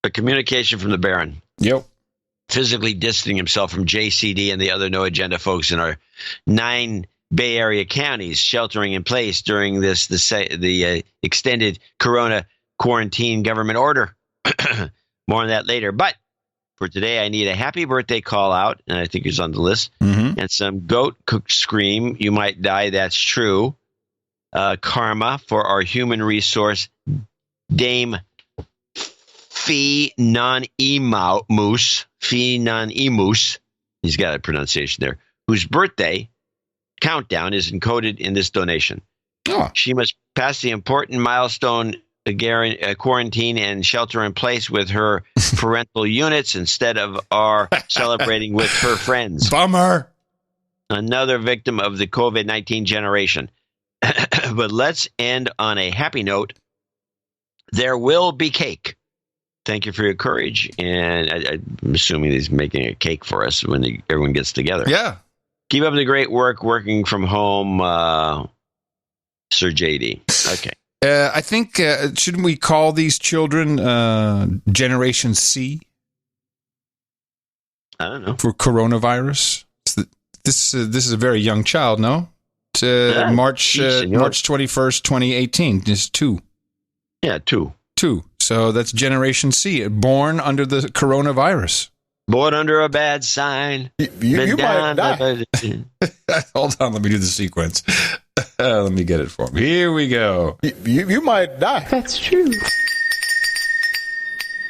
a communication from the Baron. Yep. Physically distancing himself from JCD and the other no-agenda folks in our 9 Bay Area counties, sheltering in place during the extended corona quarantine government order. More on that later. But for today, I need a happy birthday call out, and I think it's on the list, and some goat scream, you might die, that's true. Karma for our human resource, Dame Fee Non-Emus, he's got a pronunciation there, whose birthday countdown is encoded in this donation. Oh. She must pass the important milestone quarantine and shelter in place with her parental units instead of our celebrating with her friends. Bummer. Another victim of the COVID-19 generation. But let's end on a happy note. There will be cake. Thank you for your courage. And I'm assuming he's making a cake for us when everyone gets together. Yeah. Keep up the great work working from home, Sir JD. Okay. I think, shouldn't we call these children Generation C? I don't know. For coronavirus? This is a very young child, no? It's March 21st, 2018. Just 2. Yeah, 2. 2. So that's Generation C, born under the coronavirus. Born under a bad sign. You might die. Hold on, let me do the sequence. Let me get it for me. Here we go. You might die. That's true.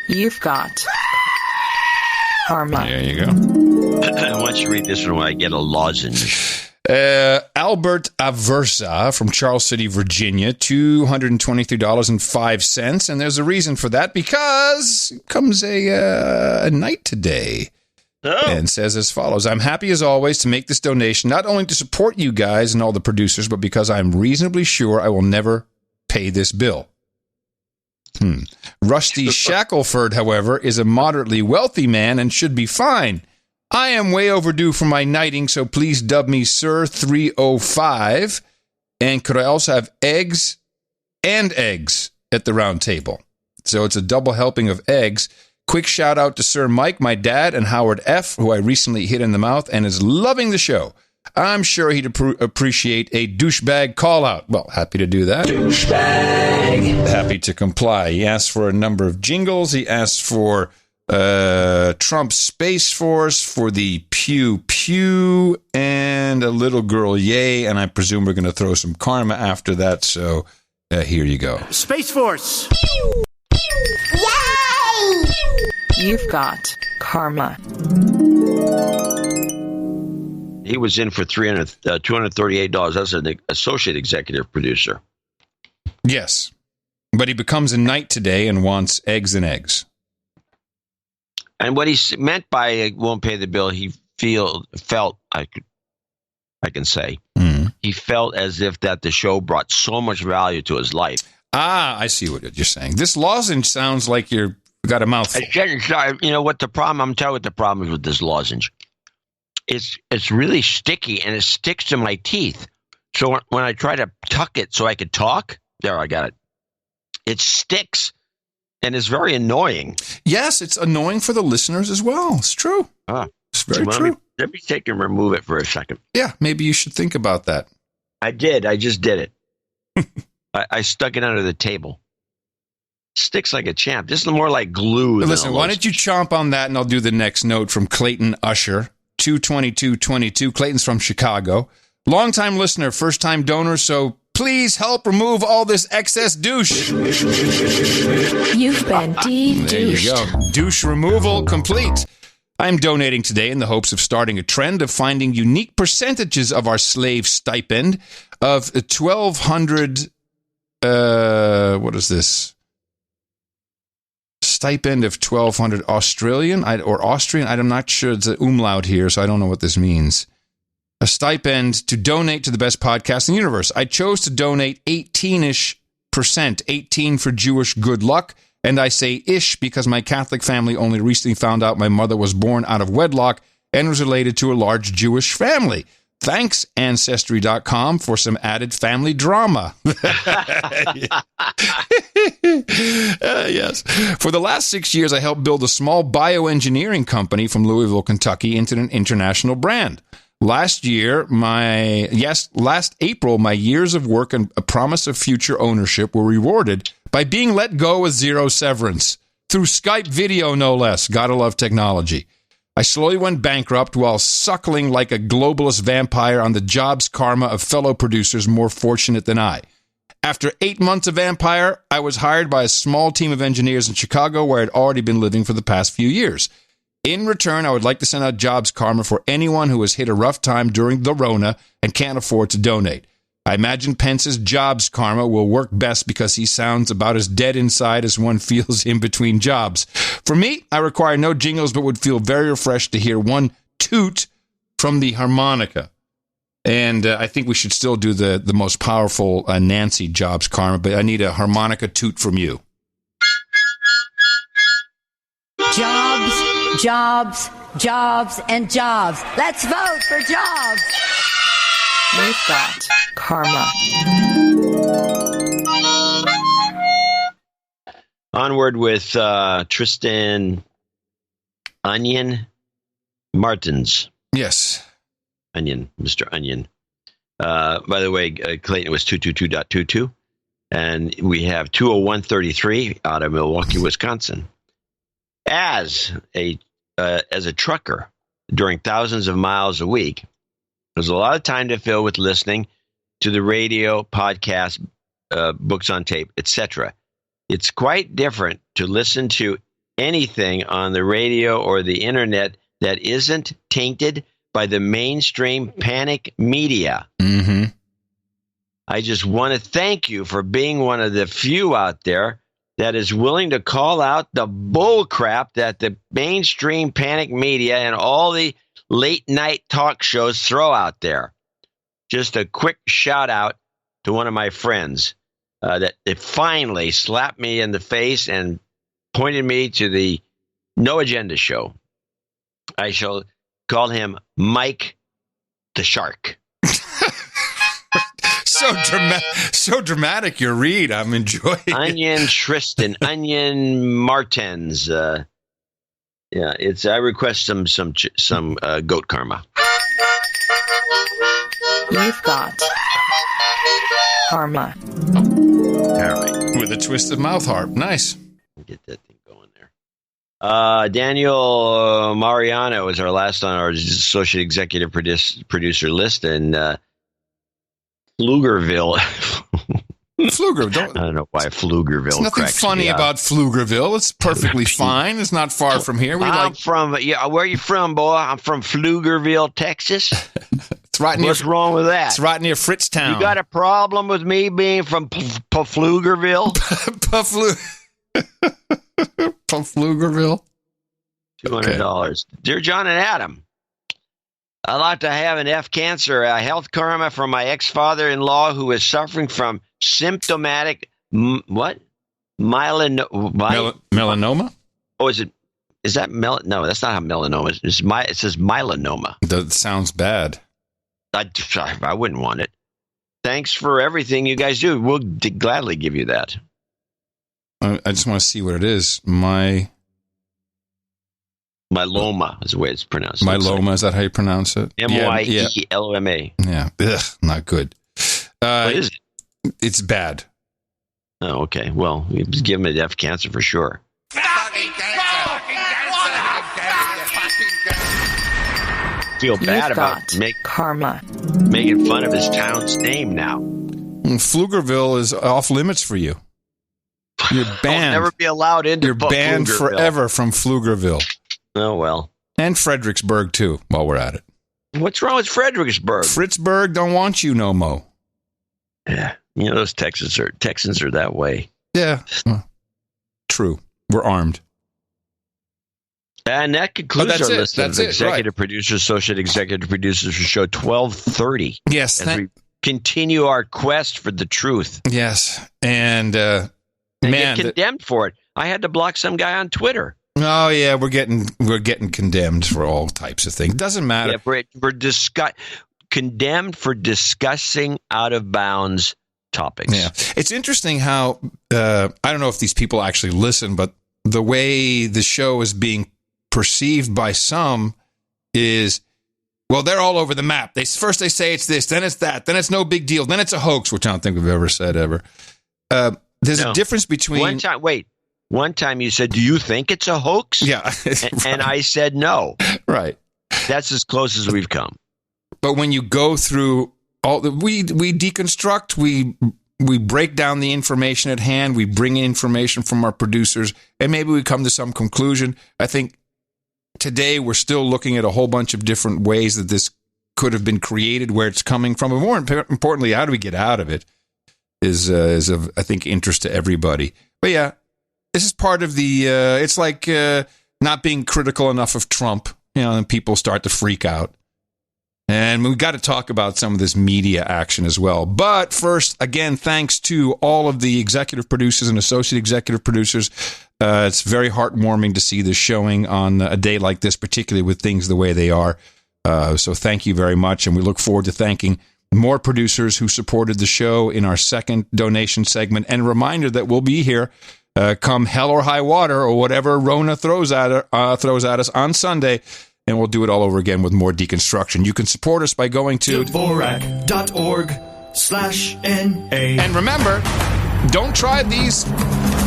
You've got karma. There you go. Why don't you read this one while I get a lozenge? Albert Aversa from Charles City, Virginia, $223.05. And there's a reason for that, because it comes a night today. Oh. And says as follows: I'm happy as always to make this donation, not only to support you guys and all the producers, but because I'm reasonably sure I will never pay this bill. Rusty Shackelford, however, is a moderately wealthy man and should be fine. I am way overdue for my knighting, so please dub me Sir 305. And could I also have eggs and eggs at the round table? So it's a double helping of eggs. Quick shout out to Sir Mike, my dad, and Howard F., who I recently hit in the mouth and is loving the show. I'm sure he'd appreciate a douchebag call out. Well, happy to do that. Douchebag. Happy to comply. He asked for a number of jingles. He asked for Trump Space Force, for the Pew Pew, and a little girl yay, and I presume we're going to throw some karma after that, so here you go. Space Force! Yay! You've got karma. He was in for $238. That's an associate executive producer. Yes, but he becomes a knight today and wants eggs and eggs. And what he meant by won't pay the bill, he felt I can say he felt as if that the show brought so much value to his life. Ah, I see what you're saying. This lozenge sounds like you got a mouthful. You know what the problem? I'm telling you what the problem is with this lozenge. It's really sticky and it sticks to my teeth. So when I try to tuck it so I could talk, there I got it. It sticks. And it's very annoying. Yes, it's annoying for the listeners as well. It's true. It's very true. Let me take and remove it for a second. Yeah, maybe you should think about that. I did. I just did it. I stuck it under the table. Sticks like a champ. This is more like glue. Listen, why don't you chomp on that and I'll do the next note from Clayton Usher, 22222. Clayton's from Chicago. Longtime listener, first-time donor, so please help remove all this excess douche. You've been de-douched. There you go. Douche removal complete. I'm donating today in the hopes of starting a trend of finding unique percentages of our slave stipend of 1,200. What is this? Stipend of 1,200 Australian or Austrian. I'm not sure. It's an umlaut here, so I don't know what this means. A stipend to donate to the best podcast in the universe. I chose to donate 18-ish%, 18 for Jewish good luck, and I say ish because my Catholic family only recently found out my mother was born out of wedlock and was related to a large Jewish family. Thanks, Ancestry.com, for some added family drama. Yes. For the last 6 years, I helped build a small bioengineering company from Louisville, Kentucky into an international brand. Last April, my years of work and a promise of future ownership were rewarded by being let go with zero severance. Through Skype video, no less. Gotta love technology. I slowly went bankrupt while suckling like a globalist vampire on the jobs karma of fellow producers more fortunate than I. After 8 months of Vampire, I was hired by a small team of engineers in Chicago where I'd already been living for the past few years. In return, I would like to send out jobs karma for anyone who has hit a rough time during the Rona and can't afford to donate. I imagine Pence's jobs karma will work best because he sounds about as dead inside as one feels in between jobs. For me, I require no jingles but would feel very refreshed to hear one toot from the harmonica. And I think we should still do the most powerful Nancy Jobs karma, but I need a harmonica toot from you. Jobs, jobs, jobs, and jobs. Let's vote for jobs. You've got karma. Onward with Tristan Onion Martins. Yes. Onion, Mr. Onion. By the way, Clayton was 222.22. And we have 201.33 out of Milwaukee, Wisconsin. As a trucker during thousands of miles a week, there's a lot of time to fill with listening to the radio, podcast, books on tape, etc. It's quite different to listen to anything on the radio or the internet that isn't tainted by the mainstream panic media. Mm-hmm. I just want to thank you for being one of the few out there that is willing to call out the bull crap that the mainstream panic media and all the late night talk shows throw out there. Just a quick shout out to one of my friends that finally slapped me in the face and pointed me to the No Agenda show. I shall call him Mike the Shark. So dramatic your read. I'm enjoying it. Onion Tristan, Onion Martins. I request some goat karma. You've got karma. All right. With a twisted mouth harp. Nice. Get that thing going there. Daniel Mariano is our last on our associate executive producer list, and Pflugerville. Pflugerville. I don't know why Pflugerville. There's nothing funny about Pflugerville. It's perfectly fine. It's not far from here. Where are you from, boy? I'm from Pflugerville, Texas. It's right near. What's wrong with that? It's right near Fritztown. You got a problem with me being from Pflugerville? Pflugerville. $200. Dear John and Adam, I'd like to have an F cancer, health karma from my ex-father-in-law who is suffering from symptomatic melanoma? Oh, is that no, that's not how melanoma is. It says melanoma. That sounds bad. I wouldn't want it. Thanks for everything you guys do. We'll gladly give you that. I just want to see what it is. Myeloma is the way it's pronounced. Myeloma, is that how you pronounce it? Myeloma. Yeah. Ugh, not good. What is it? It's bad. Oh, okay. Well, give him a F cancer for sure. Feel bad about karma. Making fun of his town's name now. Pflugerville is off limits for you. You're banned. I'll never be allowed into. You're banned forever from Pflugerville. Oh, well. And Fredericksburg, too, while we're at it. What's wrong with Fredericksburg? Fritzburg don't want you no mo. Yeah. You know, those Texans are that way. Yeah. True. We're armed. And that concludes our list of executive right. producers, associate executive producers for show 1230. Yes. As we continue our quest for the truth. Yes. And man, get condemned for it. I had to block some guy on Twitter. Oh yeah, we're getting condemned for all types of things. Doesn't matter. Yeah, we're condemned for discussing out of bounds topics. Yeah, it's interesting how I don't know if these people actually listen, but the way the show is being perceived by some is, well, they're all over the map. First they say it's this, then it's that, then it's no big deal, then it's a hoax, which I don't think we've ever said ever. There's a difference between One time you said, do you think it's a hoax? Yeah. Right. And I said no. Right. That's as close as we've come. But when you go through we deconstruct, we break down the information at hand, we bring in information from our producers, and maybe we come to some conclusion. I think today we're still looking at a whole bunch of different ways that this could have been created, where it's coming from, and more importantly, how do we get out of it is of, I think, interest to everybody. But yeah, this is part of the, it's like not being critical enough of Trump, and people start to freak out. And we've got to talk about some of this media action as well. But first, again, thanks to all of the executive producers and associate executive producers. It's very heartwarming to see this showing on a day like this, particularly with things the way they are. So thank you very much. And we look forward to thanking more producers who supported the show in our second donation segment. And a reminder that we'll be here come hell or high water or whatever Rona throws at us on Sunday. And we'll do it all over again with more deconstruction. You can support us by going to Dvorak.org/NA. And remember, don't try these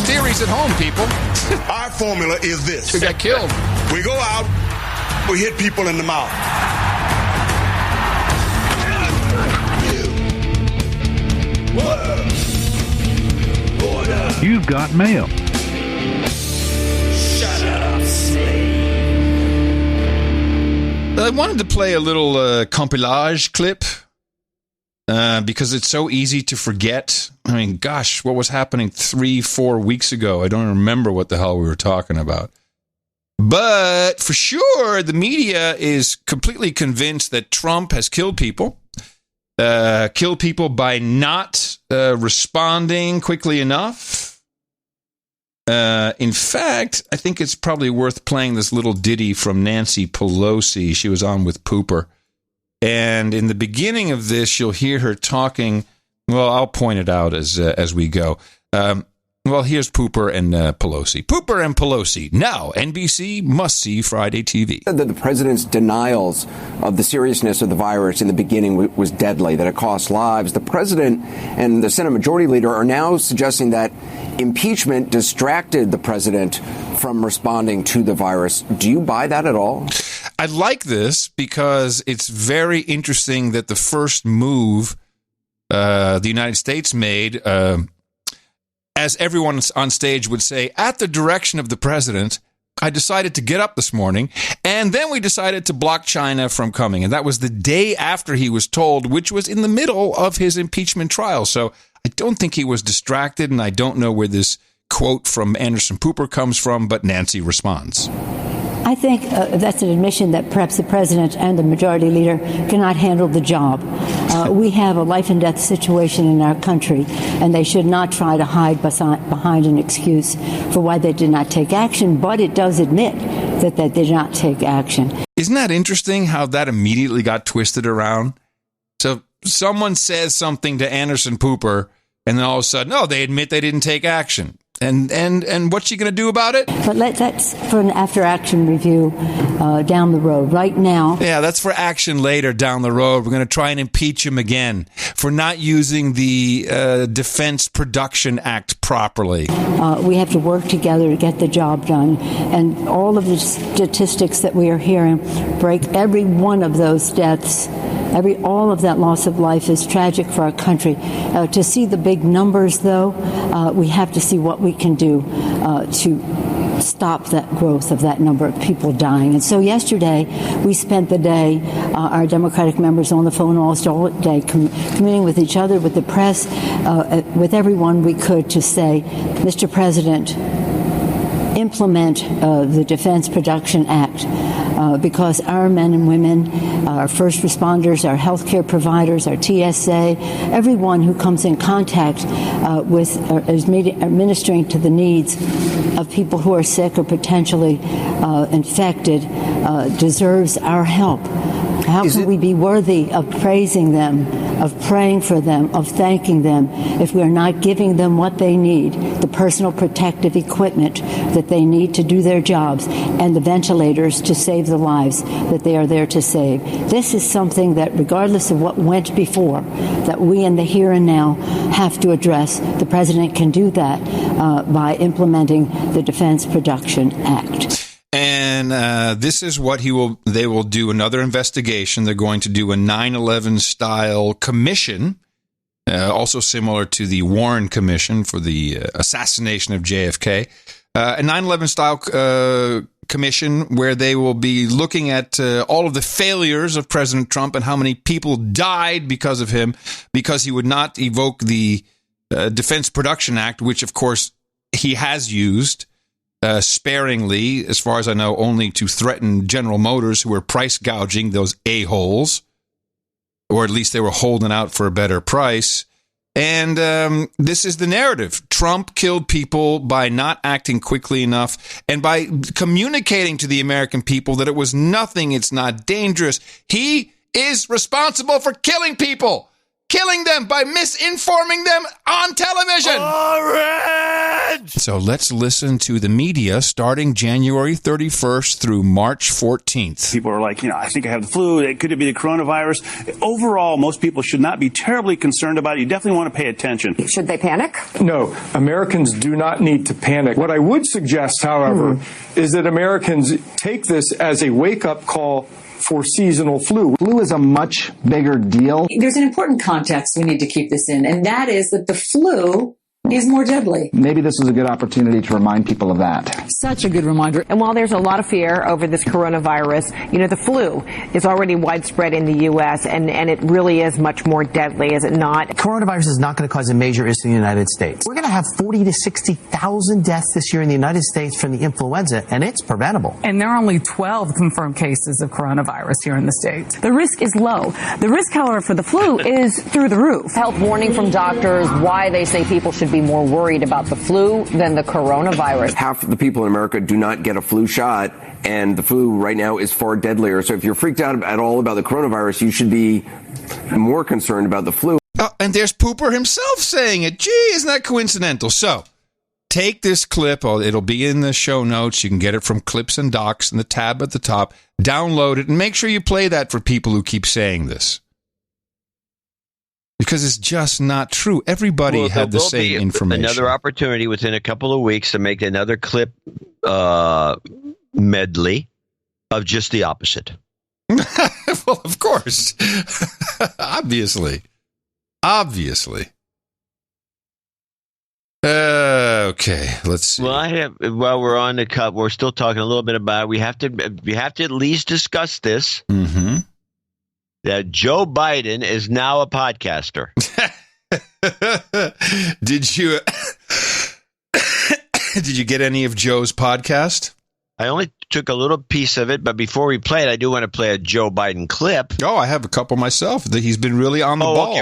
theories at home, people. Our formula is this. You got killed. We go out, we hit people in the mouth. You've got mail. Shut up, slave. I wanted to play a little compilage clip because it's so easy to forget. I mean, gosh, what was happening 3-4 weeks ago? I don't remember what the hell we were talking about. But for sure, the media is completely convinced that Trump has killed people by not responding quickly enough. In fact, I think it's probably worth playing this little ditty from Nancy Pelosi. She was on with Pooper. And in the beginning of this, you'll hear her talking. Well, I'll point it out as we go. Well, here's Pooper and Pelosi. Pooper and Pelosi. Now, NBC must-see Friday TV. That the president's denials of the seriousness of the virus in the beginning was deadly, that it cost lives. The president and the Senate Majority Leader are now suggesting that impeachment distracted the president from responding to the virus. Do you buy that at all? I like this because it's very interesting that the first move the United States made, as everyone on stage would say, at the direction of the president, I decided to get up this morning, and then we decided to block China from coming. And that was the day after he was told, which was in the middle of his impeachment trial. So I don't think he was distracted, and I don't know where this quote from Anderson Pooper comes from, but Nancy responds. I think that's an admission that perhaps the president and the majority leader cannot handle the job. We have a life and death situation in our country, and they should not try to hide behind an excuse for why they did not take action, but it does admit that they did not take action. Isn't that interesting how that immediately got twisted around? So someone says something to Anderson Pooper, and then all of a sudden, oh, they admit they didn't take action. And what's she going to do about it? But that's for an after-action review down the road. Right now... Yeah, that's for action later down the road. We're going to try and impeach him again for not using the Defense Production Act properly. We have to work together to get the job done. And all of the statistics that we are hearing break every one of those deaths. All of that loss of life is tragic for our country. To see the big numbers, though, we have to see what we can do to stop that growth of that number of people dying. And so yesterday, we spent the day, our Democratic members on the phone almost all day, communing with each other, with the press, with everyone we could to say, Mr. President, implement the Defense Production Act because our men and women, our first responders, our healthcare providers, our TSA, everyone who comes in contact with or is administering to the needs of people who are sick or potentially infected deserves our help. How can we be worthy of praising them, of praying for them, of thanking them, if we are not giving them what they need, the personal protective equipment that they need to do their jobs, and the ventilators to save the lives that they are there to save? This is something that, regardless of what went before, that we in the here and now have to address. The president can do that by implementing the Defense Production Act. And this is what they will do another investigation. They're going to do a 9/11 style commission, also similar to the Warren Commission for the assassination of JFK. A 9/11 style commission where they will be looking at all of the failures of President Trump and how many people died because of him, because he would not evoke the Defense Production Act, which, of course, he has used sparingly, as far as I know, only to threaten General Motors, who were price gouging those a-holes. or at least they were holding out for a better price. And this is the narrative. Trump killed people by not acting quickly enough and by communicating to the American people that it was nothing, it's not dangerous. He is responsible for killing people, killing them by misinforming them on television. Orange! So let's listen to the media starting January 31st through March 14th. People are like, I think I have the flu. Could it be the coronavirus? Overall, most people should not be terribly concerned about it. You definitely want to pay attention. Should they panic? No, Americans do not need to panic. What I would suggest, however, is that Americans take this as a wake-up call for seasonal flu. Flu is a much bigger deal. There's an important context we need to keep this in, and that is that the flu is more deadly. Maybe this is a good opportunity to remind people of that. Such a good reminder. And while there's a lot of fear over this coronavirus, the flu is already widespread in the U.S., and it really is much more deadly, is it not? Coronavirus is not going to cause a major issue in the United States. We're going to have 40 to 60,000 deaths this year in the United States from the influenza, and it's preventable. And there are only 12 confirmed cases of coronavirus here in the state. The risk is low. The risk, however, for the flu is through the roof. Health warning from doctors, why they say people should be more worried about the flu than the coronavirus. Half of the people in America do not get a flu shot, and the flu right now is far deadlier. So if you're freaked out at all about the coronavirus, you should be more concerned about the flu. Oh, and there's Pooper himself saying it. Gee, isn't that coincidental? So take this clip. It'll be in the show notes. You can get it from Clips and Docs in the tab at the top. Download it and make sure you play that for people who keep saying this. Because it's just not true. Everybody had the same information. Another opportunity within a couple of weeks to make another clip medley of just the opposite. Well, of course. Obviously. Okay, let's see. Well, while we're on the cup, we're still talking a little bit about it. We have to at least discuss this. Mm-hmm. That Joe Biden is now a podcaster. Did you get any of Joe's podcast? I only took a little piece of it, but before we play it, I do want to play a Joe Biden clip. Oh, I have a couple myself. He's been really on the ball.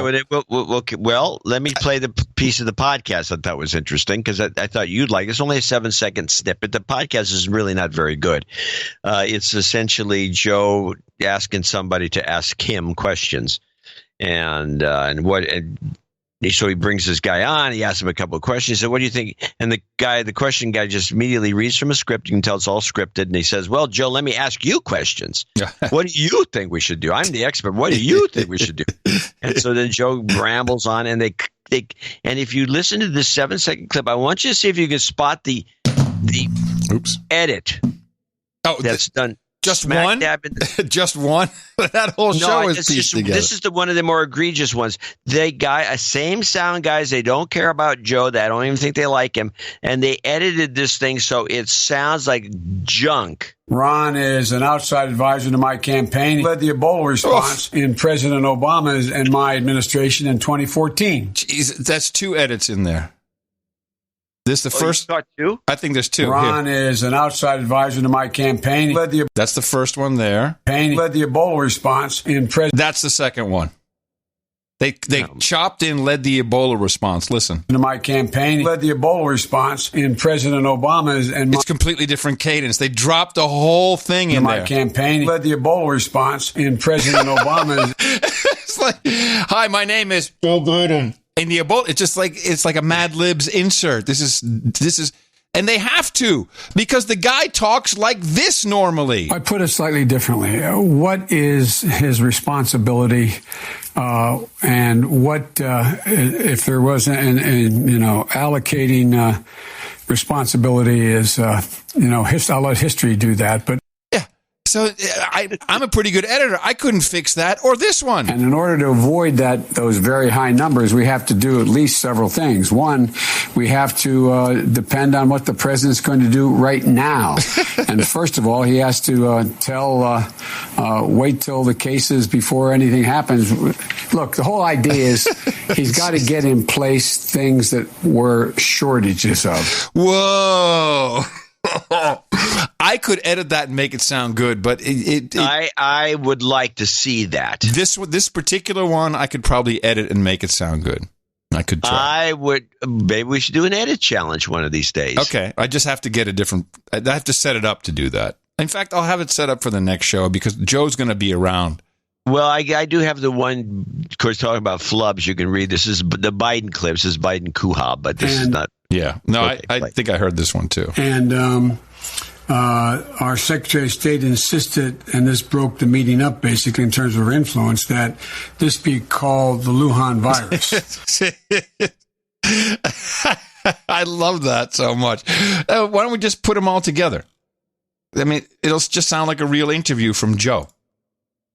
Okay, well, let me play the piece of the podcast I thought was interesting because I thought you'd like it. It's only a 7-second snippet. The podcast is really not very good. It's essentially Joe asking somebody to ask him questions. So he brings this guy on. He asks him a couple of questions. He said, what do you think? And the question guy just immediately reads from a script. You can tell it's all scripted. And he says, well, Joe, let me ask you questions. What do you think we should do? I'm the expert. What do you think we should do? And so then Joe rambles on. And and if you listen to this 7-second clip, I want you to see if you can spot the edit. Oh, that's done. Just one? Just one? That whole show is pieced together. This is one of the more egregious ones. Same sound guys, they don't care about Joe. They don't even think they like him. And they edited this thing so it sounds like junk. Ron is an outside advisor to my campaign. He led the Ebola response in President Obama's and my administration in 2014. Jeez, that's 2 edits in there. This the first? Two? I think there's 2. Ron is an outside advisor to my campaign. That's the first one there. He led the Ebola response in President. That's the second one. They chopped in led the Ebola response. Listen. To my campaign, led the Ebola response in President Obama's and it's completely different cadence. They dropped the whole thing in there. My campaign led the Ebola response in President Obama's. It's like, hi, my name is Joe Biden. And the Ebola, it's like a Mad Libs insert. This is, and they have to because the guy talks like this normally. I put it slightly differently. What is his responsibility, and what if there was allocating responsibility is I'll let history do that, but. So I'm a pretty good editor. I couldn't fix that or this one. And in order to avoid those very high numbers, we have to do at least several things. One, we have to depend on what the president's going to do right now. And first of all, he has to wait till the cases before anything happens. Look, the whole idea is he's got to get in place things that were shortages of. Whoa. I I could edit that and make it sound good, but I would like to see that. This particular one, I could probably edit and make it sound good. I could try. Maybe we should do an edit challenge one of these days. Okay. I just have to get I have to set it up to do that. In fact, I'll have it set up for the next show because Joe's going to be around. Well, I do have the one, of course, talking about flubs. You can read. This is the Biden clips. This is Biden Kuha, but this is not. Yeah. No, okay, I think I heard this one too. And our Secretary of State insisted, and this broke the meeting up basically in terms of her influence, that this be called the Wuhan virus. I love that so much. Why don't we just put them all together? I mean, it'll just sound like a real interview from Joe.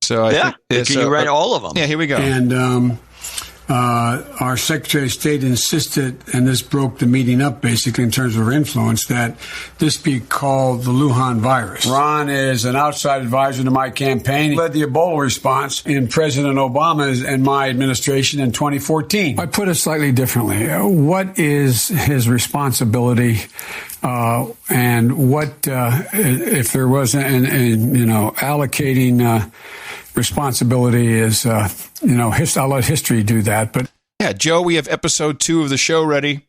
So can you write all of them? Yeah, here we go. And our Secretary of State insisted, and this broke the meeting up basically in terms of her influence, that this be called the Wuhan virus. Ron is an outside advisor to my campaign. He led the Ebola response in President Obama's and my administration in 2014. I put it slightly differently. What is his responsibility? And what if there was allocating responsibility is, I'll let history do that. But yeah, Joe, we have episode 2 of the show ready.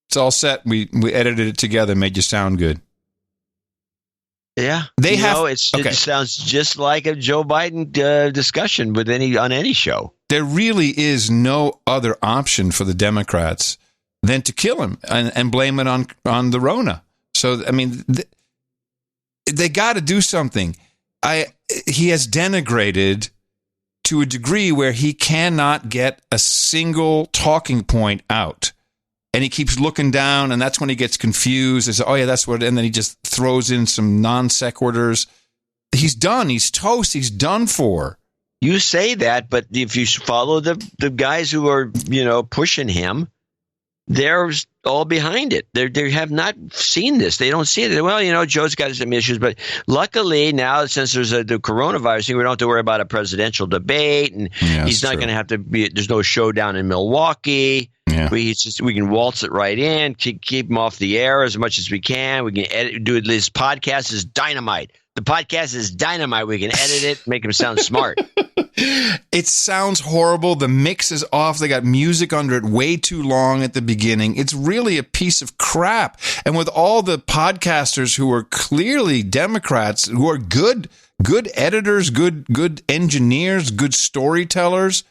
It's all set. We edited it together, made you sound good. Yeah, it sounds just like a Joe Biden discussion on any show. There really is no other option for the Democrats than to kill him and blame it on the Rona. So, I mean, they got to do something. He has denigrated to a degree where he cannot get a single talking point out. And he keeps looking down, and that's when he gets confused. He says, oh, yeah, that's what, and then he just throws in some non sequiturs. He's done. He's toast. He's done for. You say that, but if you follow the guys who are, pushing him, they're all behind it. They have not seen this. They don't see it. Well, Joe's got some issues, but luckily now, since there's the coronavirus thing, we don't have to worry about a presidential debate, and he's not going to have to be. There's no showdown in Milwaukee. Yeah. We can waltz it right in, keep him off the air as much as we can. We can do it. This podcast is dynamite. The podcast is dynamite. We can edit it, make him sound smart. It sounds horrible. The mix is off. They got music under it way too long at the beginning. It's really a piece of crap. And with all the podcasters who are clearly Democrats, who are good editors, good engineers, good storytellers,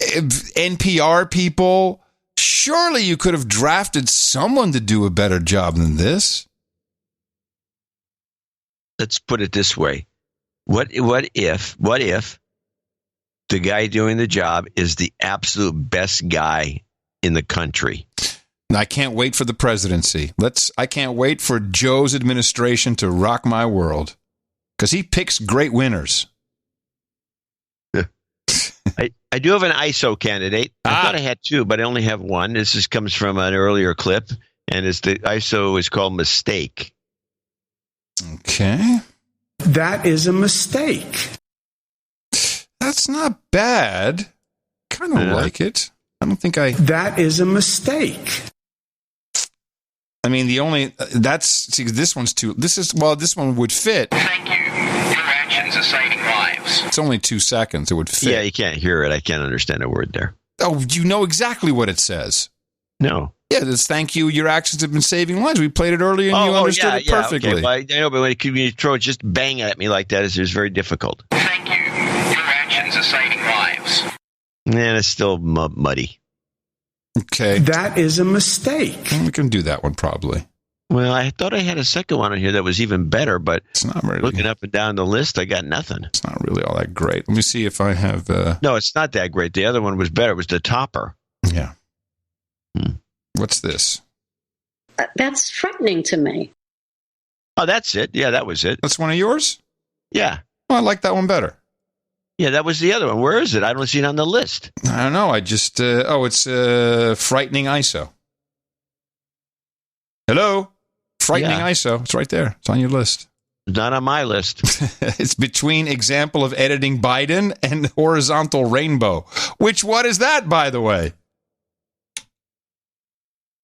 NPR people, surely you could have drafted someone to do a better job than this. Let's put it this way. What if the guy doing the job is the absolute best guy in the country? I can't wait for the presidency. I can't wait for Joe's administration to rock my world, because he picks great winners. I do have an ISO candidate. I thought I had 2, but I only have one. This comes from an earlier clip, and the ISO is called Mistake. Okay. That is a mistake. That's not bad. Kind of like it. I don't think That is a mistake. I mean, this one's too. This one would fit. Thank you. Your actions are saving lives. It's only 2 seconds. It would fit. Yeah, you can't hear it. I can't understand a word there. Oh, you know exactly what it says. No. Yeah, this thank you. Your actions have been saving lives. We played it earlier and you understood it perfectly. Okay. Well, I know, but when you throw it just bang at me like that, it's very difficult. Thank you. Your actions are saving lives. Man, it's still muddy. Okay. That is a mistake. We can do that one probably. Well, I thought I had a second one on here that was even better, but it's not really. Looking up and down the list, I got nothing. It's not really all that great. Let me see if I have... No, it's not that great. The other one was better. It was the topper. Yeah. What's this? That's frightening to me. Oh, that's it. Yeah, that was it. That's one of yours? Yeah. Oh, I like that one better. Yeah, that was the other one. Where is it? I don't see it on the list. I don't know. I just... it's Frightening ISO. Hello? Frightening ISO. It's right there. It's on your list. It's not on my list. It's between example of editing Biden and horizontal rainbow. What is that, by the way?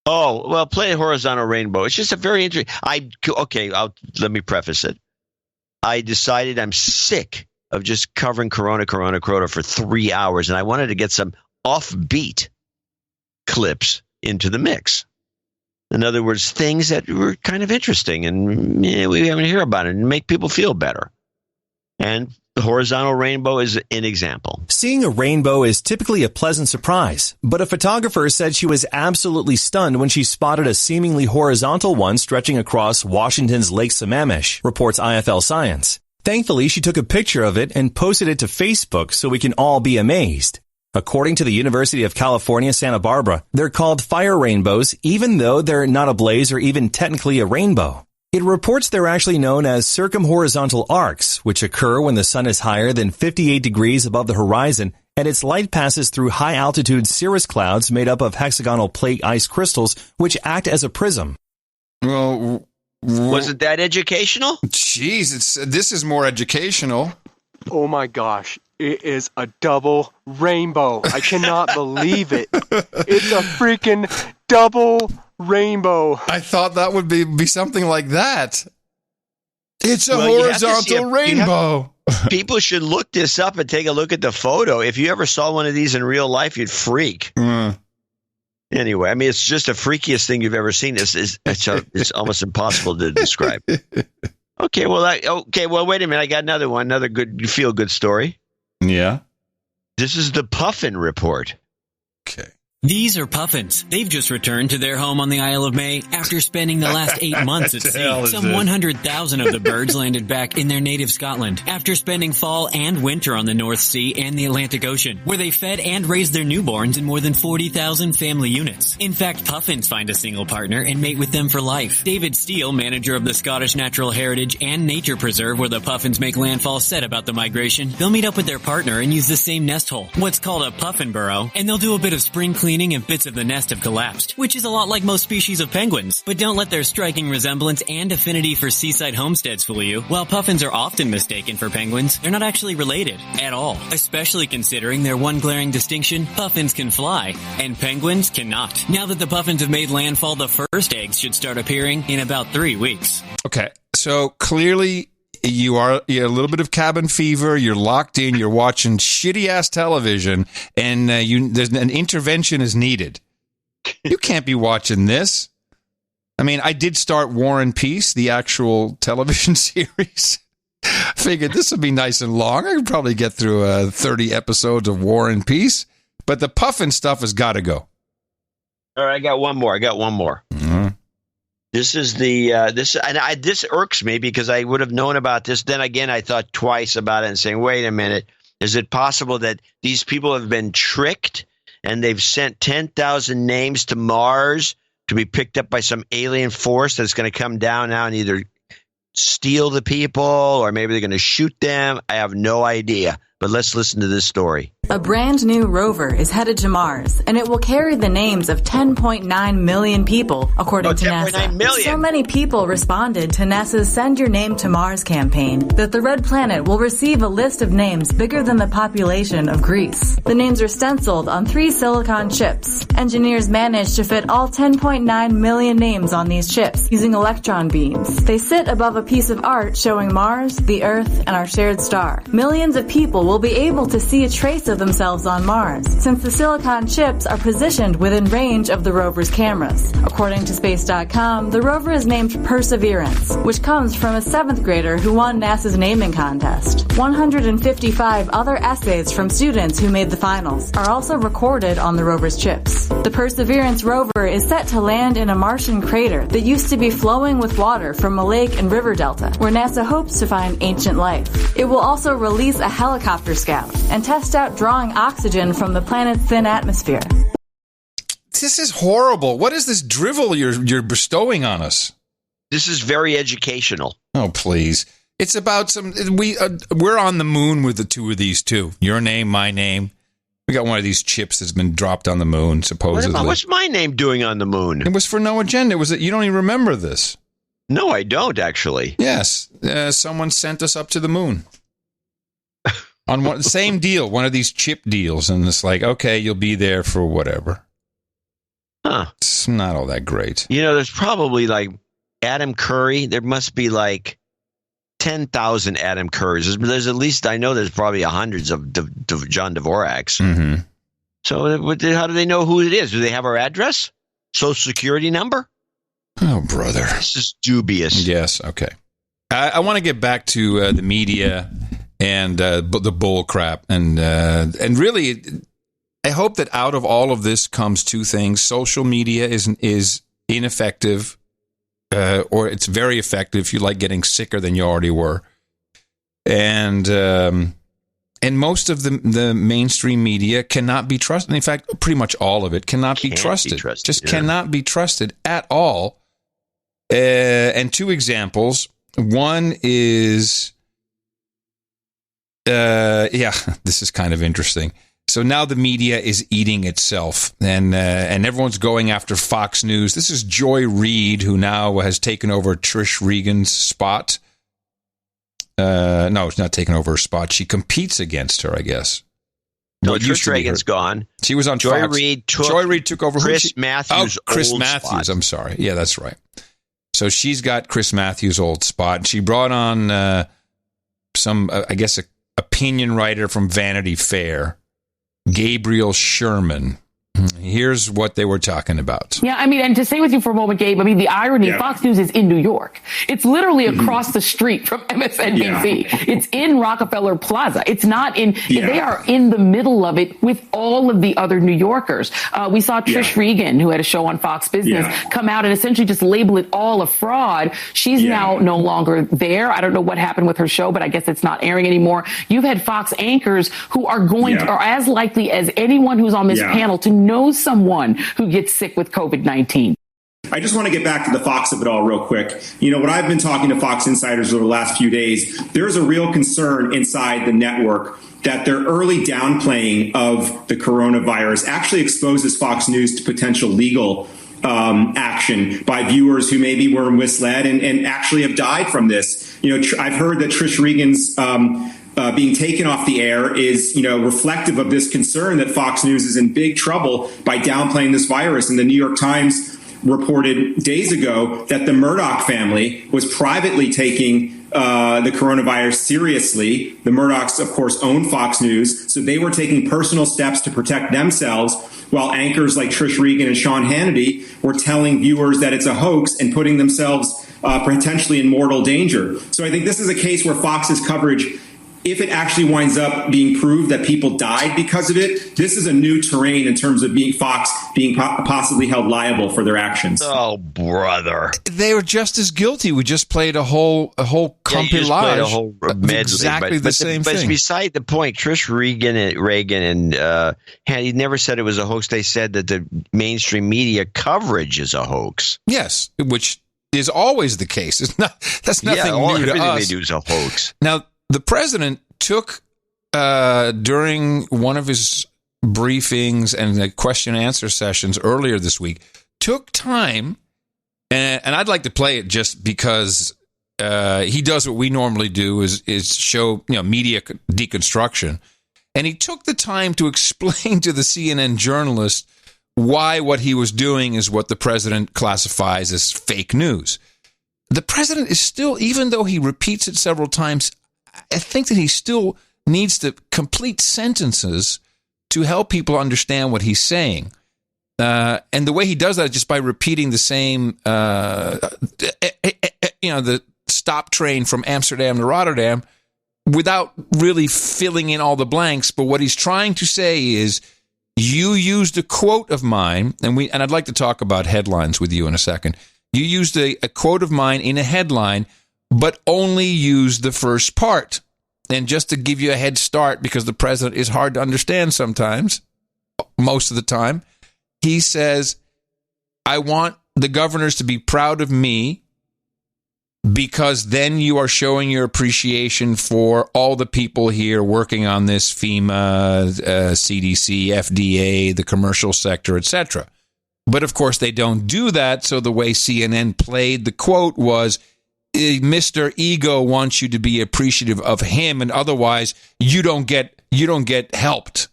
Oh, well, play Horizontal Rainbow. It's just a very interesting. Let me preface it. I decided I'm sick of just covering Corona for 3 hours, and I wanted to get some offbeat clips into the mix. In other words, things that were kind of interesting, and we haven't heard about it, and make people feel better. And the Horizontal Rainbow is an example. Seeing a rainbow is typically a pleasant surprise, but a photographer said she was absolutely stunned when she spotted a seemingly horizontal one stretching across Washington's Lake Sammamish, reports IFL Science. Thankfully, she took a picture of it and posted it to Facebook so we can all be amazed. According to the University of California, Santa Barbara, they're called fire rainbows, even though they're not a blaze or even technically a rainbow. It reports they're actually known as circumhorizontal arcs, which occur when the sun is higher than 58 degrees above the horizon and its light passes through high-altitude cirrus clouds made up of hexagonal plate ice crystals, which act as a prism. Well, wasn't that educational? Jeez, this is more educational. Oh my gosh, it is a double rainbow. I cannot believe it. It's a freaking double rainbow. I thought that would be something like that. It's a horizontal rainbow. People should look this up and take a look at the photo. If you ever saw one of these in real life, you'd freak. Anyway, I mean, it's just the freakiest thing you've ever seen. It's almost impossible to describe. Okay, well, wait a minute. I got another one, another good feel-good story. Yeah? This is the Puffin Report. Okay. These are puffins. They've just returned to their home on the Isle of May after spending the last 8 months at sea. Some 100,000 of the birds landed back in their native Scotland after spending fall and winter on the North Sea and the Atlantic Ocean, where they fed and raised their newborns in more than 40,000 family units. In fact, puffins find a single partner and mate with them for life. David Steele, manager of the Scottish Natural Heritage and Nature Preserve where the puffins make landfall, said about the migration, they'll meet up with their partner and use the same nest hole, what's called a puffin burrow, and they'll do a bit of spring cleaning and bits of the nest have collapsed, which is a lot like most species of penguins. But don't let their striking resemblance and affinity for seaside homesteads fool you. While puffins are often mistaken for penguins, they're not actually related at all, especially considering their one glaring distinction: puffins can fly, and penguins cannot. Now that the puffins have made landfall, the first eggs should start appearing in about 3 weeks. Okay, so clearly you have a little bit of cabin fever, you're locked in, you're watching shitty-ass television, and there's an intervention is needed. You can't be watching this. I mean, I did start War and Peace, the actual television series. Figured this would be nice and long. I could probably get through 30 episodes of War and Peace, but the puffin stuff has got to go. All right, I got one more. Mm-hmm. This is this irks me because I would have known about this. Then again, I thought twice about it and saying, wait a minute, is it possible that these people have been tricked and they've sent 10,000 names to Mars to be picked up by some alien force that's going to come down now and either steal the people or maybe they're going to shoot them? I have no idea. But let's listen to this story. A brand new rover is headed to Mars, and it will carry the names of 10.9 million people, according to NASA. Million. So many people responded to NASA's Send Your Name to Mars campaign that the Red Planet will receive a list of names bigger than the population of Greece. The names are stenciled on 3 silicon chips. Engineers managed to fit all 10.9 million names on these chips using electron beams. They sit above a piece of art showing Mars, the Earth, and our shared star. Millions of people will be able to see a trace of themselves on Mars, since the silicon chips are positioned within range of the rover's cameras. According to Space.com, the rover is named Perseverance, which comes from a 7th grader who won NASA's naming contest. 155 other essays from students who made the finals are also recorded on the rover's chips. The Perseverance rover is set to land in a Martian crater that used to be flowing with water from a lake and river delta, where NASA hopes to find ancient life. It will also release a helicopter scout and test out drawing oxygen from the planet's thin atmosphere. This is horrible. What is this drivel you're bestowing on us? This is very educational. Oh, please. It's about we're on the moon with the two of these two. Your name, my name. We got one of these chips that's been dropped on the moon, supposedly. What's my name doing on the moon? It was for no agenda. You don't even remember this. No, I don't, actually. Yes. Someone sent us up to the moon. On same deal, one of these chip deals, and it's like, okay, you'll be there for whatever. Huh. It's not all that great. There's probably like Adam Curry. There must be like 10,000 Adam Currys. There's at least, I know there's probably hundreds of John Dvoraks. Mm-hmm. So how do they know who it is? Do they have our address? Social security number? Oh, brother. This is dubious. Yes. Okay. I want to get back to the media and the bull crap. And really, I hope that out of all of this comes two things. Social media is ineffective, or it's very effective if you like getting sicker than you already were. And most of the mainstream media cannot be trusted. In fact, pretty much all of it cannot be trusted. Just cannot be trusted at all. And two examples. One is, this is kind of interesting. So now the media is eating itself, and everyone's going after Fox News. This is Joy Reid, who now has taken over Trish Regan's spot. No, it's not taken over her spot. She competes against her, I guess. No, Trish Regan's gone. She was on Joy Fox. Reid took over Chris Matthews' Chris old Matthews. spot. I'm sorry. Yeah, that's right. So she's got Chris Matthews' old spot. She brought on some, I guess, a opinion writer from Vanity Fair, Gabriel Sherman. Here's what they were talking about. Yeah, I mean, and to stay with you for a moment, Gabe, I mean, the irony, Fox News is in New York. It's literally across the street from MSNBC. It's in Rockefeller Plaza. It's not in, they are in the middle of it with all of the other New Yorkers. We saw Trish Regan, who had a show on Fox Business, come out and essentially just label it all a fraud. She's now no longer there. I don't know what happened with her show, but I guess it's not airing anymore. You've had Fox anchors who are going to, are as likely as anyone who's on this panel to know someone who gets sick with COVID-19. I just want to get back to the Fox of it all real quick. When I've been talking to Fox insiders over the last few days, there's a real concern inside the network that their early downplaying of the coronavirus actually exposes Fox News to potential legal action by viewers who maybe were misled and actually have died from this. I've heard that Trish Regan's being taken off the air is, reflective of this concern that Fox News is in big trouble by downplaying this virus. And the New York Times reported days ago that the Murdoch family was privately taking the coronavirus seriously. The Murdochs, of course, own Fox News, so they were taking personal steps to protect themselves, while anchors like Trish Regan and Sean Hannity were telling viewers that it's a hoax and putting themselves potentially in mortal danger. So I think this is a case where Fox's coverage, if it actually winds up being proved that people died because of it, this is a new terrain in terms of Fox being possibly held liable for their actions. Oh, brother. They were just as guilty. We just played a whole compilage of exactly the same thing. But beside the point, Trish Regan and Hannity never said it was a hoax. They said that the mainstream media coverage is a hoax. Yes, which is always the case. That's nothing new to us. Everything they do is a hoax. Now, the president took, during one of his briefings and question and answer sessions earlier this week, took time, and I'd like to play it just because he does what we normally do is show media deconstruction, and he took the time to explain to the CNN journalist why what he was doing is what the president classifies as fake news. The president is still, even though he repeats it several times, I think that he still needs to complete sentences to help people understand what he's saying. And the way he does that is just by repeating the same, the stop train from Amsterdam to Rotterdam without really filling in all the blanks. But what he's trying to say is, you used a quote of mine, and I'd like to talk about headlines with you in a second. You used a quote of mine in a headline, but only use the first part. And just to give you a head start, because the president is hard to understand sometimes, most of the time, he says, I want the governors to be proud of me because then you are showing your appreciation for all the people here working on this, FEMA, CDC, FDA, the commercial sector, etc. But of course, they don't do that. So the way CNN played the quote was, Mr. Ego wants you to be appreciative of him, and otherwise you don't get helped,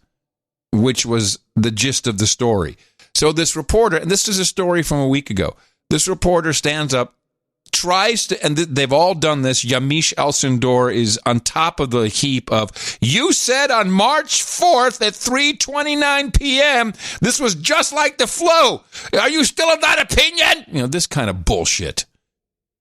which was the gist of the story. So this reporter, and this is a story from a week ago, this reporter stands up, tries to, and they've all done this. Yamiche Alcindor is on top of the heap of, you said on March 4th at 3:29 p.m., this was just like the flu. Are you still of that opinion? You know, this kind of bullshit.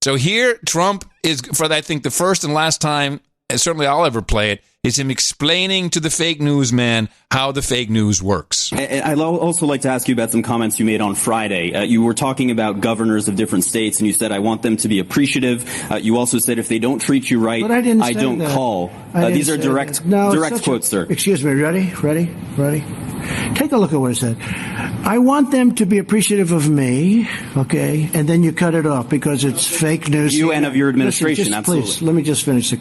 So here, Trump is, for I think the first and last time, and certainly I'll ever play it, is him explaining to the fake news man how the fake news works. I'd also like to ask you about some comments you made on Friday. You were talking about governors of different states, and you said, I want them to be appreciative. You also said, if they don't treat you right, I don't call. These are direct quotes, sir. Excuse me. Ready? Take a look at what it said. I want them to be appreciative of me, okay? And then you cut it off because it's fake news. You and of your administration, Listen, absolutely. Please, let me just finish it.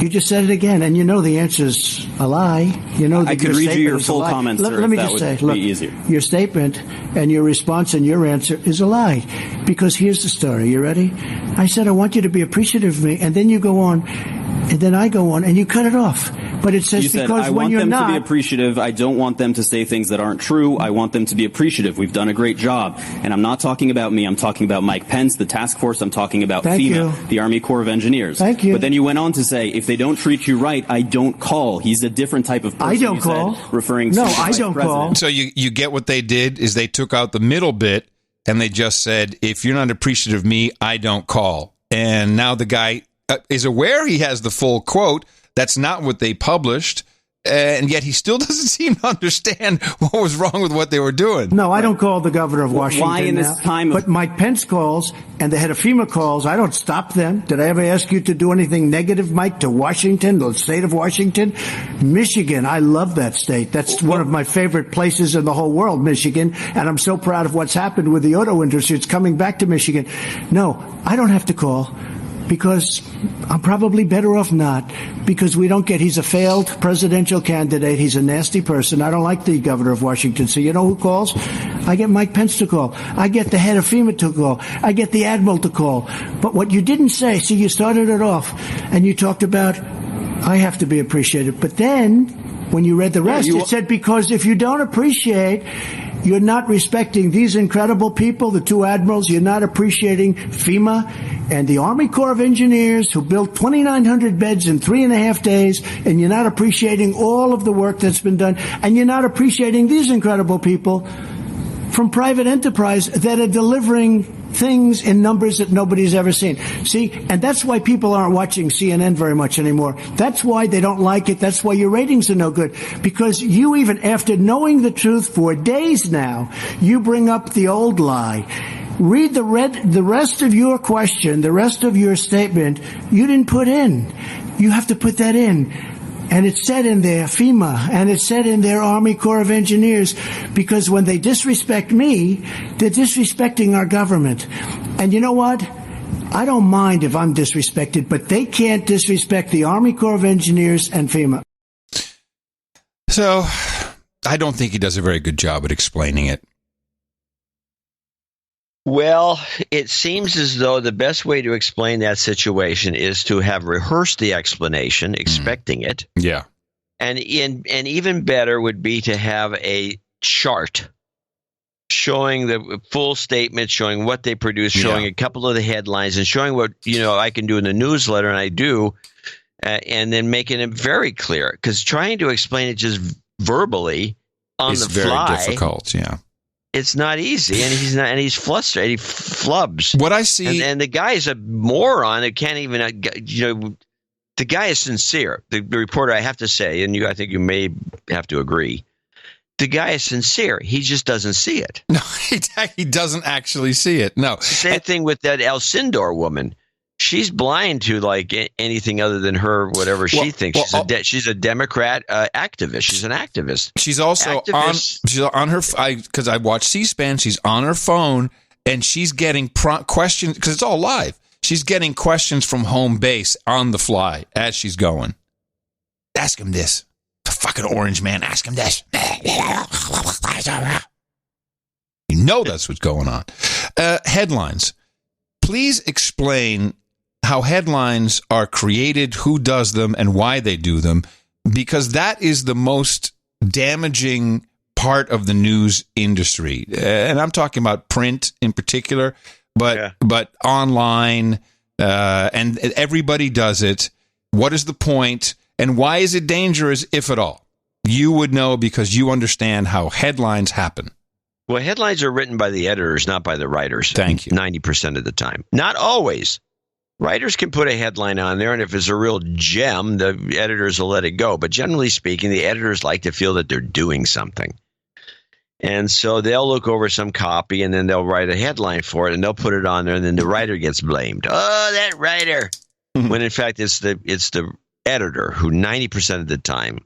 You just said it again, and you know the answer's a lie. You know I could read you your full comments, sir, let me just say, look, easier. Your statement and your response and your answer is a lie. Because here's the story. You ready? I said, I want you to be appreciative of me, and then you go on, and then I go on, and you cut it off. But it says, you said, because I when want you're them not, to be appreciative. I don't want them to say things that aren't true. I want them to be appreciative. We've done a great job. And I'm not talking about me. I'm talking about Mike Pence, the task force. I'm talking about FEMA, the Army Corps of Engineers. Thank you. But then you went on to say, if they don't treat you right, I don't call. He's a different type of person. I don't call. Referring to I don't call. So you get what they did is they took out the middle bit and they just said, if you're not appreciative of me, I don't call. And now the guy is aware he has the full quote. That's not what they published. And yet he still doesn't seem to understand what was wrong with what they were doing. No, I don't call the governor of Washington. Why in this time? But Mike Pence calls, and the head of FEMA calls. I don't stop them. Did I ever ask you to do anything negative, Mike, to Washington, the state of Washington? Michigan, I love that state. That's one of my favorite places in the whole world, Michigan. And I'm so proud of what's happened with the auto industry. It's coming back to Michigan. No, I don't have to call. Because I'm probably better off not, because he's a failed presidential candidate. He's a nasty person. I don't like the governor of Washington. So you know who calls? I get Mike Pence to call. I get the head of FEMA to call. I get the admiral to call. But what you didn't say, see, you started it off and you talked about, I have to be appreciated. But then when you read the rest, it said, because if you don't appreciate, you're not respecting these incredible people, the two admirals. You're not appreciating FEMA and the Army Corps of Engineers who built 2,900 beds in 3.5 days. And you're not appreciating all of the work that's been done. And you're not appreciating these incredible people from private enterprise that are delivering things in numbers that nobody's ever seen. See, and that's why people aren't watching CNN very much anymore. That's why they don't like it. That's why your ratings are no good. Because you, even after knowing the truth for days now, you bring up the old lie. Read the rest of your question, the rest of your statement, you didn't put in. You have to put that in. And it said in there, FEMA, and it said in their Army Corps of Engineers, because when they disrespect me, they're disrespecting our government. And you know what? I don't mind if I'm disrespected, but they can't disrespect the Army Corps of Engineers and FEMA. So, I don't think he does a very good job at explaining it. Well, it seems as though the best way to explain that situation is to have rehearsed the explanation, expecting it. Yeah. And even better would be to have a chart showing the full statement, showing what they produce, showing a couple of the headlines, and showing what I can do in the newsletter, and I do, and then making it very clear. Because trying to explain it just verbally on the fly is very difficult. Yeah. It's not easy, and he's not, and he's flustered. He flubs. What I see, and the guy is a moron who can't even. The guy is sincere. The reporter, I have to say, and I think you may have to agree. The guy is sincere. He just doesn't see it. No, he doesn't actually see it. No. Same thing with that Alcindor woman. She's blind to anything other than her whatever she thinks. She's a Democrat activist. She's an activist. She's also on her, because I watch C-SPAN. She's on her phone and she's getting questions because it's all live. She's getting questions from home base on the fly as she's going. Ask him this. The fucking orange man. Ask him this. You know that's what's going on. Headlines. Please explain how headlines are created, who does them, and why they do them, because that is the most damaging part of the news industry. And I'm talking about print in particular, but online, and everybody does it. What is the point, and why is it dangerous, if at all? You would know because you understand how headlines happen. Well, headlines are written by the editors, not by the writers. Thank you. 90% of the time. Not always. Writers can put a headline on there, and if it's a real gem, the editors will let it go. But generally speaking, the editors like to feel that they're doing something. And so they'll look over some copy, and then they'll write a headline for it, and they'll put it on there, and then the writer gets blamed. Oh, that writer. When in fact, it's the editor who 90% of the time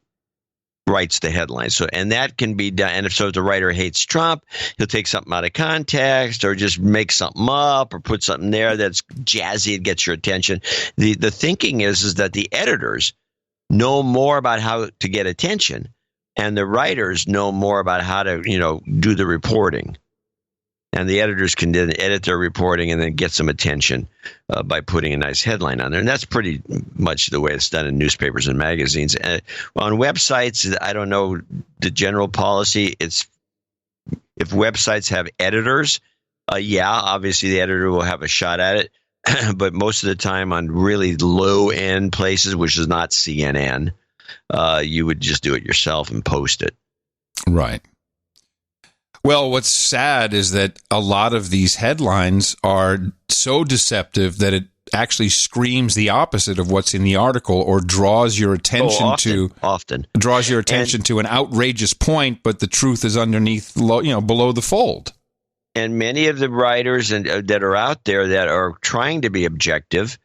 writes the headline. So, and that can be done. And if the writer hates Trump, he'll take something out of context or just make something up or put something there that's jazzy and gets your attention. The thinking is that the editors know more about how to get attention, and the writers know more about how to, do the reporting. And the editors can then edit their reporting and then get some attention by putting a nice headline on there. And that's pretty much the way it's done in newspapers and magazines. On websites, I don't know the general policy. It's if websites have editors, obviously the editor will have a shot at it. But most of the time on really low-end places, which is not CNN, you would just do it yourself and post it. Right. Well, what's sad is that a lot of these headlines are so deceptive that it actually screams the opposite of what's in the article, or draws your attention to an outrageous point, but the truth is underneath, below the fold. And many of the writers that are out there that are trying to be objective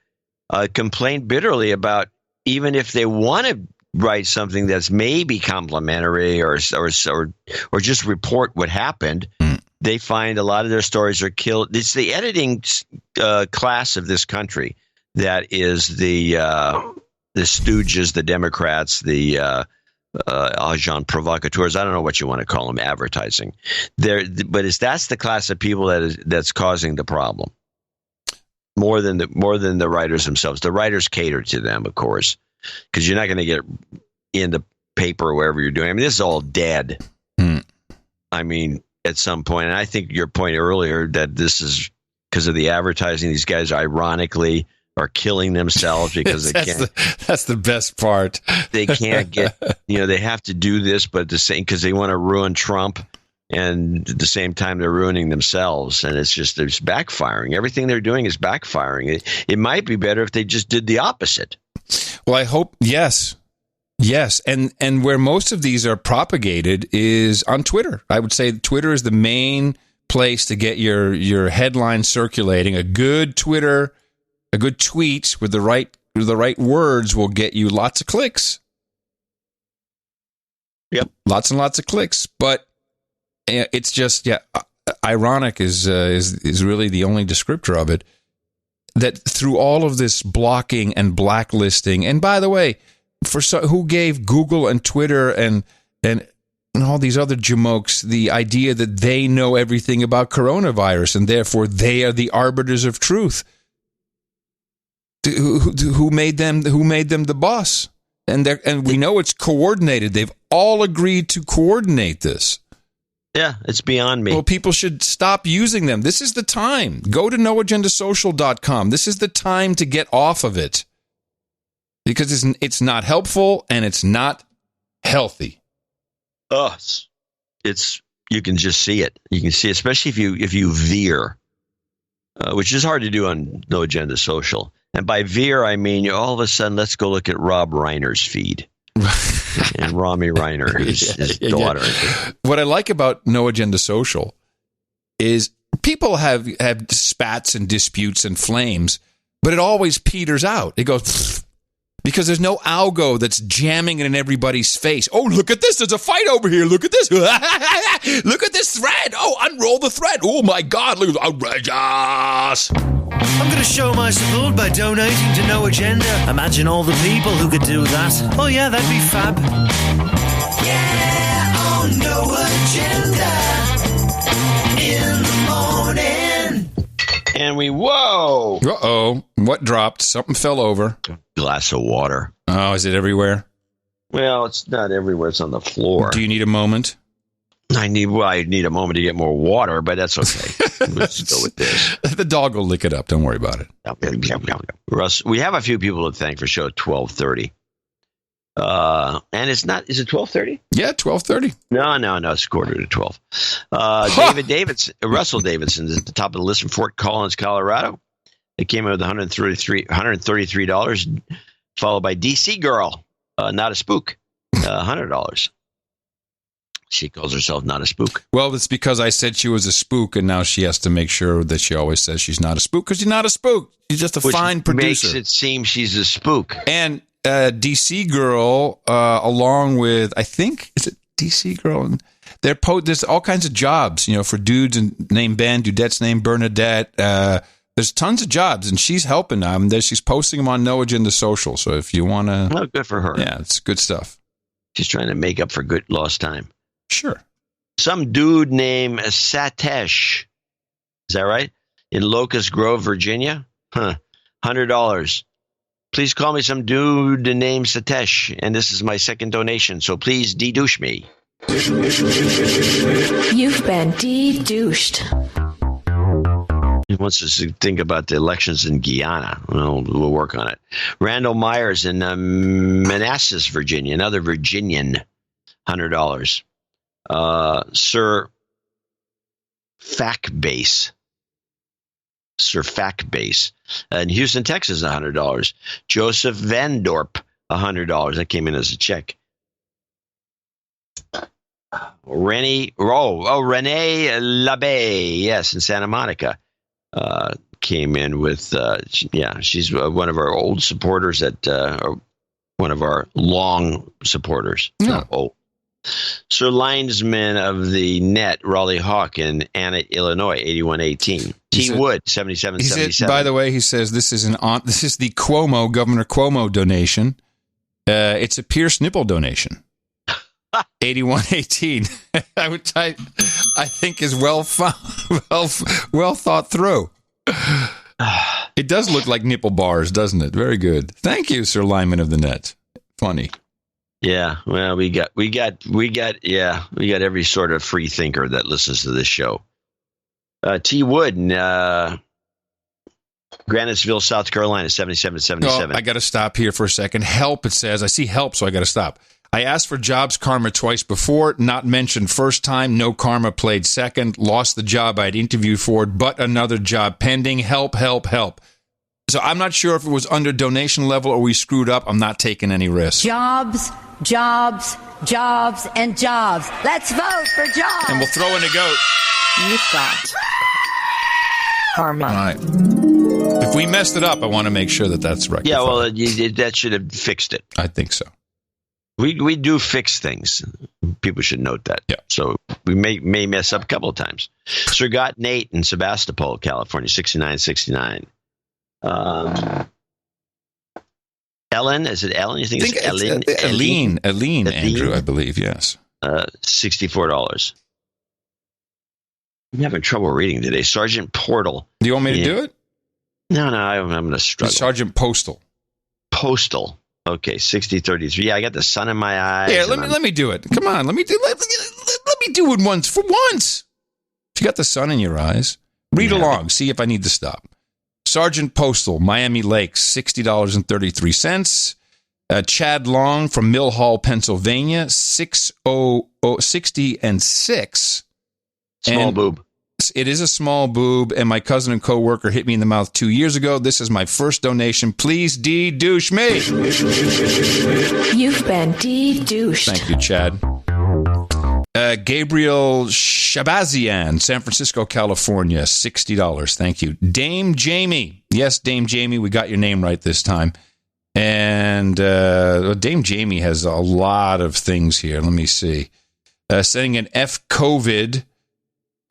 complain bitterly about, even if they want to write something that's maybe complimentary or just report what happened, they find a lot of their stories are killed. It's the editing class of this country that is the stooges, the Democrats, the agents provocateurs. I don't know what you want to call them, advertising. That's the class of people that's causing the problem more than the writers themselves. The writers cater to them, of course, because you're not going to get in the paper or wherever you're doing. I mean, this is all dead. I mean, at some point, and I think your point earlier that this is because of the advertising, these guys ironically are killing themselves because they can't. That's the best part. They can't get, they have to do this, but the same, because they want to ruin Trump, and at the same time they're ruining themselves, and it's backfiring. Everything they're doing is backfiring. It might be better if they just did the opposite. Well, I hope, yes. And where most of these are propagated is on Twitter. I would say Twitter is the main place to get your headline circulating. A good tweet with the right words will get you lots of clicks. Yep. Lots and lots of clicks. But it's just, ironic is really the only descriptor of it. That through all of this blocking and blacklisting, and by the way, who gave Google and Twitter and all these other jamokes the idea that they know everything about coronavirus and therefore they are the arbiters of truth? Who made them the boss? And we know it's coordinated. They've all agreed to coordinate this. Yeah, it's beyond me. Well, people should stop using them. This is the time. Go to noagendasocial.com. This is the time to get off of it. Because it's not helpful and it's not healthy. You can just see it. You can see, especially if you veer, which is hard to do on No Agenda Social. And by veer, I mean all of a sudden, let's go look at Rob Reiner's feed. And Rami Reiner, his daughter. What I like about No Agenda Social is people have spats and disputes and flames, but it always peters out. It goes because there's no algo that's jamming it in everybody's face. Oh, look at this. There's a fight over here. Look at this. Look at this thread. Oh, unroll the thread. Oh, my God. Look, outrageous. I'm going to show my support by donating to No Agenda. Imagine all the people who could do that. Oh, yeah, that'd be fab. Yeah, on No Agenda. In the morning. And whoa. Uh-oh. What dropped? Something fell over. Glass of water. Oh, is it everywhere? Well, it's not everywhere. It's on the floor. Do you need a moment? I need a moment to get more water, but that's okay. Let's go with this. The dog will lick it up. Don't worry about it. Russ, we have a few people to thank for show 12:30. And it's not, is it 12:30? Yeah, 12:30. No, it's 11:45. Russell Davidson is at the top of the list from Fort Collins, Colorado. It came in with $133, followed by DC Girl, Not a Spook, $100. She calls herself Not a Spook. Well, it's because I said she was a spook, and now she has to make sure that she always says she's not a spook, because she's not a spook. She's just a fine producer. Makes it seem she's a spook. And DC Girl, along with, I think, is it DC Girl? There's all kinds of jobs, for dudes named Ben, dudettes named Bernadette. There's tons of jobs, and she's helping them. She's posting them on No Agenda Social. So if you want to... Oh, good for her. Yeah, it's good stuff. She's trying to make up for good lost time. Sure. Some dude named Satesh, is that right? In Locust Grove, Virginia? $100. Please call me some dude named Satesh, and this is my second donation, so please de-douche me. You've been de-douched. He wants us to think about the elections in Guyana. We'll work on it. Randall Myers in Manassas, Virginia, another Virginian, $100. Sir Facbase in Houston, Texas, $100. Joseph Van Dorp, $100. That came in as a check. Renee Labay, yes, in Santa Monica, came in with she's one of our old supporters one of our long supporters. Sir Linesman of the Net, Raleigh Hawk in Anna, Illinois, 8118. T. Wood, 7777. By the way, he says this is the Governor Cuomo donation. It's a Pierce nipple donation. 8118. I think is well thought through. It does look like nipple bars, doesn't it? Very good. Thank you, Sir Lineman of the Net. Funny. Yeah, well, we got every sort of free thinker that listens to this show. T. Wood in Granitesville, South Carolina, 7777. I got to stop here for a second. Help, it says. I see help, so I got to stop. I asked for jobs karma twice before, not mentioned first time, no karma played second, lost the job I'd interviewed for, but another job pending. Help. So I'm not sure if it was under donation level or we screwed up. I'm not taking any risks. Jobs, and jobs. Let's vote for jobs. And we'll throw in a goat. You've got karma. All right. If we messed it up, I want to make sure that that's right. Yeah, well, that should have fixed it. I think so. We do fix things. People should note that. Yeah. So we may mess up a couple of times. Sir Got Nate in Sebastopol, California, 6969. Ellen, is it Ellen? You think it's Ellen? Aline, Andrew, I believe, yes. $64. I'm having trouble reading today. Sergeant Portal. Do you want me to do it? No, I'm going to struggle. Sergeant Postal. Okay, 60-33. Yeah, I got the sun in my eyes. Yeah, let me do it. Come on, let me do it once. For once. If you got the sun in your eyes, read along. See if I need to stop. Sergeant Postal, Miami Lakes, $60.33. Chad Long from Mill Hall, Pennsylvania, $60.06. Small boob. It is a small boob, and my cousin and co-worker hit me in the mouth 2 years ago. This is my first donation. Please de-douche me. You've been de-douched. Thank you, Chad. Gabriel Shabazian, San Francisco, California, $60. Thank you. Dame Jamie. Yes, Dame Jamie, we got your name right this time. And Dame Jamie has a lot of things here. Let me see. Sending an F-COVID.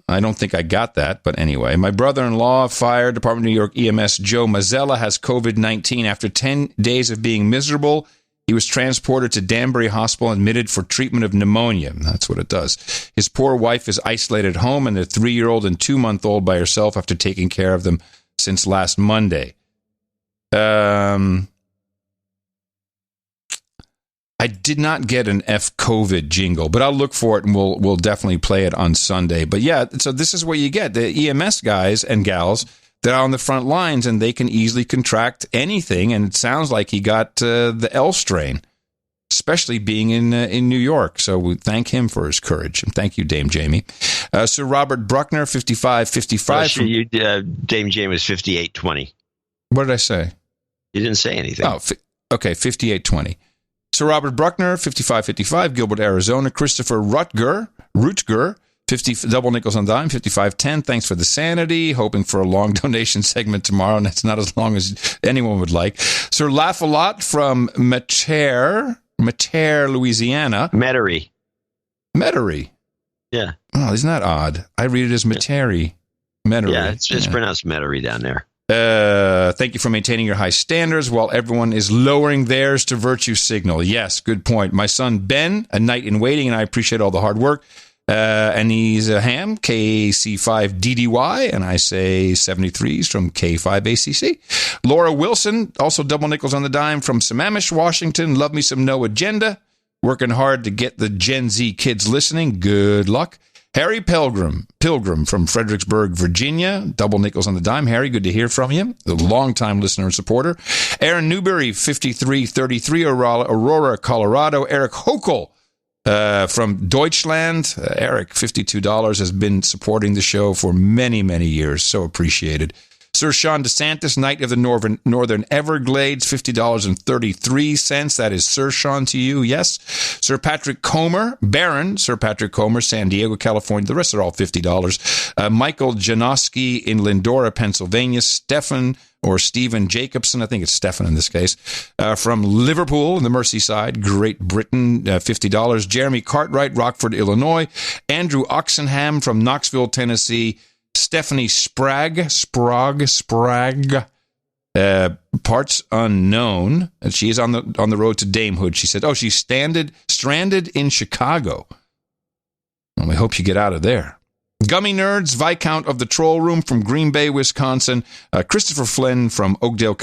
I don't think I got that, but anyway. My brother-in-law, Fire Department of New York EMS Joe Mazzella, has COVID-19. After 10 days of being miserable, he was transported to Danbury Hospital and admitted for treatment of pneumonia. That's what it does. His poor wife is isolated at home, and their 3-year-old and 2-month-old by herself after taking care of them since last Monday. I I did not get an F-COVID jingle, but I'll look for it and we'll definitely play it on Sunday. But yeah, so this is what you get. The EMS guys and gals, they're on the front lines and they can easily contract anything. And it sounds like he got the L strain, especially being in New York. So we thank him for his courage. And thank you, Dame Jamie. Sir Robert Bruckner, 55-55. Dame Jamie was 58-20. What did I say? You didn't say anything. Oh, okay, 58-20. Sir Robert Bruckner, 55-55. Gilbert, Arizona. Christopher Rutger, 50 double nickels on dime, 55-10. Thanks for the sanity. Hoping for a long donation segment tomorrow, and that's not as long as anyone would like. Sir Laugh a Lot from Meterre, Louisiana. Metairie. Yeah. Oh, isn't that odd? I read it as Metairie. Metairie. Yeah, it's pronounced Metairie down there. Thank you for maintaining your high standards while everyone is lowering theirs to virtue signal. Yes, good point. My son Ben, a knight in waiting, and I appreciate all the hard work. And he's a ham, KC5DDY, and I say 73s from K5ACC. Laura Wilson, also double nickels on the dime from Sammamish, Washington. Love me some No Agenda. Working hard to get the Gen Z kids listening. Good luck. Harry Pilgrim from Fredericksburg, Virginia. Double nickels on the dime. Harry, good to hear from you. A longtime listener and supporter. Aaron Newberry, 5333, Aurora, Colorado. Eric Hokel from Deutschland. Eric, $52, has been supporting the show for many, many years. So appreciated. Sir Sean DeSantis, Knight of the Northern Everglades, $50.33. That is Sir Sean to you, yes. Sir Patrick Comer, Baron, Sir Patrick Comer, San Diego, California. The rest are all $50. Michael Janoski in Lindora, Pennsylvania. Stephen Jacobson, I think it's Stefan in this case, from Liverpool in the Merseyside, Great Britain, $50. Jeremy Cartwright, Rockford, Illinois. Andrew Oxenham from Knoxville, Tennessee. Stephanie Sprague, parts unknown. And she is on the road to damehood. She said, she's stranded in Chicago. Well, I hope you get out of there. Gummy Nerds, Viscount of the Troll Room from Green Bay, Wisconsin. Christopher Flynn from Oakdale,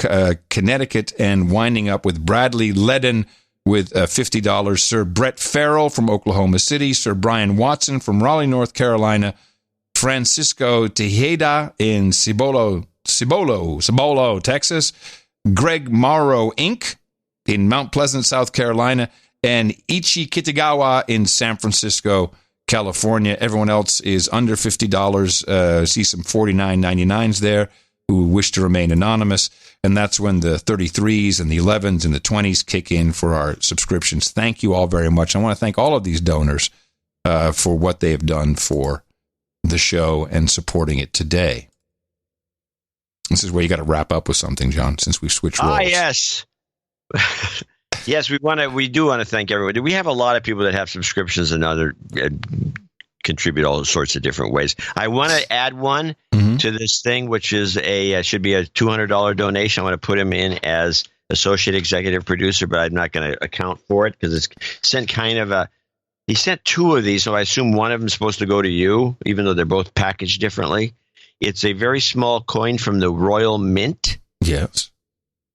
Connecticut, and winding up with Bradley Ledden with $50. Sir Brett Farrell from Oklahoma City. Sir Brian Watson from Raleigh, North Carolina. Francisco Tejeda in Cibolo, Texas. Greg Morrow, Inc. in Mount Pleasant, South Carolina. And Ichi Kitagawa in San Francisco, California. Everyone else is under $50. See some $49.99s there who wish to remain anonymous. And that's when the 33s and the 11s and the 20s kick in for our subscriptions. Thank you all very much. I want to thank all of these donors for what they have done for the show and supporting it today. This is where you got to wrap up with something, John, since we've switched roles. Yes. Yes, we do want to thank everybody. We have a lot of people that have subscriptions and other contribute all sorts of different ways. I want to add one to this thing, which is should be a $200 donation. I want to put him in as associate executive producer, but I'm not going to account for it because it's sent he sent two of these, so I assume one of them is supposed to go to you, even though they're both packaged differently. It's a very small coin from the Royal Mint. Yes.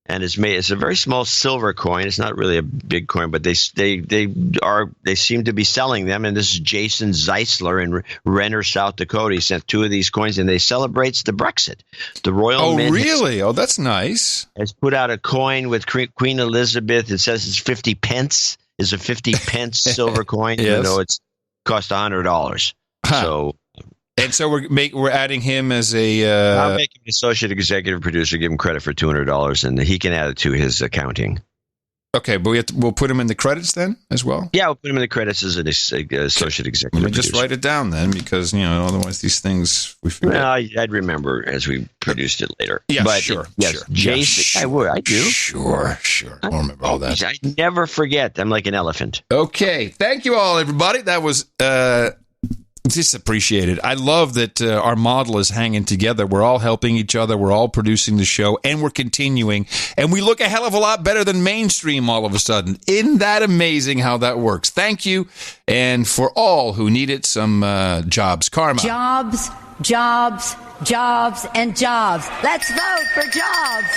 And it's a very small silver coin. It's not really a big coin, but they seem to be selling them. And this is Jason Zeisler in Renner, South Dakota. He sent two of these coins, and they celebrates the Brexit. The Royal Mint. Oh, really? That's nice. Has put out a coin with Queen Elizabeth. It says it's 50 pence. Is a 50 pence silver coin, even though it's cost $100. So, and so we're adding him as a. I'll make him associate executive producer. Give him credit for $200, and he can add it to his accounting. Okay, but we'll put him in the credits then as well. Yeah, we'll put him in the credits as an associate executive. Let me just write it down then, because otherwise these things we forget. Well, I'd remember as we produced it later. Yeah, but sure. Jason, I would. I do. Sure. I'll remember all that. I never forget. I'm like an elephant. Okay, thank you all, everybody. That was just appreciated. I love that our model is hanging together. We're all helping each other. We're all producing the show, and we're continuing. And we look a hell of a lot better than mainstream all of a sudden. Isn't that amazing how that works? Thank you. And for all who need it, some jobs. Karma. Jobs, and jobs. Let's vote for jobs.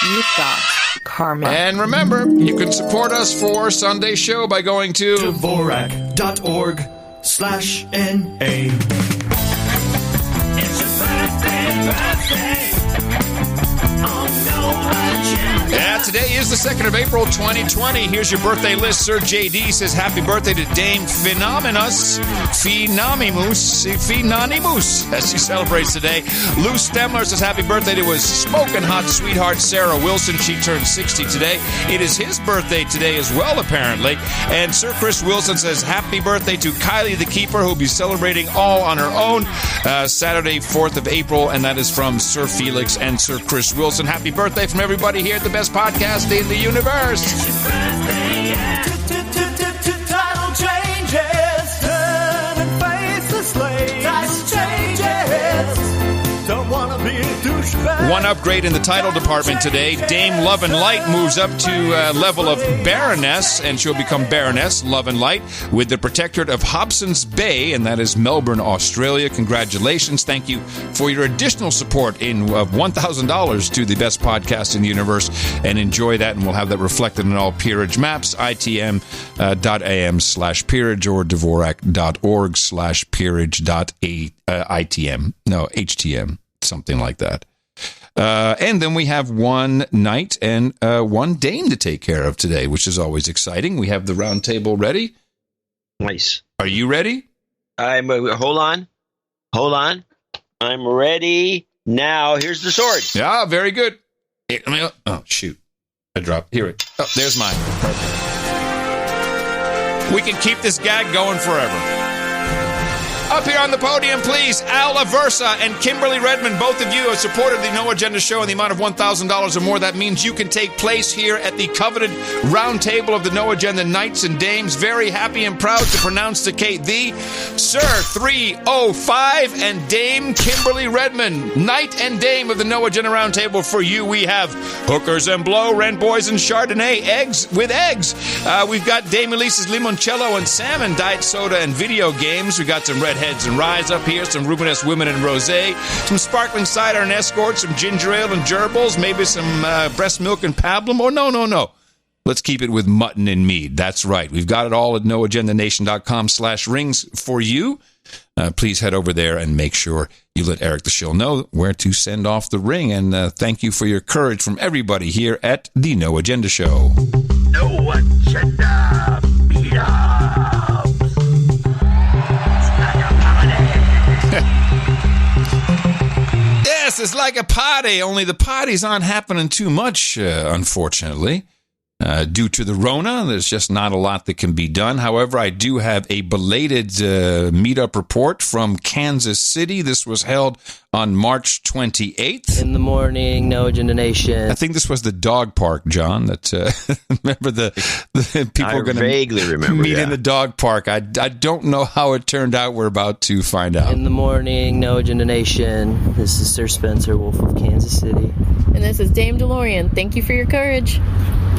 You've got karma. And remember, you can support us for Sunday's show by going to Dvorak.org/NA. It's your birthday. Yeah, today is the 2nd of April, 2020. Here's your birthday list. Sir JD says happy birthday to Dame Phenomenus, as she celebrates today. Lou Stemler says happy birthday to his smoking hot sweetheart, Sarah Wilson. She turned 60 today. It is his birthday today as well, apparently. And Sir Chris Wilson says happy birthday to Kylie the Keeper, who'll be celebrating all on her own Saturday, 4th of April, and that is from Sir Felix and Sir Chris Wilson. Happy birthday from everybody here at the best podcast in the universe. Title changes, turn and face the slate. Title changes, don't want to be a douchebag. One upgrade in the title department today. Dame Love and Light moves up to level of Baroness, and she'll become Baroness Love and Light with the Protectorate of Hobson's Bay, and that is Melbourne, Australia. Congratulations. Thank you for your additional support of $1,000 to the best podcast in the universe, and enjoy that, and we'll have that reflected in all peerage maps, itm.am/peerage or dvorak.org/peerage.itm. No, HTM. Something like that. And then we have one knight and one dame to take care of today, which is always exciting. We have the round table ready. Nice. Are you ready? Hold on. I'm ready now. Here's the sword. Yeah, very good. Oh, shoot. I dropped. Here it. Oh, there's mine. Perfect. We can keep this gag going forever. Up here on the podium, please, Al Aversa and Kimberly Redmond. Both of you have supported the No Agenda Show in the amount of $1,000 or more. That means you can take place here at the coveted round table of the No Agenda Knights and Dames. Very happy and proud to pronounce the Sir 305 and Dame Kimberly Redmond. Knight and Dame of the No Agenda Round Table. For you, we have hookers and blow, Rent Boys and Chardonnay, eggs with eggs. We've got Dame Elise's limoncello and salmon, diet soda and video games. We got some redheads and ryes up here, some Rubenesque women and rosé, some sparkling cider and escort, some ginger ale and gerbils, maybe some breast milk and pablum. Oh, no. Let's keep it with mutton and mead. That's right. We've got it all at noagendanation.com/rings for you. Please head over there and make sure you let Eric the Shill know where to send off the ring. And thank you for your courage from everybody here at the No Agenda Show. No Agenda Meetup. Yes, it's like a party, only the parties aren't happening too much, unfortunately. Due to the Rona, there's just not a lot that can be done. However, I do have a belated meetup report from Kansas City. This was held on March 28th. In the morning, No Agenda Nation. I think this was the dog park, John. That remember the people are going to meet in the dog park. I don't know how it turned out. We're about to find out. In the morning, No Agenda Nation. This is Sir Spencer Wolf of Kansas City. And this is Dame DeLorean. Thank you for your courage.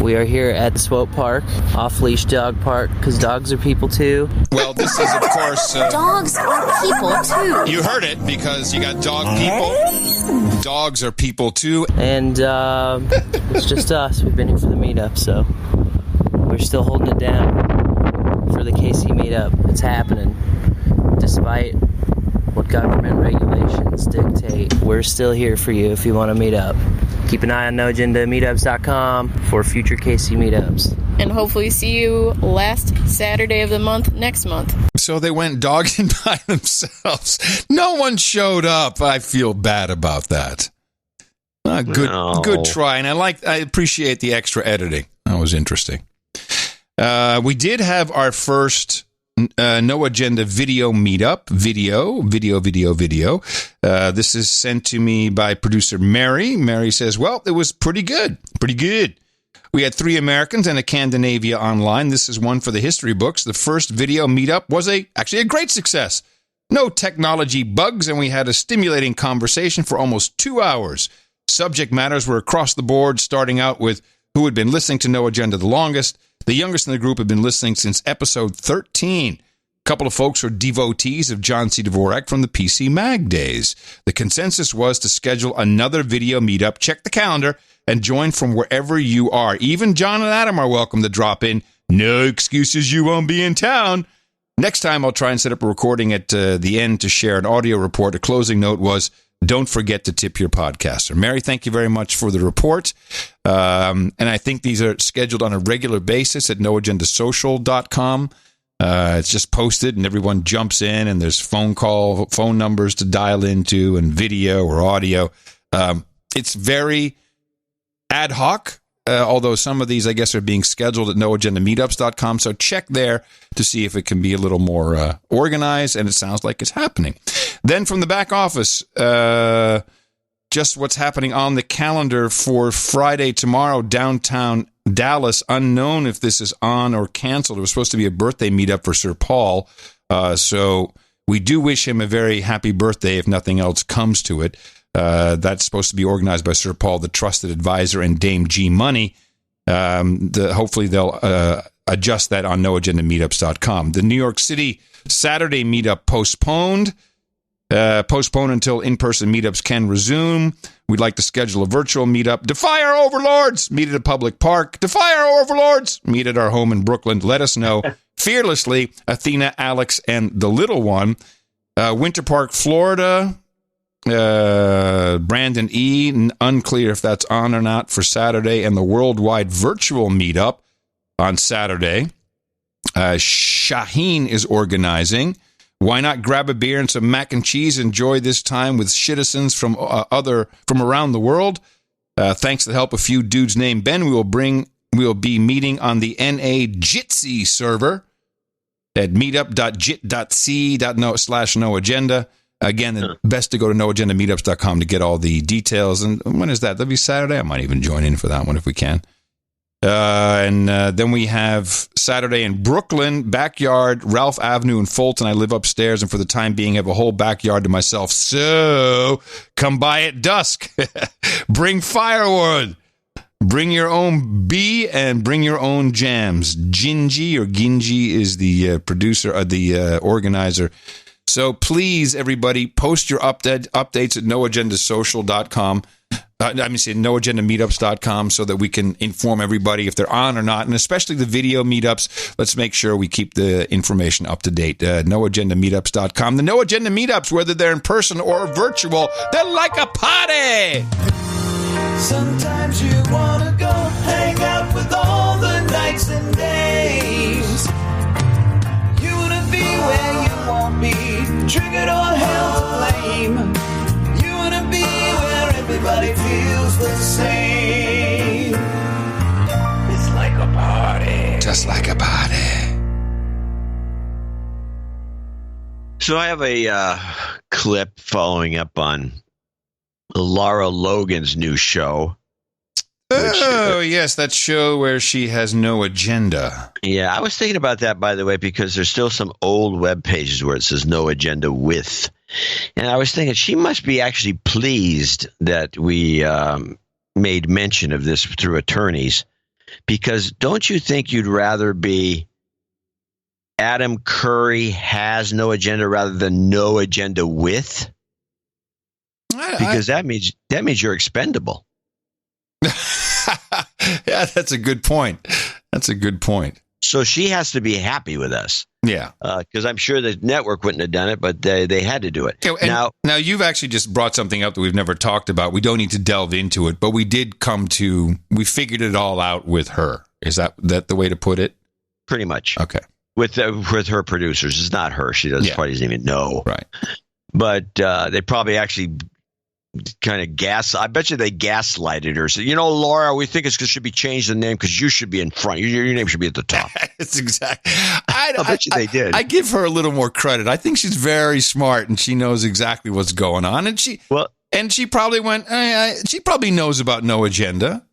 We are here at the Swope Park, off-leash dog park, because dogs are people too. Well, this is, of course... dogs are people too. You heard it, because you got dog people. Dogs are people too. And it's just us. We've been here for the meetup, so we're still holding it down for the KC meetup. It's happening. Despite what government regulations dictate, we're still here for you if you want to meet up. Keep an eye on noagendameetups.com for future KC meetups. And hopefully see you last Saturday of the month next month. So they went dogging by themselves. No one showed up. I feel bad about that. Good try. And I appreciate the extra editing. That was interesting. We did have our first No Agenda video meetup. Video. This is sent to me by producer Mary. Mary says, well, it was pretty good. We had 3 Americans and a Scandinavia online. This is one for the history books. The first video meetup was actually a great success. No technology bugs, and we had a stimulating conversation for almost 2 hours. Subject matters were across the board, starting out with who had been listening to No Agenda the longest. The youngest in the group had been listening since episode 13. couple of folks are devotees of John C. Dvorak from the PC Mag days. The consensus was to schedule another video meetup. Check the calendar and join from wherever you are. Even John and Adam are welcome to drop in. No excuses, you won't be in town. Next time, I'll try and set up a recording at the end to share an audio report. A closing note was, don't forget to tip your podcaster. Mary, thank you very much for the report. And I think these are scheduled on a regular basis at noagendasocial.com. It's just posted and everyone jumps in and there's phone numbers to dial into and video or audio. It's very ad hoc. Although some of these, I guess, are being scheduled at noagendameetups.com. So check there to see if it can be a little more organized, and it sounds like it's happening. Then from the back office, just what's happening on the calendar for Friday tomorrow, downtown Dallas. Unknown if this is on or canceled. It was supposed to be a birthday meetup for Sir Paul. So we do wish him a very happy birthday if nothing else comes to it. That's supposed to be organized by Sir Paul, the trusted advisor, and Dame G Money. Hopefully they'll adjust that on noagendameetups.com. The New York City Saturday meetup postponed until in-person meetups can resume. We'd like to schedule a virtual meetup. Defy our overlords! Meet at a public park. Defy our overlords! Meet at our home in Brooklyn. Let us know. Fearlessly, Athena, Alex, and the little one. Winter Park, Florida. Brandon E. Unclear if that's on or not for Saturday, and the worldwide virtual meetup on Saturday. Shaheen is organizing. Why not grab a beer and some mac and cheese? Enjoy this time with citizens from around the world. Thanks to the help of a few dudes named Ben, we'll be meeting on the NA Jitsi server at meetup.jit.c.no/noagenda. Again, best to go to noagendameetups.com to get all the details. And when is that? That'll be Saturday. I might even join in for that one if we can. And then we have Saturday in Brooklyn, backyard, Ralph Avenue in Fulton. I live upstairs, and for the time being, have a whole backyard to myself. So come by at dusk. Bring firewood. Bring your own bee and bring your own jams. Gingy is the producer, the organizer. So please, everybody, post your updates at noagendasocial.com. noagendameetups.com so that we can inform everybody if they're on or not, and especially the video meetups. Let's make sure we keep the information up to date. noagendameetups.com. The No Agenda meetups, whether they're in person or virtual, they're like a party. Sometimes you want to go hang out with all the nights and days. You want to be where you won't be triggered or held to blame. You want to be where everybody feels the same. It's like a party. Just like a party. So I have a clip following up on Lara Logan's new show. Yes, that show where she has no agenda. Yeah, I was thinking about that, by the way, because there's still some old web pages where it says no agenda with. And I was thinking she must be actually pleased that we made mention of this through attorneys, because don't you think you'd rather be Adam Curry has no agenda rather than no agenda with? Because that means you're expendable. Yeah, that's a good point. So she has to be happy with us. Yeah. Because I'm sure the network wouldn't have done it, but they had to do it. Yeah, now, you've actually just brought something up that we've never talked about. We don't need to delve into it, but we we figured it all out with her. Is that the way to put it? Pretty much. Okay. With her producers. It's not her. She probably doesn't even know. Right. But they probably actually kind of I bet you they gaslighted her. So, Laura, we think it should be changed the name because you should be in front. Your name should be at the top. It's exactly. I bet you they did. I give her a little more credit. I think she's very smart and she knows exactly what's going on. And she probably went. She probably knows about no agenda.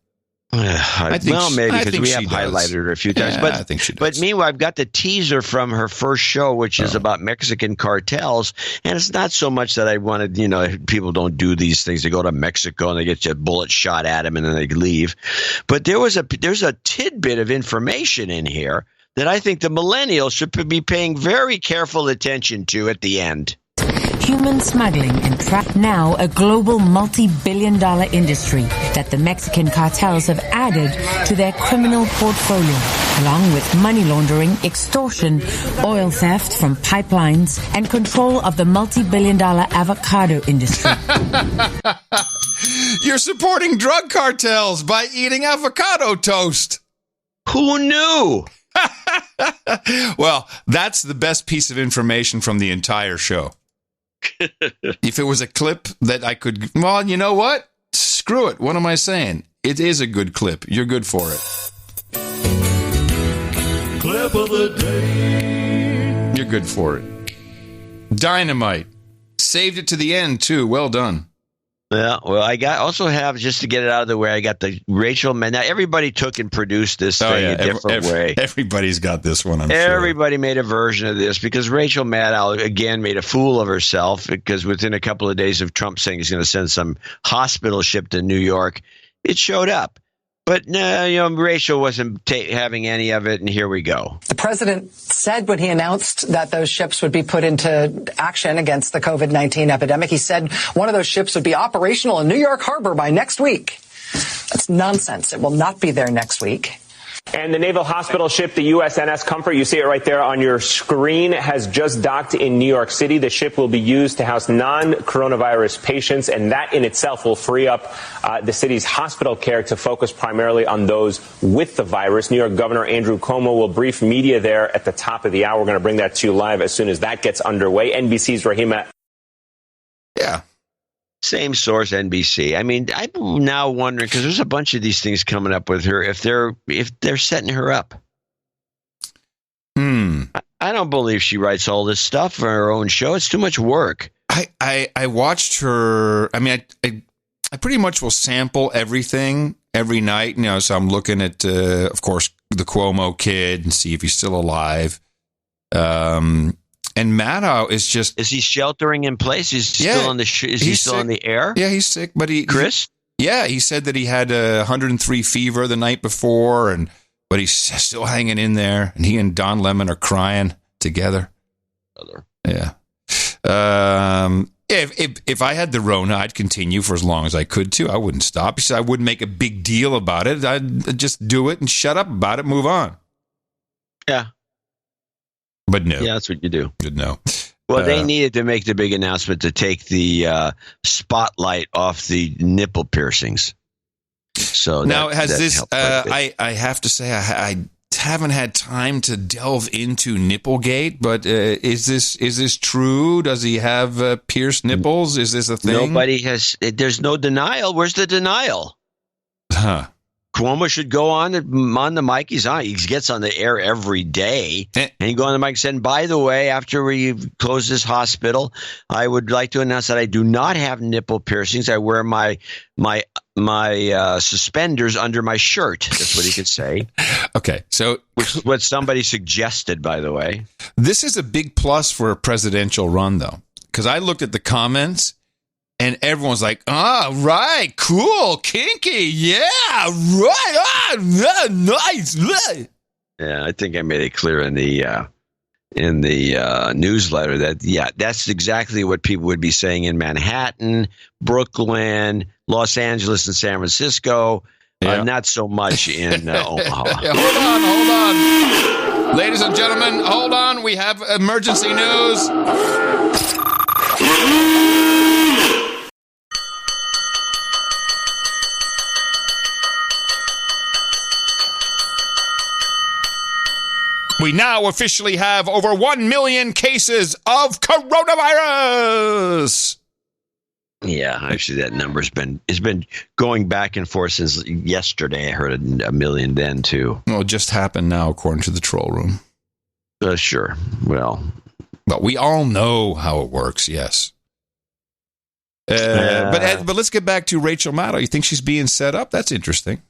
Maybe because we have highlighted her a few times. Yeah, but I think she does. But meanwhile, I've got the teaser from her first show, which is about Mexican cartels. And it's not so much that I wanted, people don't do these things. They go to Mexico and they get a bullet shot at them and then they leave. But there's a tidbit of information in here that I think the millennials should be paying very careful attention to at the end. Human smuggling and now a global multi-billion-dollar industry that the Mexican cartels have added to their criminal portfolio, along with money laundering, extortion, oil theft from pipelines, and control of the multi-billion-dollar avocado industry. You're supporting drug cartels by eating avocado toast. Who knew? Well, that's the best piece of information from the entire show. If it was a clip that I could, well, you know what? Screw it. What am I saying? It is a good clip. You're good for it. Clip of the day. You're good for it. Dynamite. Saved it to the end, too. Well done. Yeah, well, also have, just to get it out of the way, I got the Rachel Maddow. Now, everybody took and produced this thing a different way. Everybody's got this one, I'm sure. Everybody made a version of this because Rachel Maddow, again, made a fool of herself because within a couple of days of Trump saying he's going to send some hospital ship to New York, it showed up. But no, Rachel wasn't having any of it, and here we go. The president said when he announced that those ships would be put into action against the COVID-19 epidemic, he said one of those ships would be operational in New York Harbor by next week. That's nonsense. It will not be there next week. And the naval hospital ship, the USNS Comfort, you see it right there on your screen, has just docked in New York City. The ship will be used to house non-coronavirus patients, and that in itself will free up the city's hospital care to focus primarily on those with the virus. New York Governor Andrew Cuomo will brief media there at the top of the hour. We're going to bring that to you live as soon as that gets underway. NBC's Rahima. Yeah. Same source, NBC. I mean, I'm now wondering, because there's a bunch of these things coming up with her, if they're setting her up. I don't believe she writes all this stuff for her own show. It's too much work. I watched her. I mean, I pretty much will sample everything every night. So I'm looking at, of course, the Cuomo kid and see if he's still alive. And Maddow is just... Is he sheltering in place? Is he still on the on the air? Yeah, he's sick, but Chris? He said that he had 103 fever the night before, but he's still hanging in there, and he and Don Lemon are crying together. Yeah. If I had the Rona, I'd continue for as long as I could, too. I wouldn't stop. He said I wouldn't make a big deal about it. I'd just do it and shut up about it, move on. Yeah. But no. Yeah, that's what you do. Good no. Well, they needed to make the big announcement to take the spotlight off the nipple piercings. So now, has this? I have to say, I haven't had time to delve into Nipplegate, but is this true? Does he have pierced nipples? Is this a thing? Nobody has. There's no denial. Where's the denial? Huh. Cuomo should go on the mic. He gets on the air every day, and he go on the mic and said, by the way, after we close this hospital, I would like to announce that I do not have nipple piercings. I wear my suspenders under my shirt. That's what he could say. Okay, so what somebody suggested, by the way. This is a big plus for a presidential run, though, because I looked at the comments. And everyone's like, right, cool, kinky, yeah, right, nice. Yeah, I think I made it clear in the newsletter that, that's exactly what people would be saying in Manhattan, Brooklyn, Los Angeles, and San Francisco. Not so much in Omaha. Hold on. Ladies and gentlemen, hold on. We have emergency news. We now officially have over 1 million cases of coronavirus. Yeah, actually, that number's been going back and forth since yesterday. I heard 1 million then too. Well, it just happened now, according to the troll room. Sure. Well, but we all know how it works. Yes. But let's get back to Rachel Maddow. You think she's being set up? That's interesting.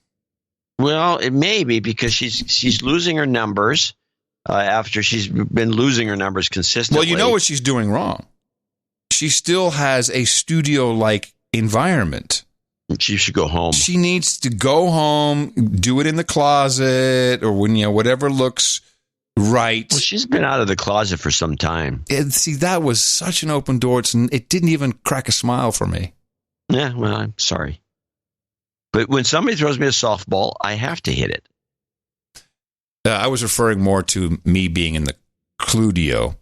Well, it may be because she's losing her numbers. After she's been losing her numbers consistently. Well, you know what she's doing wrong. She still has a studio-like environment. She should go home. She needs to go home, do it in the closet, or when whatever looks Right. Well, she's been out of the closet for some time. See, that was such an open door. It didn't even crack a smile for me. Yeah, well, I'm sorry. But when somebody throws me a softball, I have to hit it. I was referring more to me being in the Cludio,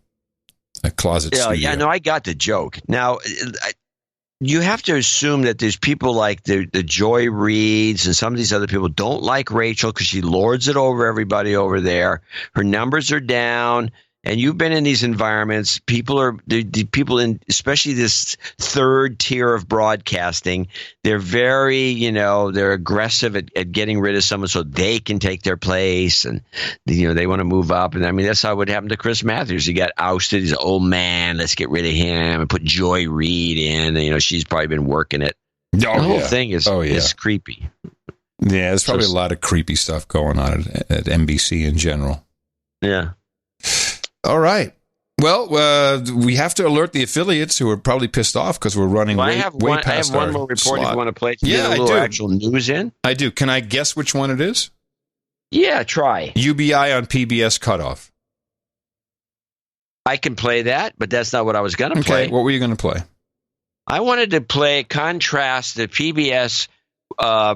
a closet studio. Yeah, no, I got the joke. Now, you have to assume that there's people like the Joy Reids and some of these other people don't like Rachel because she lords it over everybody over there. Her numbers are down. And you've been in these environments. People are the people in, especially this third tier of broadcasting. They're very, they're aggressive at getting rid of someone so they can take their place, and they want to move up. And I mean, that's how it would happen to Chris Matthews. He got ousted. He's oh man, let's get rid of him and put Joy Reid in. And, she's probably been working it. The whole thing is creepy. Yeah, there's probably a lot of creepy stuff going on at NBC in general. Yeah. All right. Well, we have to alert the affiliates who are probably pissed off because we're running way past our I have one more report slot. if you want to play. Get a little actual news in. I do. Can I guess which one it is? Yeah, try. UBI on PBS cutoff. I can play that, but that's not what I was going to play. What were you going to play? I wanted to contrast the PBS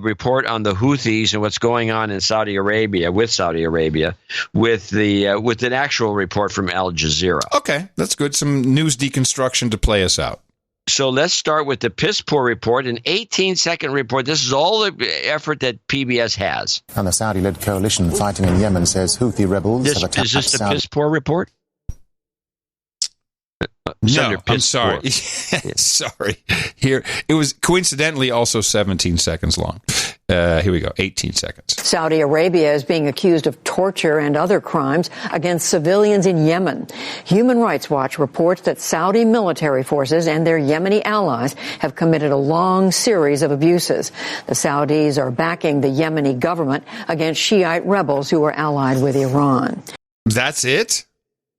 report on the Houthis and what's going on in Saudi Arabia with an actual report from Al Jazeera. Okay, that's good. Some news deconstruction to play us out. So let's start with the piss poor report, an 18-second report. This is all the effort that PBS has. And the Saudi-led coalition fighting in Yemen says Houthi rebels have attacked Is this the piss poor report? No, I'm sorry. Sorry. Here, it was coincidentally also 17 seconds long. Here we go, 18 seconds. Saudi Arabia is being accused of torture and other crimes against civilians in Yemen. Human Rights Watch reports that Saudi military forces and their Yemeni allies have committed a long series of abuses. The Saudis are backing the Yemeni government against Shiite rebels who are allied with Iran. That's it?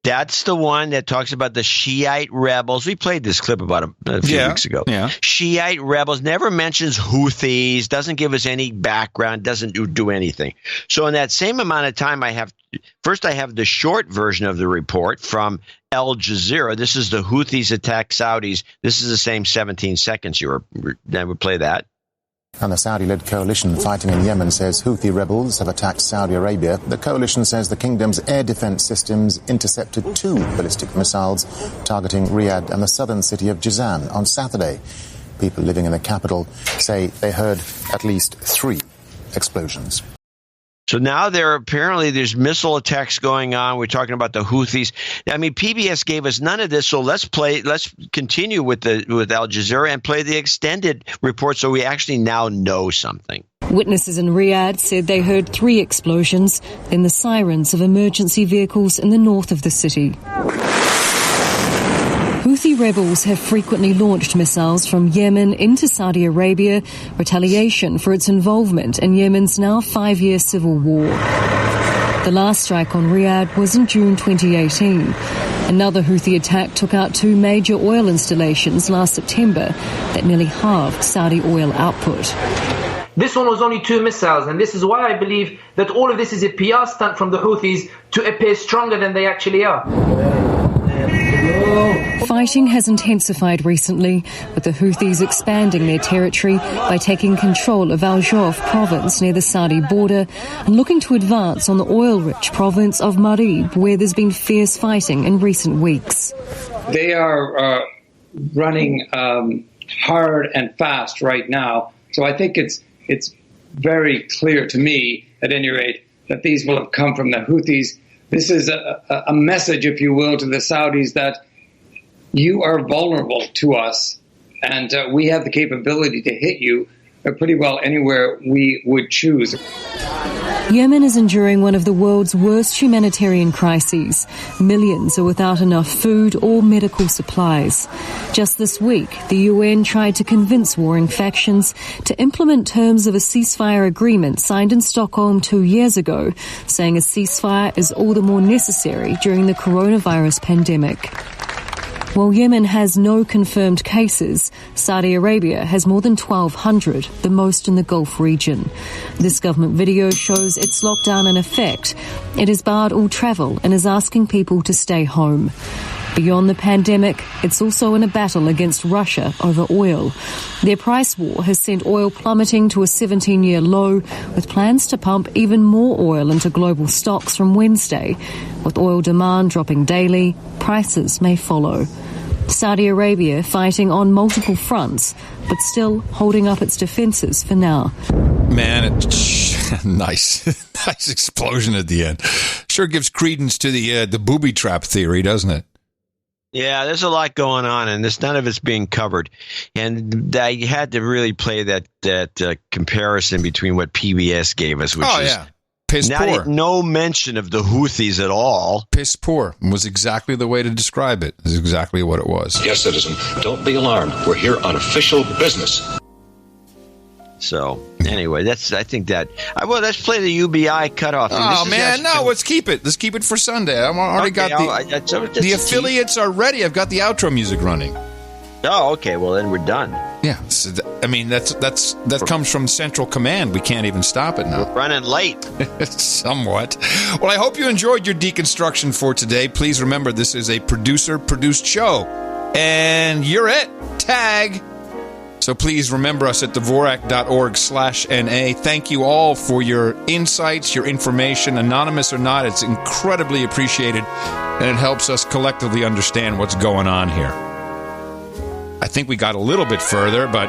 That's the one that talks about the Shiite rebels. We played this clip about a few weeks ago. Yeah. Shiite rebels, never mentions Houthis, doesn't give us any background, doesn't do anything. So in that same amount of time, I have the short version of the report from Al Jazeera. This is the Houthis attack Saudis. This is the same 17 seconds then we play that. And the Saudi-led coalition fighting in Yemen says Houthi rebels have attacked Saudi Arabia. The coalition says the kingdom's air defense systems intercepted 2 ballistic missiles targeting Riyadh and the southern city of Jizan on Saturday. People living in the capital say they heard at least 3 explosions. So now there's missile attacks going on. We're talking about the Houthis. I mean, PBS gave us none of this, so let's continue with Al Jazeera and play the extended report so we actually now know something. Witnesses in Riyadh said they heard 3 explosions, then the sirens of emergency vehicles in the north of the city. Houthi rebels have frequently launched missiles from Yemen into Saudi Arabia, retaliation for its involvement in Yemen's now 5-year civil war. The last strike on Riyadh was in June 2018. Another Houthi attack took out 2 major oil installations last September that nearly halved Saudi oil output. This one was only 2 missiles, and this is why I believe that all of this is a PR stunt from the Houthis to appear stronger than they actually are. Fighting has intensified recently, with the Houthis expanding their territory by taking control of Al Jawf province near the Saudi border and looking to advance on the oil-rich province of Marib, where there's been fierce fighting in recent weeks. They are running hard and fast right now, so I think it's very clear to me, at any rate, that these will have come from the Houthis. This is a message, if you will, to the Saudis that you are vulnerable to us, and we have the capability to hit you pretty well anywhere we would choose. Yemen is enduring one of the world's worst humanitarian crises. Millions are without enough food or medical supplies. Just this week, the UN tried to convince warring factions to implement terms of a ceasefire agreement signed in Stockholm 2 years ago, saying a ceasefire is all the more necessary during the coronavirus pandemic. While Yemen has no confirmed cases, Saudi Arabia has more than 1,200, the most in the Gulf region. This government video shows its lockdown in effect. It has barred all travel and is asking people to stay home. Beyond the pandemic, it's also in a battle against Russia over oil. Their price war has sent oil plummeting to a 17-year low, with plans to pump even more oil into global stocks from Wednesday. With oil demand dropping daily, prices may follow. Saudi Arabia fighting on multiple fronts, but still holding up its defenses for now. Man, nice explosion at the end. Sure gives credence to the booby trap theory, doesn't it? Yeah, there's a lot going on, and none of it's being covered. And I had to really play that comparison between what PBS gave us, which is piss poor. No mention of the Houthis at all. Piss poor was exactly the way to describe it. Is exactly what it was. Yes, citizen, don't be alarmed. We're here on official business. So anyway, let's play the UBI cutoff. Oh man, no, let's keep it. Let's keep it for Sunday. I've already got the affiliates are ready. I've got the outro music running. Oh, okay. Well, then we're done. Yeah, so that comes from Central Command. We can't even stop it now. We're running late. Somewhat. Well, I hope you enjoyed your deconstruction for today. Please remember, this is a producer-produced show, and you're it. Tag. So please remember us at Dvorak.org/NA. Thank you all for your insights, your information, anonymous or not. It's incredibly appreciated, and it helps us collectively understand what's going on here. I think we got a little bit further, but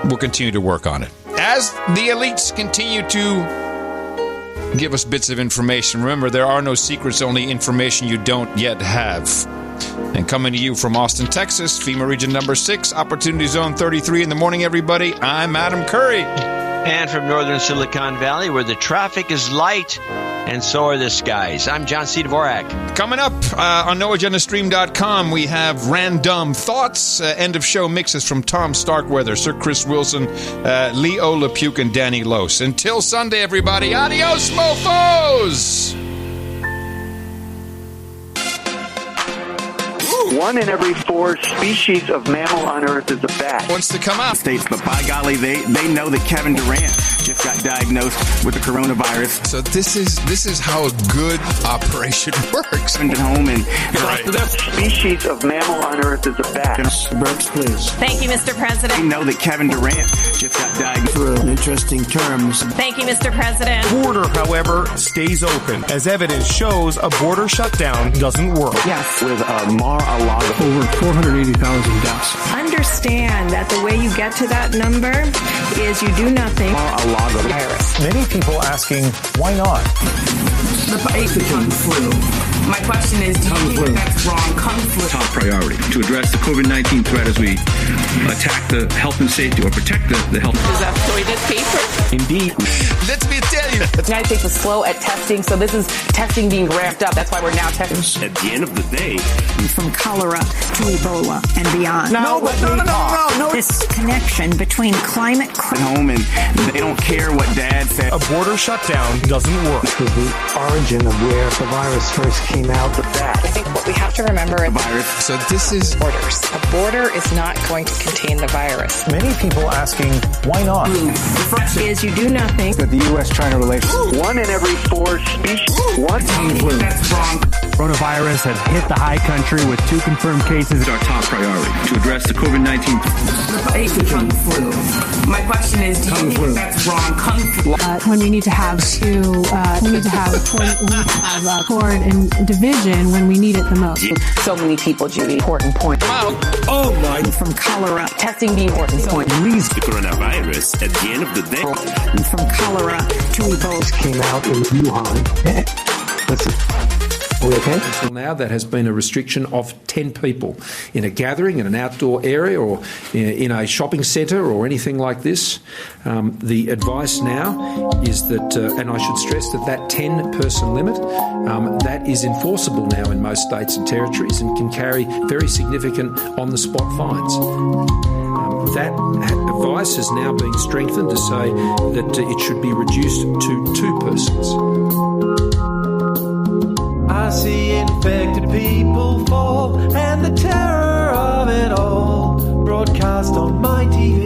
we'll continue to work on it. As the elites continue to give us bits of information, remember, there are no secrets, only information you don't yet have. And coming to you from Austin, Texas, FEMA Region Number 6, Opportunity Zone 33 in the morning, everybody. I'm Adam Curry. And from northern Silicon Valley, where the traffic is light, and so are the skies. I'm John C. Dvorak. Coming up on NoAgendaStream.com, we have Random Thoughts, end-of-show mixes from Tom Starkweather, Sir Chris Wilson, Leo LePuke, and Danny Lose. Until Sunday, everybody, adios, mofos! 1 in every 4 species of mammal on Earth is a bat. Wants to come out. States, but by golly, they know that Kevin Durant just got diagnosed with the coronavirus. So this is how a good operation works. Home and the species of mammal on Earth is a bat. Burks, please. Thank you, Mr. President. They know that Kevin Durant just got diagnosed. Through interesting terms. Thank you, Mr. President. Border, however, stays open. As evidence shows, a border shutdown doesn't work. Yes. With Mar-a-Lago. Over 480,000 deaths. Understand that the way you get to that number is you do nothing. Mar-a-Lago virus. Many people asking, why not? The Kung flu. My question is, do you think that's wrong? Kung flu. Top priority to address the COVID-19 threat as we attack the health and safety or protect the health. Is that toilet paper? Indeed. Let me tell you. The United States is slow at testing, so this is testing being ramped up. That's why we're now testing. At the end of the day, from cholera to Ebola and beyond. No. This connection between climate home and they don't care what Dad said. A border shutdown doesn't work. The origin of where the virus first came out. I think what we have to remember is virus. So this is borders. A border is not going to contain the virus. Many people asking, why not? The first is you do nothing. That the U.S.-China relationship. 1 in every 4 species. What? That's wrong. Coronavirus has hit the high country with 2 confirmed cases. it's our top priority to address the COVID-19. Kung flu. My question is, do you think that's wrong? Kung flu. When we need to have accord and division when we need it the most. So many people, Judy. Important point. Oh my! From cholera. Testing being important point. The coronavirus at the end of the day. From cholera to Ebola. Came out in Wuhan. Listen. Okay. Until now, that has been a restriction of 10 people in a gathering, in an outdoor area, or in a shopping centre, or anything like this. The advice now is that, and I should stress that 10-person limit, that is enforceable now in most states and territories and can carry very significant on-the-spot fines. That advice is now being strengthened to say that it should be reduced to 2 persons. I see it infected people fall, and the terror of it all broadcast on my TV.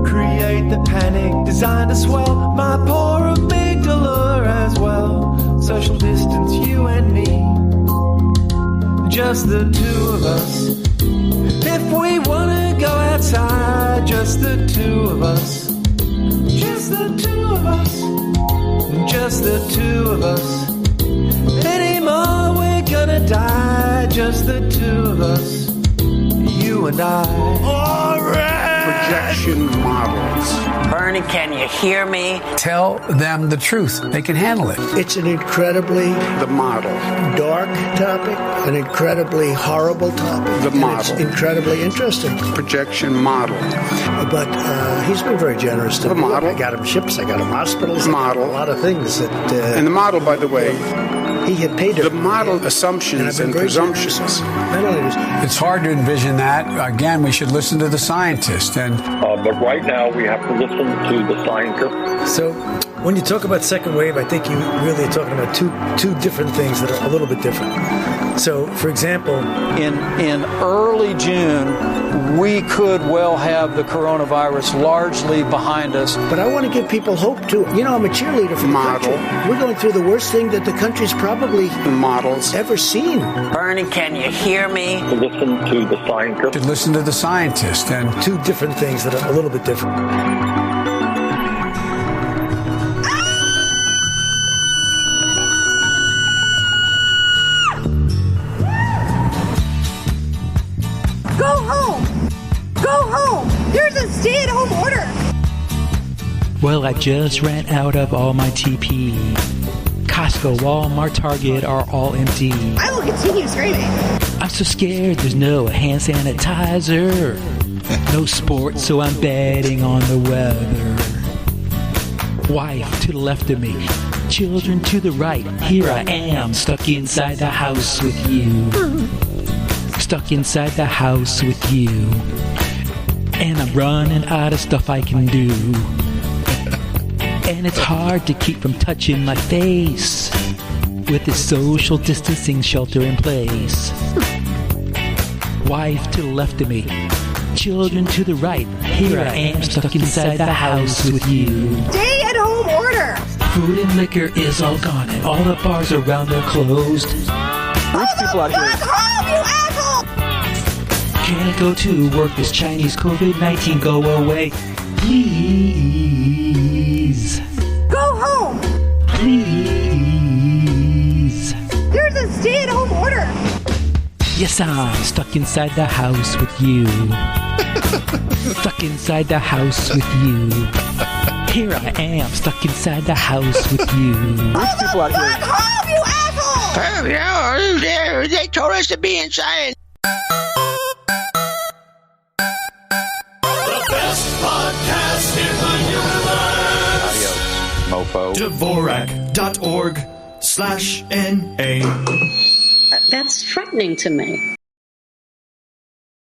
Create the panic designed to swell my poor amygdala as well. Social distance, you and me, just the two of us. If we wanna go outside, just the two of us. Just the two of us. Just the two of us. Anymore, we're gonna die. Just the two of us. You and I. All right. Projection models. Bernie, can you hear me? Tell them the truth. They can handle it. It's an incredibly dark topic, an incredibly horrible topic. The model. It's incredibly interesting. Projection model. But he's been very generous to the me. model. I got him ships, I got him hospitals, model. I got a lot of things that... and the model, by the way... He had paid the model assumptions and presumptions. It's hard to envision that. Again, we should listen to the scientists. But right now, we have to listen to the scientists. So, when you talk about second wave, I think you really are talking about two different things that are a little bit different. So, for example, in early June, we could well have the coronavirus largely behind us. But I want to give people hope too. You know, I'm a cheerleader for the country. We're going through the worst thing that the country's probably ever seen. Bernie, can you hear me? Listen to the scientists. Should listen to the scientists. And two different things that are a little bit different. Go home! Go home! There's a stay-at-home order! Well, I just ran out of all my TP. Costco, Walmart, Target are all empty. I will continue screaming. I'm so scared there's no hand sanitizer. No sports, so I'm betting on the weather. Wife to the left of me. Children to the right. Here I am, stuck inside the house with you. Stuck inside the house with you. And I'm running out of stuff I can do. And it's hard to keep from touching my face with this social distancing shelter in place. Wife to the left of me. Children to the right. Here I am, stuck inside the house with you. Stay-at-home order! Food and liquor is all gone and all the bars around are closed. Rich people out here. Home, you asshole! Can't go to work, this Chinese COVID-19 go away. Please. Go home! Please. There's a stay-at-home order! Yes, I'm stuck inside the house with you. Stuck inside the house with you. Here I am, stuck inside the house with you. Rich people out here. Home, you asshole! They told us to be inside. The best podcast in the universe. Mofo. Dvorak.org/NA. That's frightening to me.